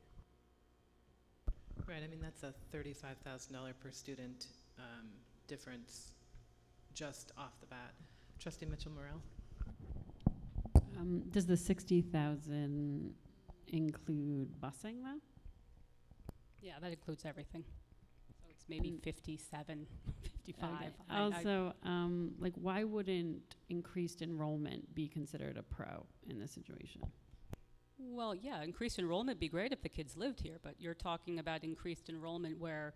Right, I mean, that's a $35,000 per student difference just off the bat. Trustee Mitchell-Morrell? Does the 60,000 include busing, though? Yeah, that includes everything. So it's maybe 57, 55. Okay. Also, like, why wouldn't increased enrollment be considered a pro in this situation? Well, yeah, increased enrollment would be great if the kids lived here, but you're talking about increased enrollment where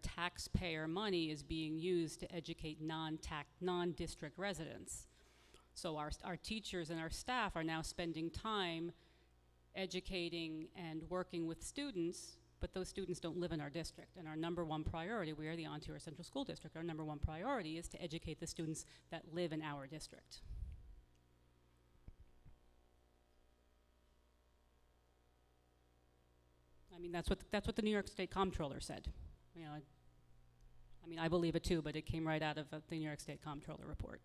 taxpayer money is being used to educate non-district residents. So our teachers and our staff are now spending time educating and working with students, but those students don't live in our district. And our number one priority, we are the Ontario Central School District, our number one priority is to educate the students that live in our district. I mean, that's what the New York State Comptroller said. You know, I mean, I believe it too, but it came right out of the New York State Comptroller report.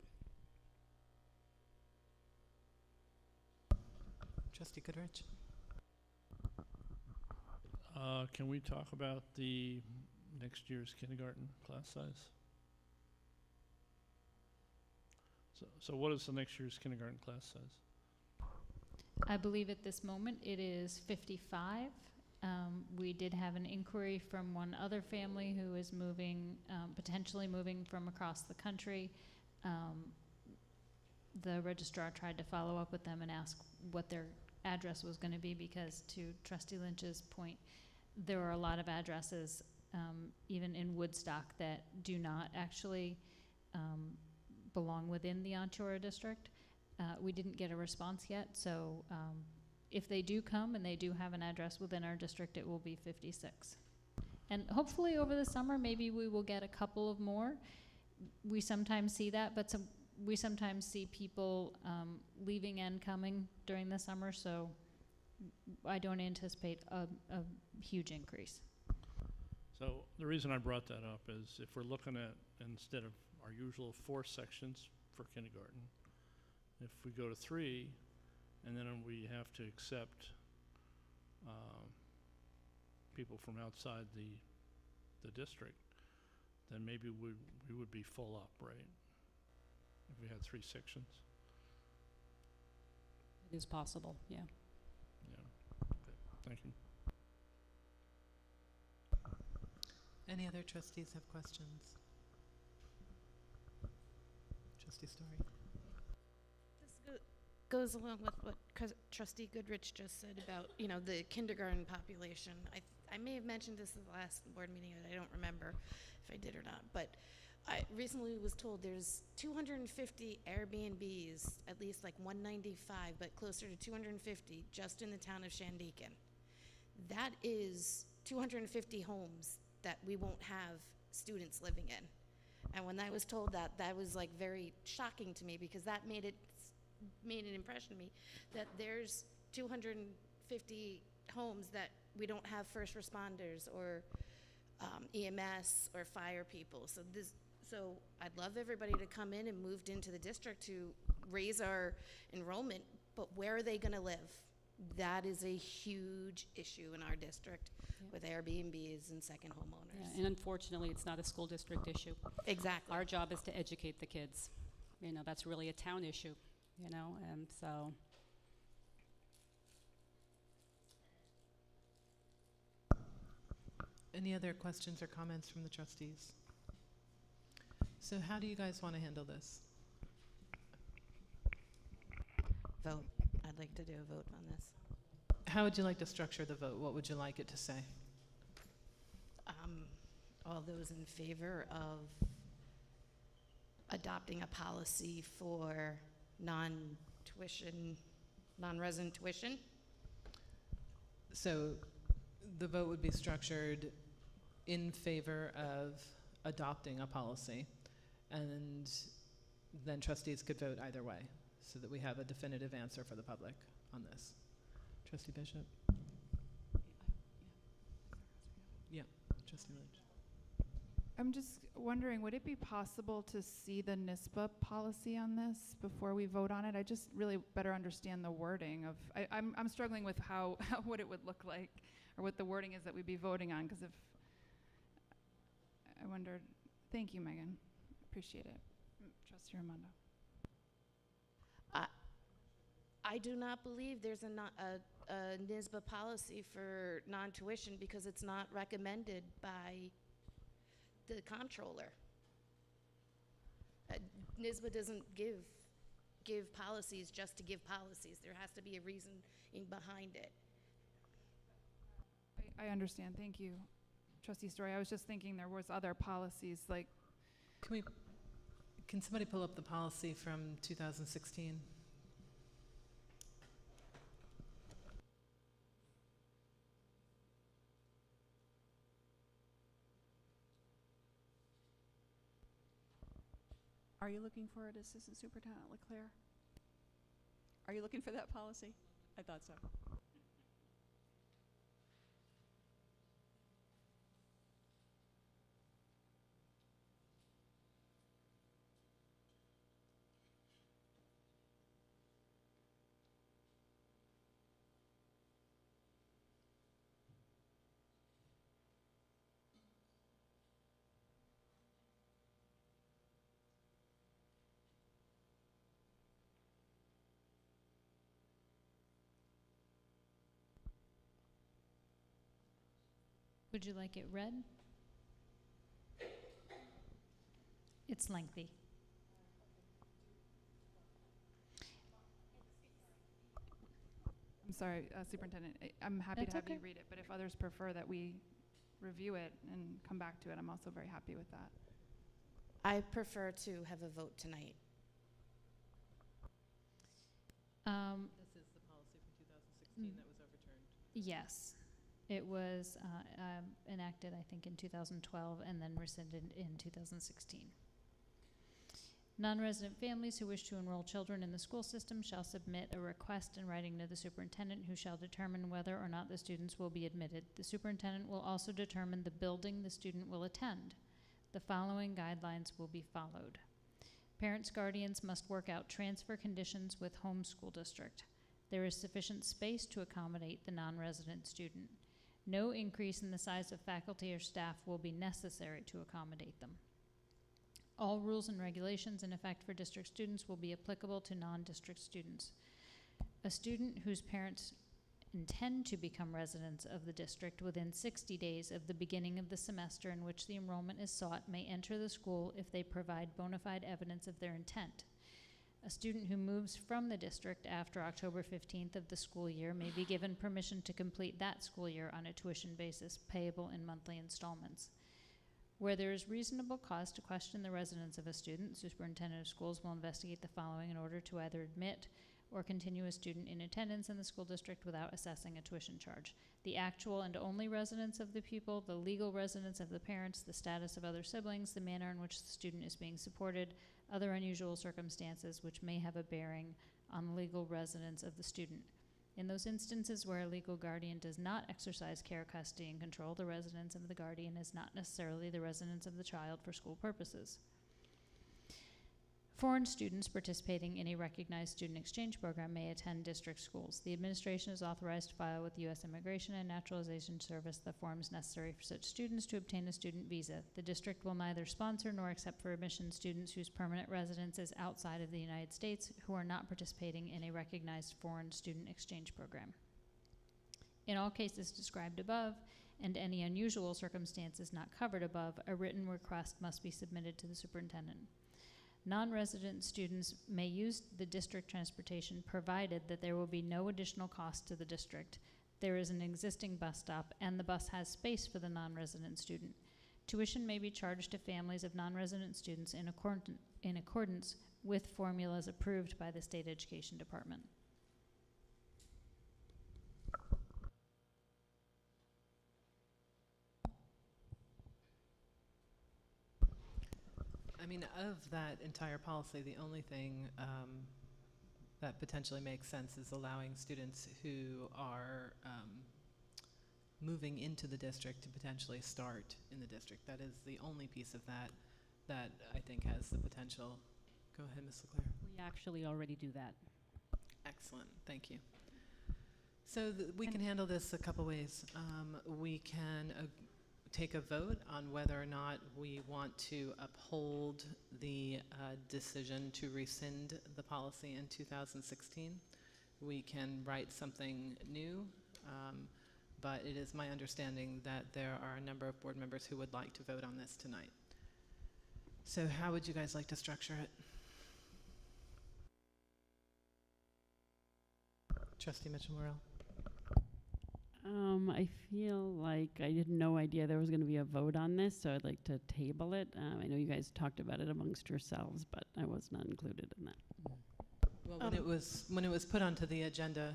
Trustee Goodrich? Can we talk about the next year's kindergarten class size? So what is the next year's kindergarten class size? I believe at this moment it is 55. We did have an inquiry from one other family who is moving, potentially moving from across the country. The registrar tried to follow up with them and ask what their address was going to be, because to Trustee Lynch's point, there are a lot of addresses, even in Woodstock, that do not actually belong within the Ontario district. We didn't get a response yet, so if they do come and they do have an address within our district, it will be 56. And hopefully over the summer, maybe we will get a couple of more. We sometimes see that, but we sometimes see people leaving and coming during the summer, so I don't anticipate a huge increase. So the reason I brought that up is if we're looking at, instead of our usual 4 sections for kindergarten, if we go to 3, and then we have to accept people from outside the district, then maybe we would be full up, right? If we had 3 sections. It is possible, yeah. Yeah, okay, thank you. Any other trustees have questions? Trustee Story? This goes along with what Trustee Goodrich just said about, you know, the kindergarten population. I may have mentioned this at the last board meeting, and I don't remember if I did or not, but I recently was told there's 250 Airbnbs, at least like 195, but closer to 250 just in the town of Shandaken. That is 250 homes that we won't have students living in. And when I was told that, that was like very shocking to me, because that made an impression to me that there's 250 homes that we don't have first responders or EMS or fire people. So I'd love everybody to come in and moved into the district to raise our enrollment, but where are they going to live? That is a huge issue in our district with Airbnbs and second homeowners. Yeah, and unfortunately, it's not a school district issue. Exactly. Our job is to educate the kids. You know, that's really a town issue, you know, and so. Any other questions or comments from the trustees? So how do you guys want to handle this? Vote. I'd like to do a vote on this. How would you like to structure the vote? What would you like it to say? All those in favor of adopting a policy for non-tuition, non-resident tuition? So the vote would be structured in favor of adopting a policy, and then trustees could vote either way, so that we have a definitive answer for the public on this. Trustee Bishop? Yeah, Trustee Lynch. I'm just wondering, would it be possible to see the NISBA policy on this before we vote on it? I just really better understand the wording of, I'm struggling with how what it would look like, or what the wording is that we'd be voting on, because if, I wondered, thank you, Megan, appreciate it. Trustee Raimondo. I do not believe there's a NISBA policy for non-tuition because it's not recommended by the comptroller. NISBA doesn't give policies just to give policies. There has to be a reason behind it. I understand, thank you. Trustee Story, I was just thinking there was other policies, like. Can somebody pull up the policy from 2016? Are you looking for it, Assistant Superintendent Leclerc? Are you looking for that policy? I thought so. Would you like it read? It's lengthy. I'm sorry, Superintendent, I'm happy That's to have okay. you read it, but if others prefer that we review it and come back to it, I'm also very happy with that. I prefer to have a vote tonight. This is the policy from 2016 that was overturned. Yes. It was enacted, I think, in 2012 and then rescinded in 2016. Non-resident families who wish to enroll children in the school system shall submit a request in writing to the superintendent, who shall determine whether or not the students will be admitted. The superintendent will also determine the building the student will attend. The following guidelines will be followed. Parents, guardians must work out transfer conditions with home school district. There is sufficient space to accommodate the non-resident student. No increase in the size of faculty or staff will be necessary to accommodate them. All rules and regulations in effect for district students will be applicable to non-district students. A student whose parents intend to become residents of the district within 60 days of the beginning of the semester in which the enrollment is sought may enter the school if they provide bona fide evidence of their intent. A student who moves from the district after October 15th of the school year may be given permission to complete that school year on a tuition basis payable in monthly installments. Where there is reasonable cause to question the residence of a student, the superintendent of schools will investigate the following in order to either admit or continue a student in attendance in the school district without assessing a tuition charge. The actual and only residence of the pupil, the legal residence of the parents, the status of other siblings, the manner in which the student is being supported, other unusual circumstances which may have a bearing on the legal residence of the student. In those instances where a legal guardian does not exercise care, custody, and control, the residence of the guardian is not necessarily the residence of the child for school purposes. Foreign students participating in a recognized student exchange program may attend district schools. The administration is authorized to file with the U.S. Immigration and Naturalization Service the forms necessary for such students to obtain a student visa. The district will neither sponsor nor accept for admission students whose permanent residence is outside of the United States who are not participating in a recognized foreign student exchange program. In all cases described above, and any unusual circumstances not covered above, a written request must be submitted to the superintendent. Non-resident students may use the district transportation provided that there will be no additional cost to the district. There is an existing bus stop and the bus has space for the non-resident student. Tuition may be charged to families of non-resident students in accordance with formulas approved by the State Education Department. I mean, of that entire policy, the only thing that potentially makes sense is allowing students who are moving into the district to potentially start in the district. That is the only piece of that that I think has the potential. Go ahead, Ms. LeClaire. We actually already do that. Excellent, thank you. So we can handle this a couple ways. We can take a vote on whether or not we want to uphold the decision to rescind the policy in 2016. We can write something new, but it is my understanding that there are a number of board members who would like to vote on this tonight. So how would you guys like to structure it? Trustee Mitchell-Morrell. I feel like I had no idea there was going to be a vote on this, so I'd like to table it. I know you guys talked about it amongst yourselves, but I was not included in that. Well, when it was put onto the agenda,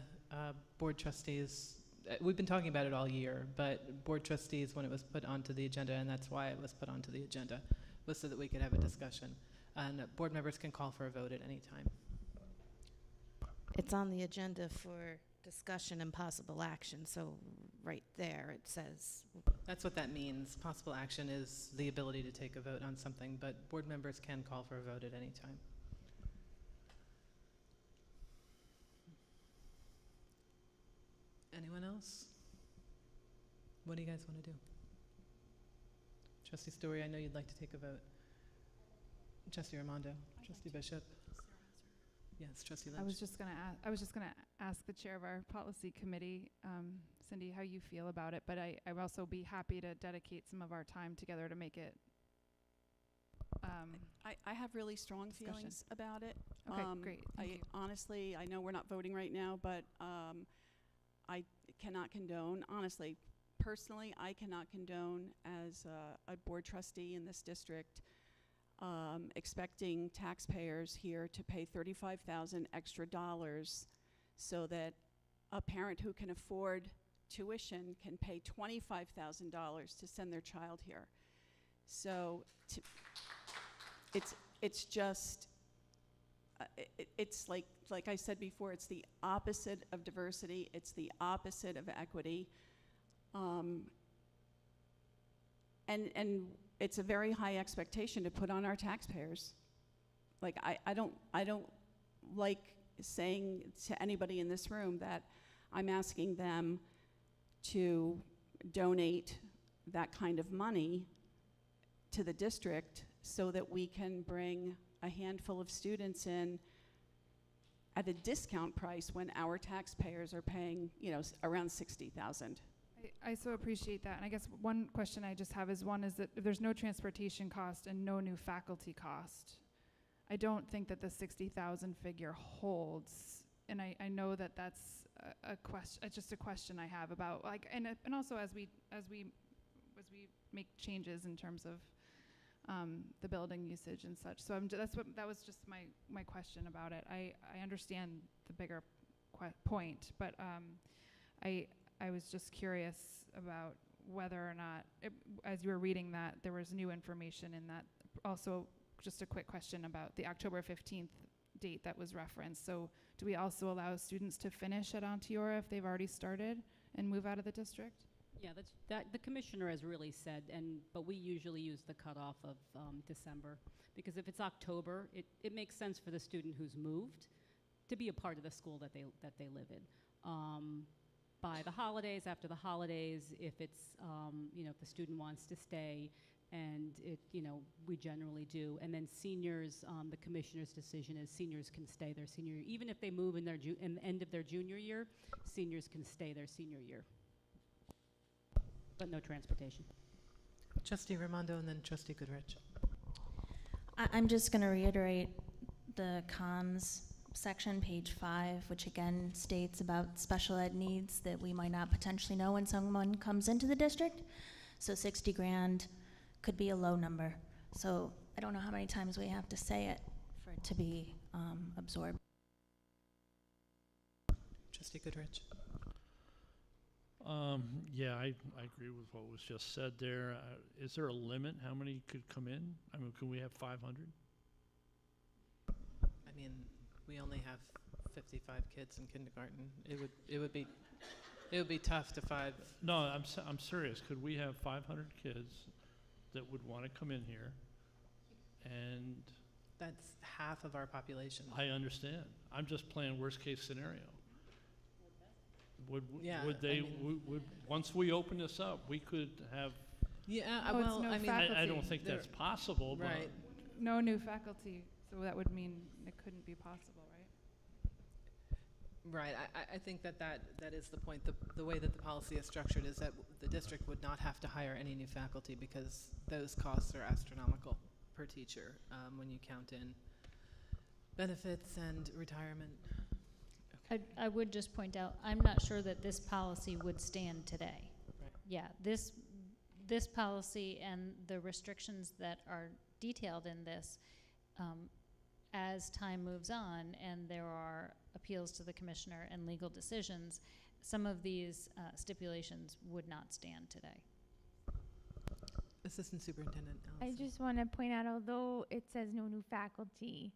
board trustees, we've been talking about it all year, but board trustees, when it was put onto the agenda, and that's why it was put onto the agenda, was so that we could have a discussion. And board members can call for a vote at any time. It's on the agenda for discussion and possible action, so right there it says. That's what that means. Possible action is the ability to take a vote on something, but board members can call for a vote at any time. Anyone else? What do you guys want to do? Trustee Story, I know you'd like to take a vote. Trustee Raimondo, Trustee Bishop. Yes, Trustee Lynch. I was just gonna ask the chair of our policy committee, Cindy, how you feel about it, but I would also be happy to dedicate some of our time together to make it. I have really strong discussion. feelings about it. Okay, great. Thank you. Honestly, I know we're not voting right now, but I cannot condone, honestly, personally, I cannot condone as a board trustee in this district expecting taxpayers here to pay $35,000 extra so that a parent who can afford tuition can pay $25,000 to send their child here. So it's just, it's like I said before, it's the opposite of diversity, it's the opposite of equity. And it's a very high expectation to put on our taxpayers. Like, I don't like saying to anybody in this room that I'm asking them to donate that kind of money to the district so that we can bring a handful of students in at a discount price when our taxpayers are paying, around $60,000. I so appreciate that. And I guess one question I just have is that if there's no transportation cost and no new faculty cost, I don't think that the 60,000 figure holds. And I know that that's a question, just a question I have about and also as we make changes in terms of the building usage and such. So that was just my question about it. I understand the bigger point, but I was just curious about whether or not, as you were reading that, there was new information in that. Also, just a quick question about the October 15th date that was referenced. So do we also allow students to finish at Ontiora if they've already started and move out of the district? Yeah, the commissioner has really said, but we usually use the cutoff of December, because if it's October, it makes sense for the student who's moved to be a part of the school that they live in. By the holidays, after the holidays, if it's, if the student wants to stay, and we generally do. And then seniors, the commissioner's decision is seniors can stay their senior year. Even if they move in the end of their junior year, seniors can stay their senior year. but no transportation. Trustee Raimondo and then Trustee Goodrich. I'm just going to reiterate the cons section, page 5, which again states about special ed needs that we might not potentially know when someone comes into the district. So 60 grand could be a low number. So I don't know how many times we have to say it for it to be absorbed. Trustee Goodrich. Yeah, I agree with what was just said there. Is there a limit how many could come in? I mean, can we have 500? I mean, we only have 55 kids in kindergarten. It would be tough to five. No, I'm serious. Could we have 500 kids that would want to come in here? And That's half of our population. I understand. I'm just playing worst case scenario. Would once we open this up, we could have? Yeah, Oh, well, I mean, I don't think that's possible. Right. No new faculty, so that would mean it couldn't be possible, right? Right. I think that is the point. The way that the policy is structured is that the district would not have to hire any new faculty because those costs are astronomical per teacher when you count in benefits and retirement. I would just point out, I'm not sure that this policy would stand today. Right. Yeah, this policy and the restrictions that are detailed in this, as time moves on and there are appeals to the commissioner and legal decisions, some of these stipulations would not stand today. Assistant Superintendent I Allison. just want to point out, although it says no new faculty,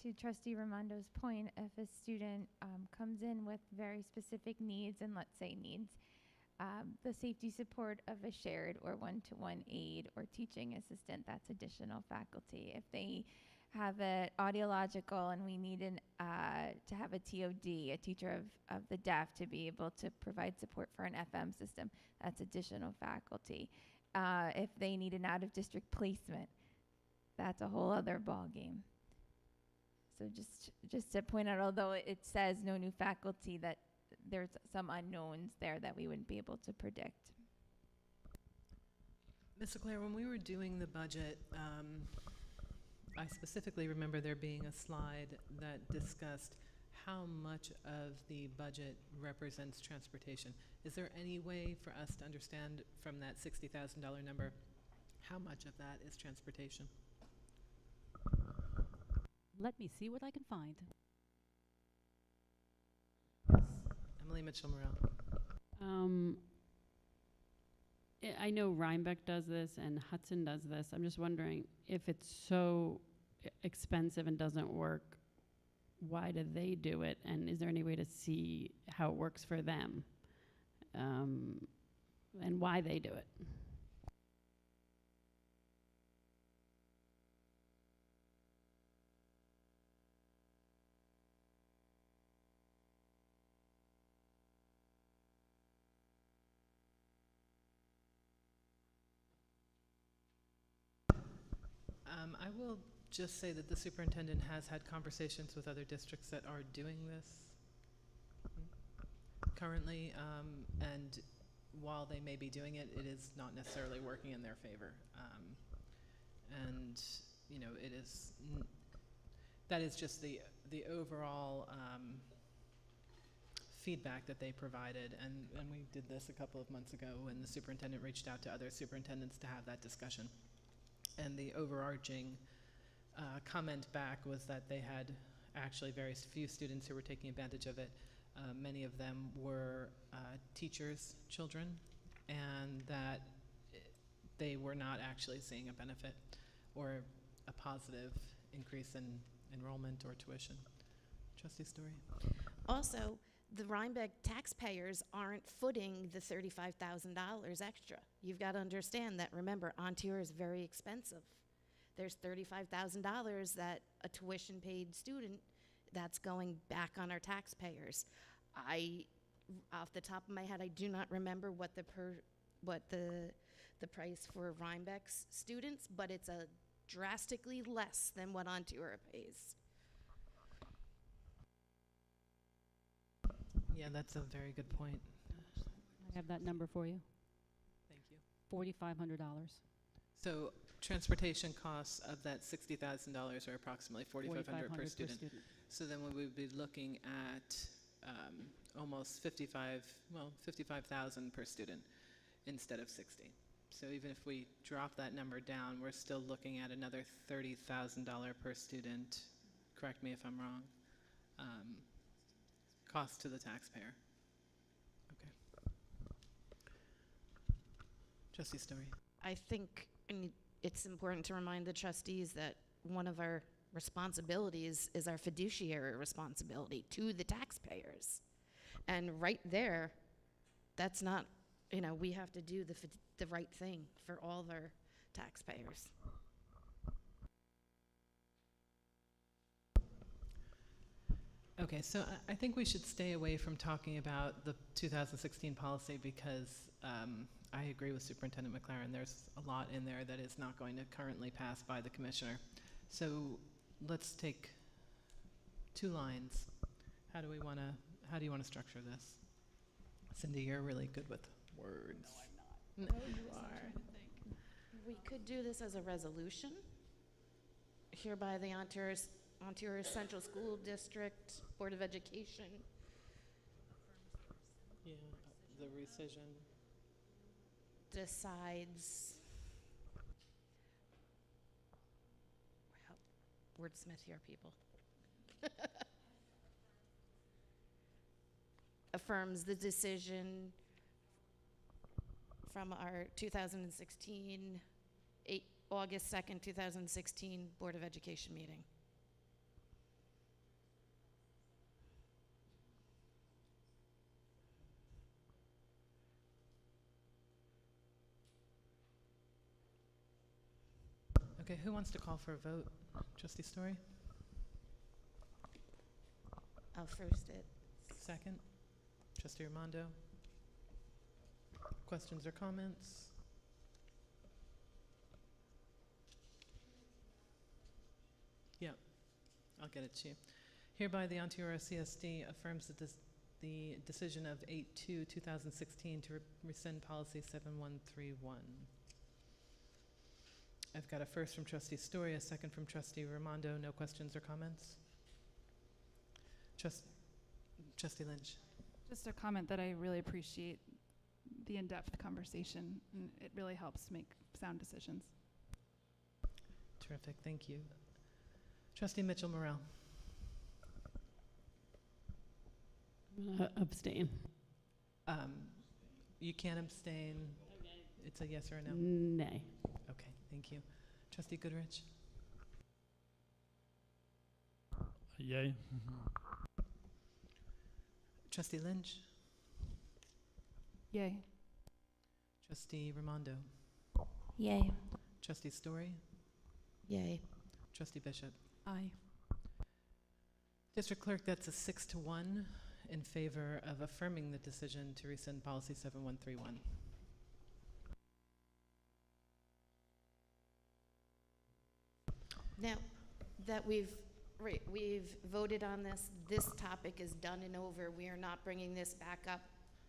to Trustee Raimondo's point, if a student comes in with very specific needs, and let's say needs the safety support of a shared or one-to-one aide or teaching assistant, that's additional faculty. If they have an audiological and we need to have a TOD, a teacher of the deaf, to be able to provide support for an FM system, that's additional faculty. If they need an out-of-district placement, that's a whole other ballgame. So just to point out, although it says no new faculty, that there's some unknowns there that we wouldn't be able to predict. Ms. LeClaire, when we were doing the budget, I specifically remember there being a slide that discussed how much of the budget represents transportation. Is there any way for us to understand from that $60,000 number how much of that is transportation? Let me see what I can find. Emily Mitchell-Morrell. I know Rhinebeck does this and Hudson does this. I'm just wondering if it's so expensive and doesn't work, why do they do it? And is there any way to see how it works for them and why they do it? I will just say that the superintendent has had conversations with other districts that are doing this currently, and while they may be doing it, it is not necessarily working in their favor. And you know, it is that is just the overall feedback that they provided, and we did this a couple of months ago when the superintendent reached out to other superintendents to have that discussion. And the overarching comment back was that they had actually very few students who were taking advantage of it. Many of them were teachers' children, and that they were not actually seeing a benefit or a positive increase in enrollment or tuition. Trustee Story. Also, the Rhinebeck taxpayers aren't footing the $35,000 extra. You've got to understand that, remember, Ontier is very expensive. There's $35,000 that a tuition paid student that's going back on our taxpayers. Off the top of my head, I do not remember what the price for Rhinebeck's students, but it's a drastically less than what Ontier pays. Yeah, that's a very good point. I have that number for you. Thank $4,500. So transportation costs of that $60,000 are approximately $4,500 per student. So then we would be looking at almost 55,000 per student instead of 60. So even if we drop that number down, we're still looking at another $30,000 per student, correct me if I'm wrong, cost to the taxpayer. Okay. Trustee Story. I think it's important to remind the trustees that one of our responsibilities is our fiduciary responsibility to the taxpayers. And right there, that's not, we have to do the right thing for all of our taxpayers. Okay, so I think we should stay away from talking about the 2016 policy because I agree with Superintendent McLaren. There's a lot in there that is not going to currently pass by the commissioner. So let's take 2 lines. How do you want to structure this? Cindy, you're really good with words. No, I'm not. No, you are. We could do this as a resolution. Hereby the Ontario Central School District Board of Education. Yeah, the rescission. Decides. Wordsmith here, people. Affirms the decision from our 2016, August 2nd, 2016 Board of Education meeting. Okay, who wants to call for a vote? Trustee Story? I'll first it. Second? Trustee Armando? Questions or comments? Yeah, I'll get it to you. Hereby, the Ontario CSD affirms the decision of 8/2/2016 to rescind policy 7131. I've got a first from Trustee Story, a second from Trustee Raimondo. No questions or comments? Trustee Lynch. Just a comment that I really appreciate the in-depth conversation, and it really helps make sound decisions. Terrific, thank you. Trustee Mitchell-Morell. Abstain. You can abstain. It's a yes or a no? Nay. Okay, thank you. Trustee Goodrich? Yay. Trustee Lynch? Yay. Trustee Raimondo? Yay. Trustee Story? Yay. Trustee Bishop? Aye. District Clerk, that's a 6-1 in favor of affirming the decision to rescind policy 7131. Now that we've voted on this topic is done and over. We are not bringing this back up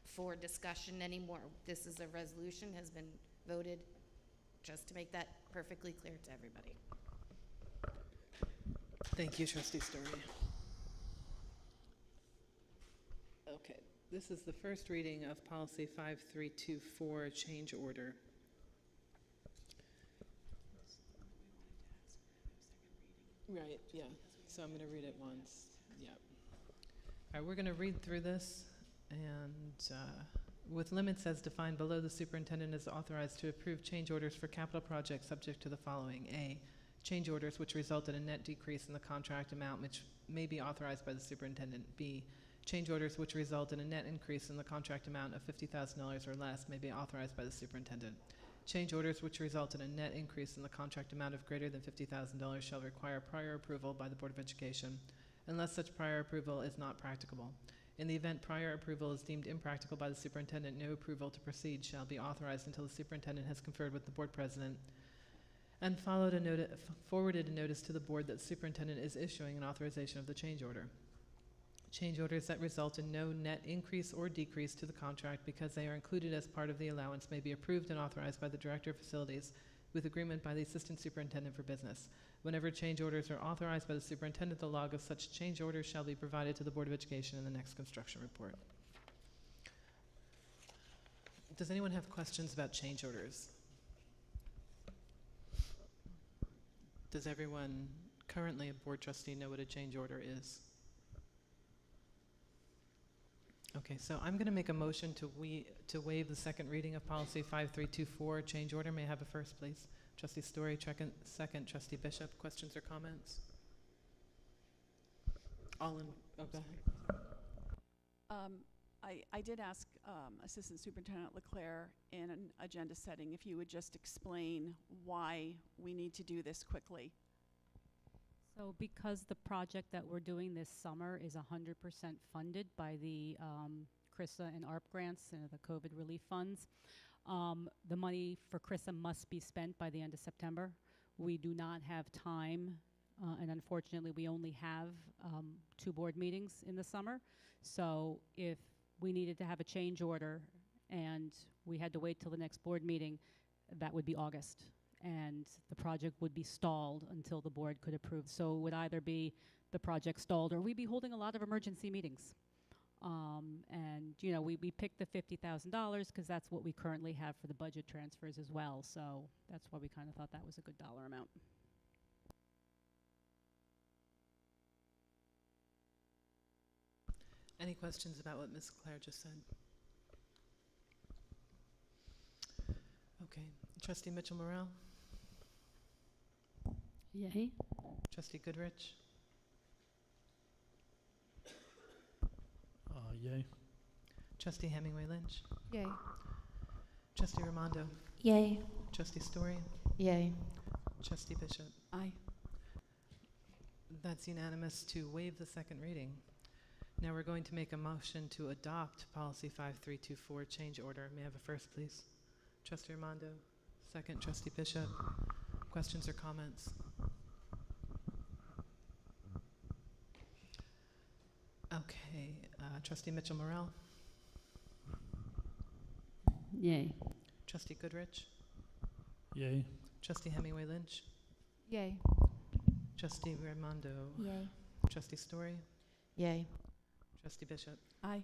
for discussion anymore. This is a resolution, has been voted, just to make that perfectly clear to everybody. Thank you, Trustee Story. Okay, this is the first reading of policy 5324, change order. Right, yeah. So I'm going to read it once. Yeah. All right, we're going to read through this, and with limits as defined below, the superintendent is authorized to approve change orders for capital projects subject to the following. A, change orders which result in a net decrease in the contract amount which may be authorized by the superintendent. B, change orders which result in a net increase in the contract amount of $50,000 or less may be authorized by the superintendent. Change orders which result in a net increase in the contract amount of greater than $50,000 shall require prior approval by the Board of Education, unless such prior approval is not practicable. In the event prior approval is deemed impractical by the superintendent, no approval to proceed shall be authorized until the superintendent has conferred with the board president and forwarded a notice to the board that the superintendent is issuing an authorization of the change order. change orders that result in no net increase or decrease to the contract because they are included as part of the allowance may be approved and authorized by the Director of Facilities with agreement by the Assistant Superintendent for Business. Whenever change orders are authorized by the superintendent, the log of such change orders shall be provided to the Board of Education in the next construction report. Does anyone have questions about change orders? Does everyone currently a board trustee know what a change order is? Okay, so I'm going to make a motion to waive the second reading of policy 5324, change order. May I have a first, please? Trustee Story, second. Trustee Bishop, questions or comments? All in, oh, go ahead. I did ask Assistant Superintendent Leclerc in an agenda setting if you would just explain why we need to do this quickly. So because the project that we're doing this summer is 100% funded by the CRISA and ARP grants, the COVID relief funds, the money for CRISA must be spent by the end of September. We do not have time, and unfortunately we only have 2 board meetings in the summer. So if we needed to have a change order and we had to wait till the next board meeting, that would be August. And the project would be stalled until the board could approve. So it would either be the project stalled or we'd be holding a lot of emergency meetings. And, you know, we picked the $50,000 because that's what we currently have for the budget transfers as well. So that's why we kind of thought that was a good dollar amount. Any questions about what Ms. Claire just said? Okay. Trustee Mitchell-Morrell? Yay. Trustee Goodrich? Yay. Trustee Hemingway Lynch? Yay. Trustee Raimondo? Yay. Trustee Story? Yay. Trustee Bishop? Aye. That's unanimous to waive the second reading. Now we're going to make a motion to adopt policy 5324, change order. May I have a first, please? Trustee Raimondo, second. Trustee Bishop, questions or comments? Okay, Trustee Mitchell-Morrell? Yay. Trustee Goodrich? Yay. Trustee Hemingway Lynch? Yay. Trustee Raimondo? Yay. Trustee Story? Yay. Trustee Bishop? Aye. Okay,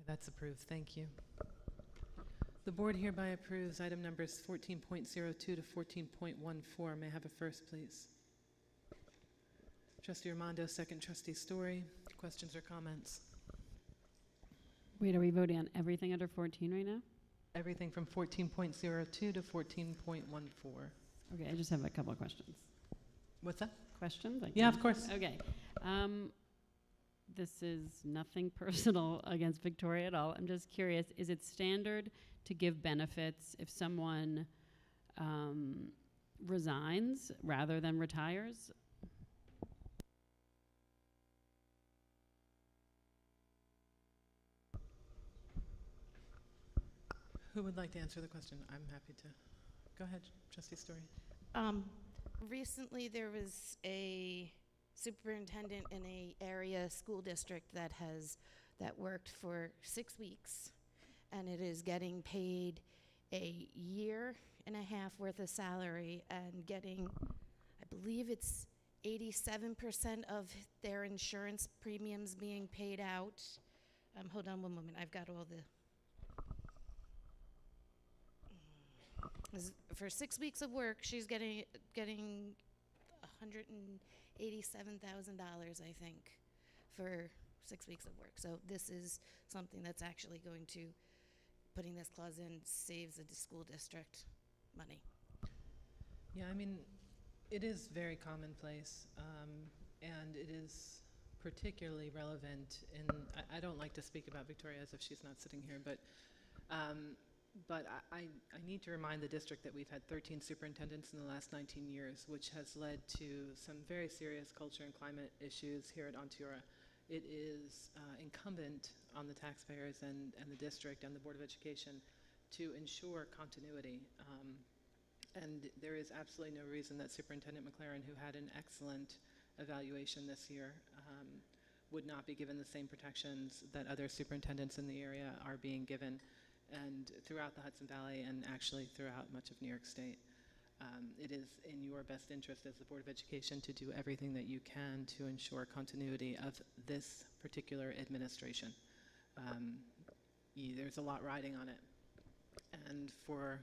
that's approved. Thank you. The board hereby approves item numbers 14.02 to 14.14. May I have a first, please? Trustee Raimondo, second. Trustee Story, questions or comments? Wait, are we voting on everything under 14 right now? Everything from 14.02 to 14.14. Okay, I just have a couple of questions. What's that? Questions? Yeah, of course. Okay. This is nothing personal against Victoria at all. I'm just curious, is it standard to give benefits if someone resigns rather than retires? Who would like to answer the question? I'm happy to. Go ahead, Trustee Story. Recently there was a superintendent in a area school district that worked for 6 weeks, and it is getting paid a year and a half worth of salary and getting, I believe it's 87% of their insurance premiums being paid out. Hold on one moment, I've got all the, for 6 weeks of work, she's getting $187,000, I think, for 6 weeks of work. So this is something that's actually going to, putting this clause in saves the school district money. Yeah, I mean, it is very commonplace, and it is particularly relevant in, I don't like to speak about Victoria as if she's not sitting here, but I need to remind the district that we've had 13 superintendents in the last 19 years, which has led to some very serious culture and climate issues here at Ontura. It is incumbent on the taxpayers and the district and the Board of Education to ensure continuity. And there is absolutely no reason that Superintendent McLaren, who had an excellent evaluation this year, would not be given the same protections that other superintendents in the area are being given, and throughout the Hudson Valley and actually throughout much of New York State. It is in your best interest as the Board of Education to do everything that you can to ensure continuity of this particular administration. There's a lot riding on it. And for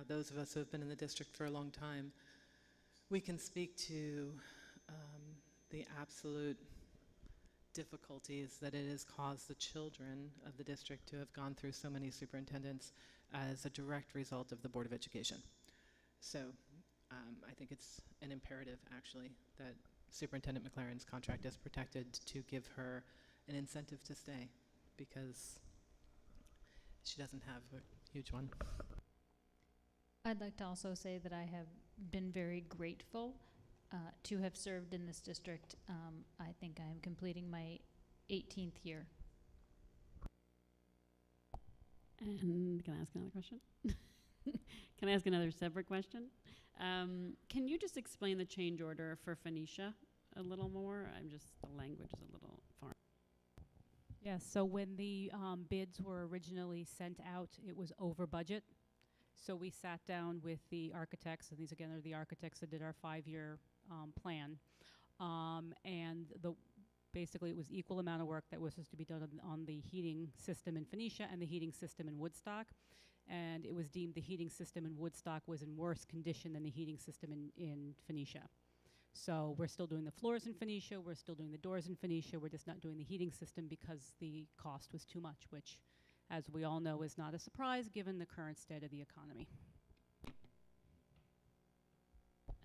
those of us who have been in the district for a long time, we can speak to the absolute difficulties that it has caused the children of the district to have gone through so many superintendents as a direct result of the Board of Education. So I think it's an imperative, actually, that Superintendent McLaren's contract is protected to give her an incentive to stay, because she doesn't have a huge one. I'd like to also say that I have been very grateful to have served in this district. I think I am completing my 18th year. And can I ask another question? Can I ask another separate question? Can you just explain the change order for Phoenicia a little more? The language is a little foreign. Yes, so when the bids were originally sent out, it was over budget. So we sat down with the architects, and these again are the architects that did our 5-year plan. And basically it was equal amount of work that was supposed to be done on the heating system in Phoenicia and the heating system in Woodstock. And it was deemed the heating system in Woodstock was in worse condition than the heating system in Phoenicia. So we're still doing the floors in Phoenicia, we're still doing the doors in Phoenicia, we're just not doing the heating system because the cost was too much, which, as we all know, is not a surprise given the current state of the economy.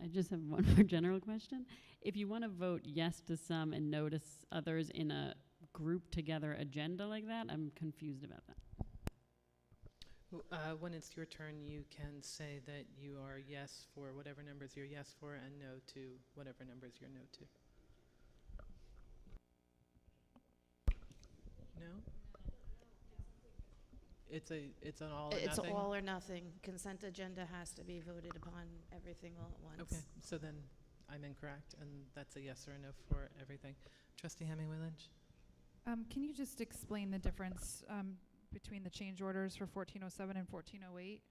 I just have one more general question. If you want to vote yes to some and no to others in a group together agenda like that, I'm confused about that. When it's your turn, you can say that you are yes for whatever numbers you're yes for and no to whatever numbers you're no to. No? It's an all or It's nothing? all or nothing. Consent agenda has to be voted upon everything all at once. Okay, so then I'm incorrect, and that's a yes or a no for everything. Trustee Hemingway Lynch? Can you just explain the difference between the change orders for 1407 and 1408?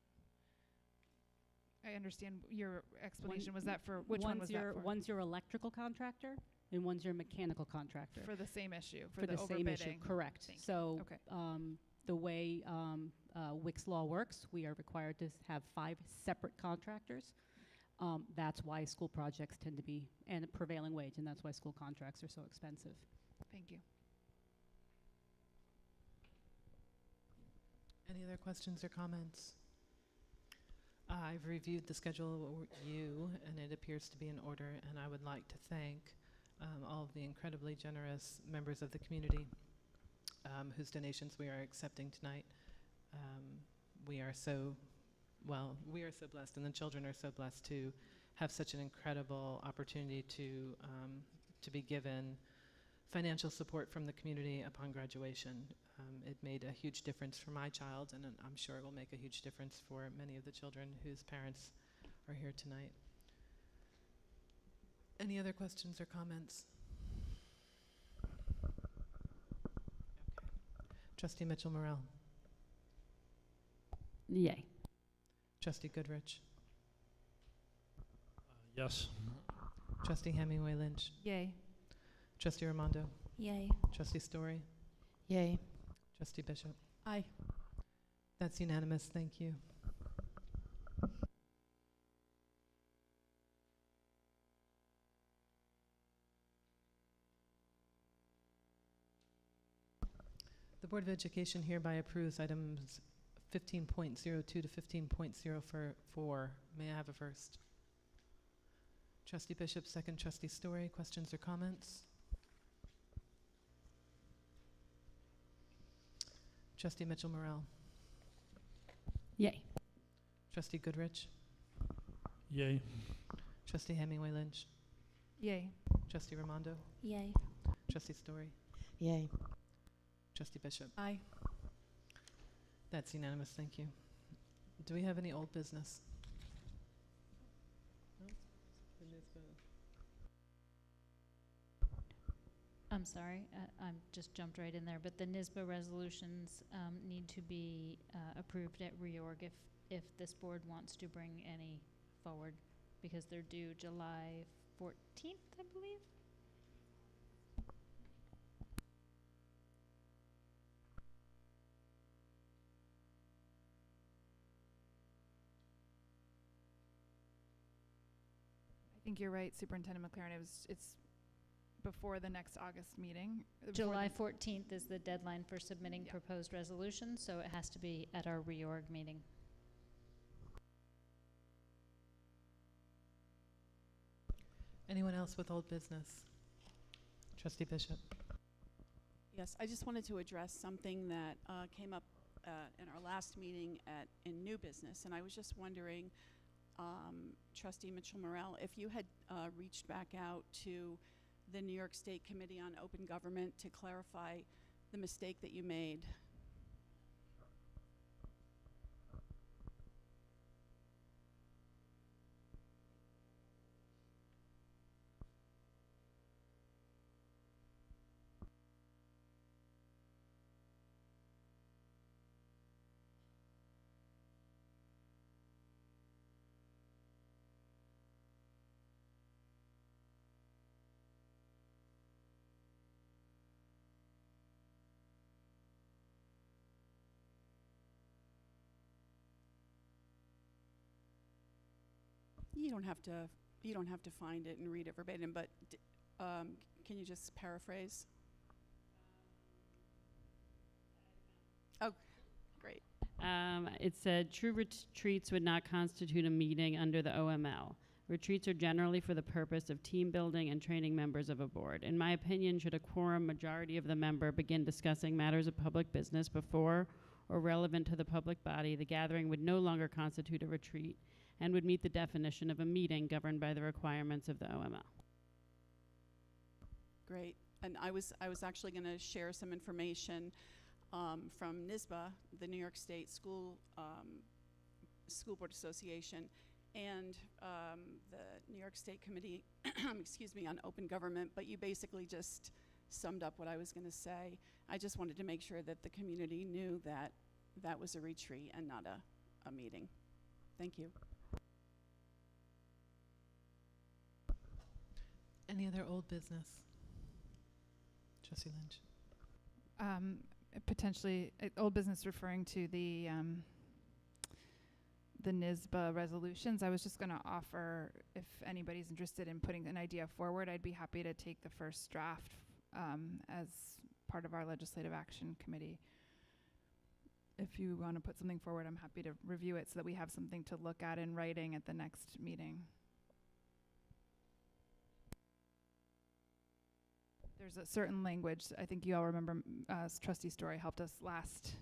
I understand your explanation. Was that for, which one was that for? One's your electrical contractor, and one's your mechanical contractor. For the same issue, For the same issue, correct. Thank you. So Okay. the way WIC's law works, we are required to have 5 separate contractors. That's why school projects tend to be, and a prevailing wage, and that's why school contracts are so expensive. Thank you. Any other questions or comments? I've reviewed the schedule and it appears to be in order, and I would like to thank all of the incredibly generous members of the community whose donations we are accepting tonight. We are so blessed, and the children are so blessed to have such an incredible opportunity to be given financial support from the community upon graduation. It made a huge difference for my child, and I'm sure it will make a huge difference for many of the children whose parents are here tonight. Any other questions or comments? Okay. Trustee Mitchell-Morell. Yay. Trustee Goodrich. Yes. Trustee Hemingway Lynch. Yay. Trustee Raimondo. Yay. Trustee Story. Yay. Trustee Bishop. Aye. That's unanimous. Thank you. The Board of Education hereby approves items 15.02 to 15.04. May I have a first? Trustee Bishop, second. Trustee Story, questions or comments? Trustee Mitchell-Morell. Yay. Trustee Goodrich. Yay. Trustee Hemingway Lynch. Yay. Trustee Raimondo. Yay. Trustee Story. Yay. Trustee Bishop. Aye. That's unanimous. Thank you. Do we have any old business? No? I'm sorry, I just jumped right in there, but the NISBA resolutions need to be approved at reorg if this board wants to bring any forward, because they're due July 14th, I believe. I think you're right, Superintendent McLaren. It's before the next August meeting. July 14th is the deadline for submitting proposed resolutions, so it has to be at our reorg meeting. Anyone else with old business? Trustee Bishop. Yes, I just wanted to address something that came up in our last meeting in new business, and I was just wondering, Trustee Mitchell-Morrell, if you had reached back out to the New York State Committee on Open Government to clarify the mistake that you made. You don't have to find it and read it verbatim, but can you just paraphrase? Oh, great. It said, true retreats would not constitute a meeting under the OML. Retreats are generally for the purpose of team building and training members of a board. In my opinion, should a quorum majority of the member begin discussing matters of public business before or relevant to the public body, the gathering would no longer constitute a retreat and would meet the definition of a meeting governed by the requirements of the OML. Great. And I was actually going to share some information from NISBA, the New York State School Board Association, and the New York State Committee, excuse me, on Open Government, but you basically just summed up what I was going to say. I just wanted to make sure that the community knew that that was a retreat and not a meeting. Thank you. Any other old business? Trustee Lynch. Potentially, old business referring to the NISBA resolutions. I was just going to offer, if anybody's interested in putting an idea forward, I'd be happy to take the first draft as part of our legislative action committee. If you want to put something forward, I'm happy to review it so that we have something to look at in writing at the next meeting. There's a certain language, I think you all remember Trustee Story helped us last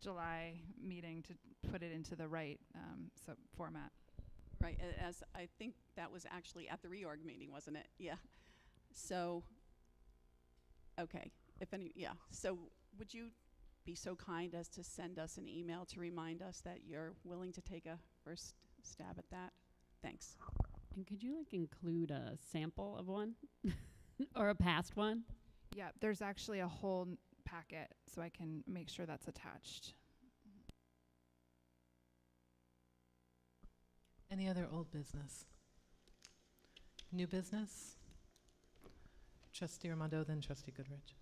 July meeting to put it into the right format. Right, as I think that was actually at the reorg meeting, wasn't it? Yeah. So, okay, so would you be so kind as to send us an email to remind us that you're willing to take a first stab at that? Thanks. And could you include a sample of one? Or a past one? Yeah, there's actually a whole packet, so I can make sure that's attached. Any other old business? New business? Trustee Armando, then Trustee Goodrich.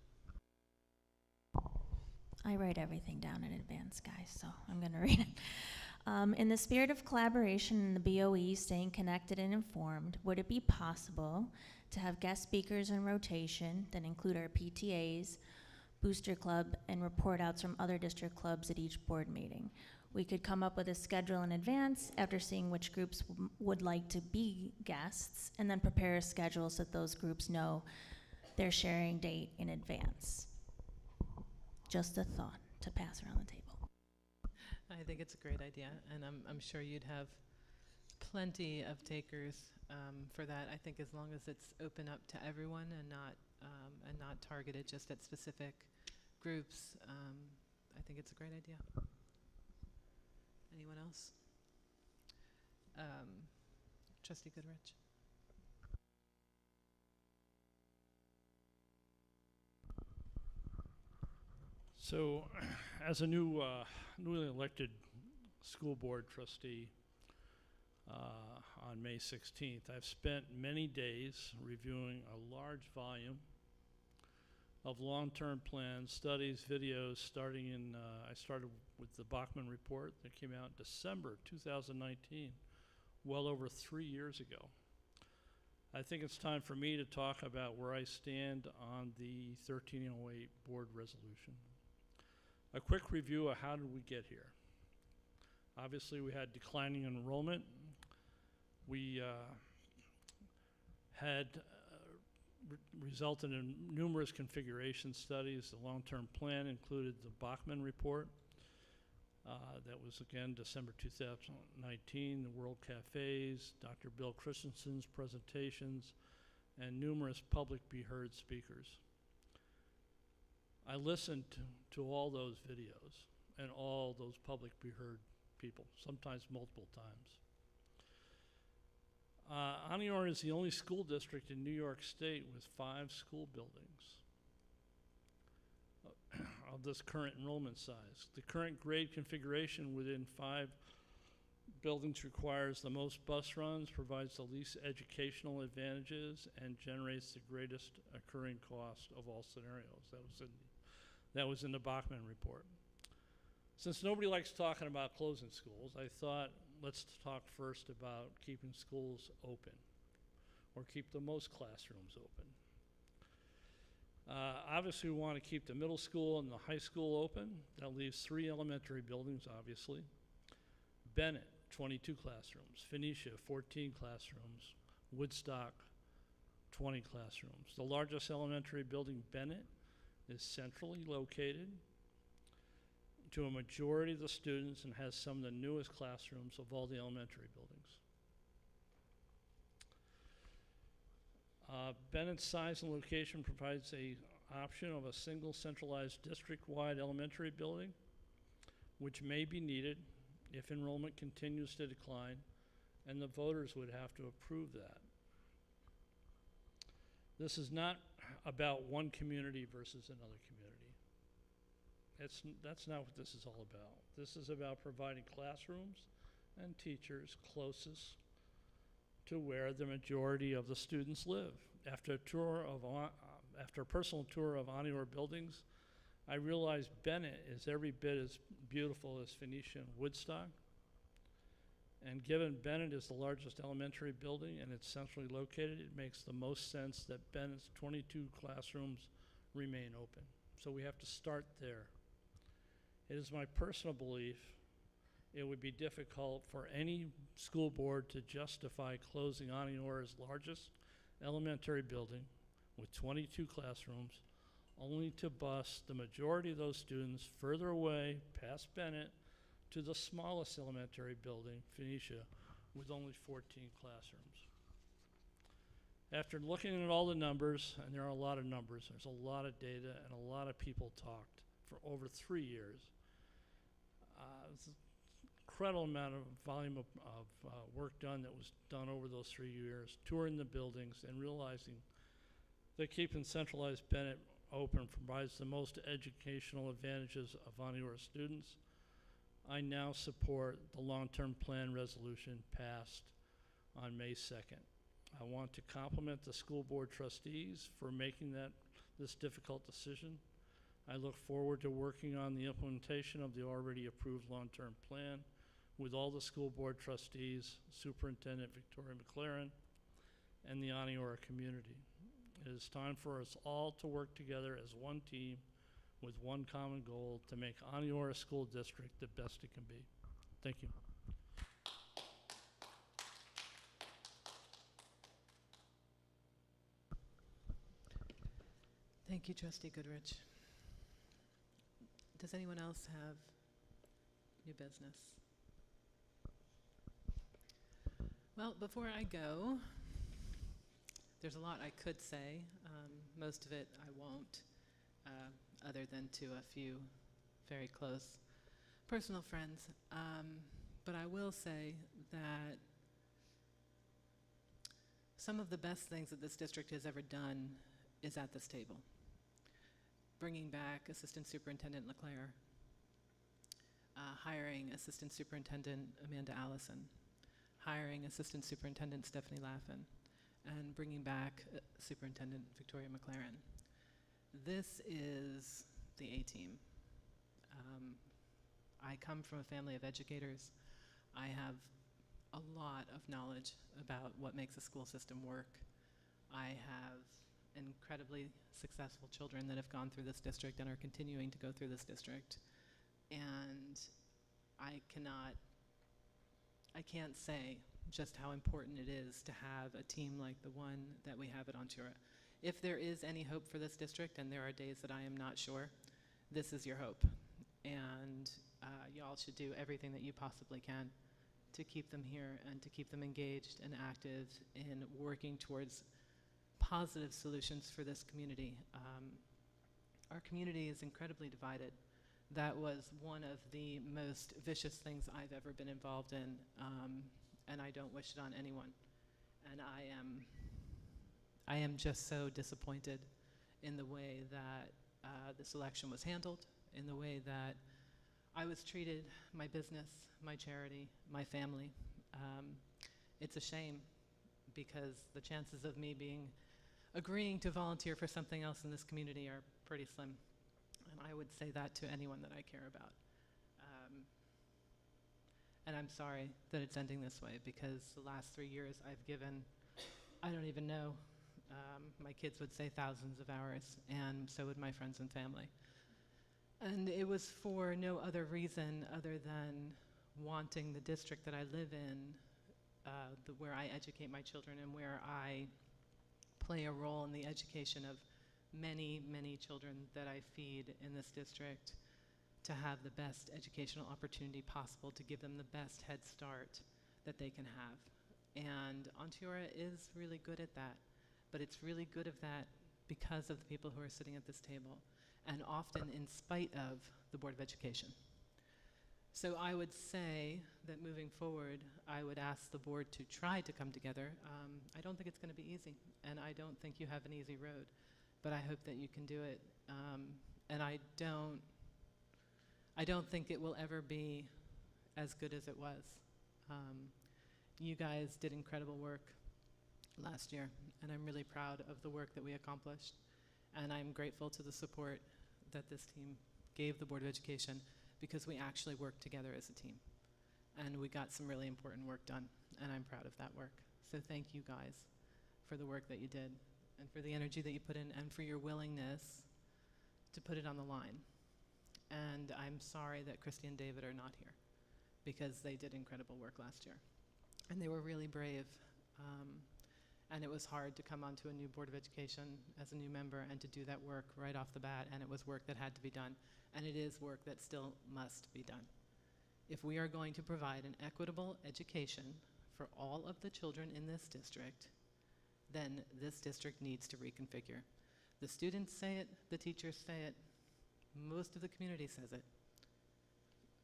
I write everything down in advance, guys, so I'm going to read it. In the spirit of collaboration and the BOE staying connected and informed, would it be possible to have guest speakers in rotation that include our PTAs, booster club, and report outs from other district clubs at each board meeting? We could come up with a schedule in advance after seeing which groups would like to be guests, and then prepare a schedule so that those groups know their sharing date in advance. Just a thought to pass around the table. I think it's a great idea, and I'm sure you'd have plenty of takers for that. I think as long as it's open up to everyone and not targeted just at specific groups, I think it's a great idea. Anyone else? Trustee Goodrich. So, as a newly elected school board trustee on May 16th, I've spent many days reviewing a large volume of long-term plans, studies, videos, I started with the Bachman report that came out in December 2019, well over 3 years ago. I think it's time for me to talk about where I stand on the 1308 board resolution. A quick review of how did we get here. Obviously, we had declining enrollment. We had resulted in numerous configuration studies. The long-term plan included the Bachman report. That was, again, December 2019, the World Cafes, Dr. Bill Christensen's presentations, and numerous public Be Heard speakers. I listened to all those videos and all those public Be Heard people, sometimes multiple times. Anior is the only school district in New York State with 5 school buildings of this current enrollment size. The current grade configuration within 5 buildings requires the most bus runs, provides the least educational advantages, and generates the greatest occurring cost of all scenarios. That was in the Bachman report. Since nobody likes talking about closing schools, I thought let's talk first about keeping schools open, or keep the most classrooms open. Obviously, we want to keep the middle school and the high school open. That leaves 3 elementary buildings, obviously. Bennett, 22 classrooms. Phoenicia, 14 classrooms. Woodstock, 20 classrooms. The largest elementary building, Bennett, is centrally located to a majority of the students and has some of the newest classrooms of all the elementary buildings. Bennett's size and location provides a option of a single centralized district-wide elementary building, which may be needed if enrollment continues to decline, and the voters would have to approve that. This is not about one community versus another community. That's not what this is all about. This is about providing classrooms and teachers closest to where the majority of the students live. After a personal tour of Anior buildings, I realized Bennett is every bit as beautiful as Phoenicia and Woodstock. And given Bennett is the largest elementary building and it's centrally located, it makes the most sense that Bennett's 22 classrooms remain open. So we have to start there. It is my personal belief it would be difficult for any school board to justify closing Anior's largest elementary building with 22 classrooms, only to bus the majority of those students further away past Bennett to the smallest elementary building, Phoenicia, with only 14 classrooms. After looking at all the numbers, and there are a lot of numbers, there's a lot of data, and a lot of people talked for over 3 years. It's an incredible amount of volume of work done that was done over those 3 years, touring the buildings and realizing that keeping centralized Bennett open provides the most educational advantages of Anior students. I now support the long-term plan resolution passed on May 2nd. I want to compliment the school board trustees for making this difficult decision. I look forward to working on the implementation of the already approved long-term plan with all the school board trustees, Superintendent Victoria McLaren, and the Anior community. It is time for us all to work together as one team with one common goal to make Anior School District the best it can be. Thank you. Thank you, Trustee Goodrich. Does anyone else have new business? Well, before I go, there's a lot I could say. Most of it I won't, other than to a few very close personal friends. But I will say that some of the best things that this district has ever done is at this table. bringing back Assistant Superintendent LeClaire, hiring Assistant Superintendent Amanda Allison, hiring Assistant Superintendent Stephanie Laffin, and bringing back Superintendent Victoria McLaren. This is the A-team. I come from a family of educators. I have a lot of knowledge about what makes a school system work. I have incredibly successful children that have gone through this district and are continuing to go through this district. And I can't say just how important it is to have a team like the one that we have at Ontura. If there is any hope for this district, and there are days that I am not sure, this is your hope. And y'all should do everything that you possibly can to keep them here and to keep them engaged and active in working towards positive solutions for this community. Our community is incredibly divided. That was one of the most vicious things I've ever been involved in, and I don't wish it on anyone. And I am just so disappointed in the way that this election was handled, in the way that I was treated, my business, my charity, my family. It's a shame, because the chances of me agreeing to volunteer for something else in this community are pretty slim. And I would say that to anyone that I care about. And I'm sorry that it's ending this way, because the last 3 years I've given, I don't even know, my kids would say thousands of hours, and so would my friends and family. And it was for no other reason other than wanting the district that I live in, where I educate my children and where I play a role in the education of many, many children that I feed in this district, to have the best educational opportunity possible, to give them the best head start that they can have. And Ontura is really good at that, but it's really good at that because of the people who are sitting at this table, and often in spite of the Board of Education. So I would say that moving forward, I would ask the board to try to come together. I don't think it's going to be easy, and I don't think you have an easy road, but I hope that you can do it. And I don't think it will ever be as good as it was. You guys did incredible work last year, and I'm really proud of the work that we accomplished. And I'm grateful to the support that this team gave the Board of Education, because we actually worked together as a team. And we got some really important work done, and I'm proud of that work. So thank you guys for the work that you did, and for the energy that you put in, and for your willingness to put it on the line. And I'm sorry that Christy and David are not here, because they did incredible work last year. And they were really brave. And it was hard to come onto a new Board of Education as a new member and to do that work right off the bat, and it was work that had to be done. And it is work that still must be done. If we are going to provide an equitable education for all of the children in this district, then this district needs to reconfigure. The students say it, the teachers say it, most of the community says it.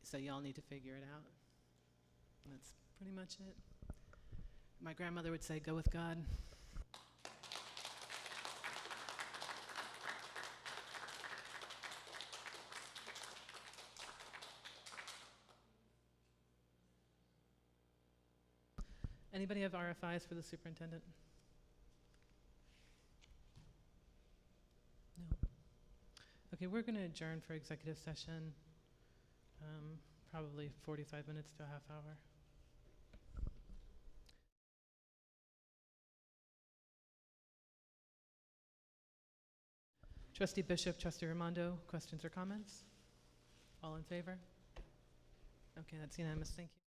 So y'all need to figure it out. And that's pretty much it. My grandmother would say, go with God. Anybody have RFIs for the superintendent? No. Okay, we're going to adjourn for executive session, probably 45 minutes to a half hour. Trustee Bishop, Trustee Raimondo, questions or comments? All in favor? Okay, that's unanimous. Thank you.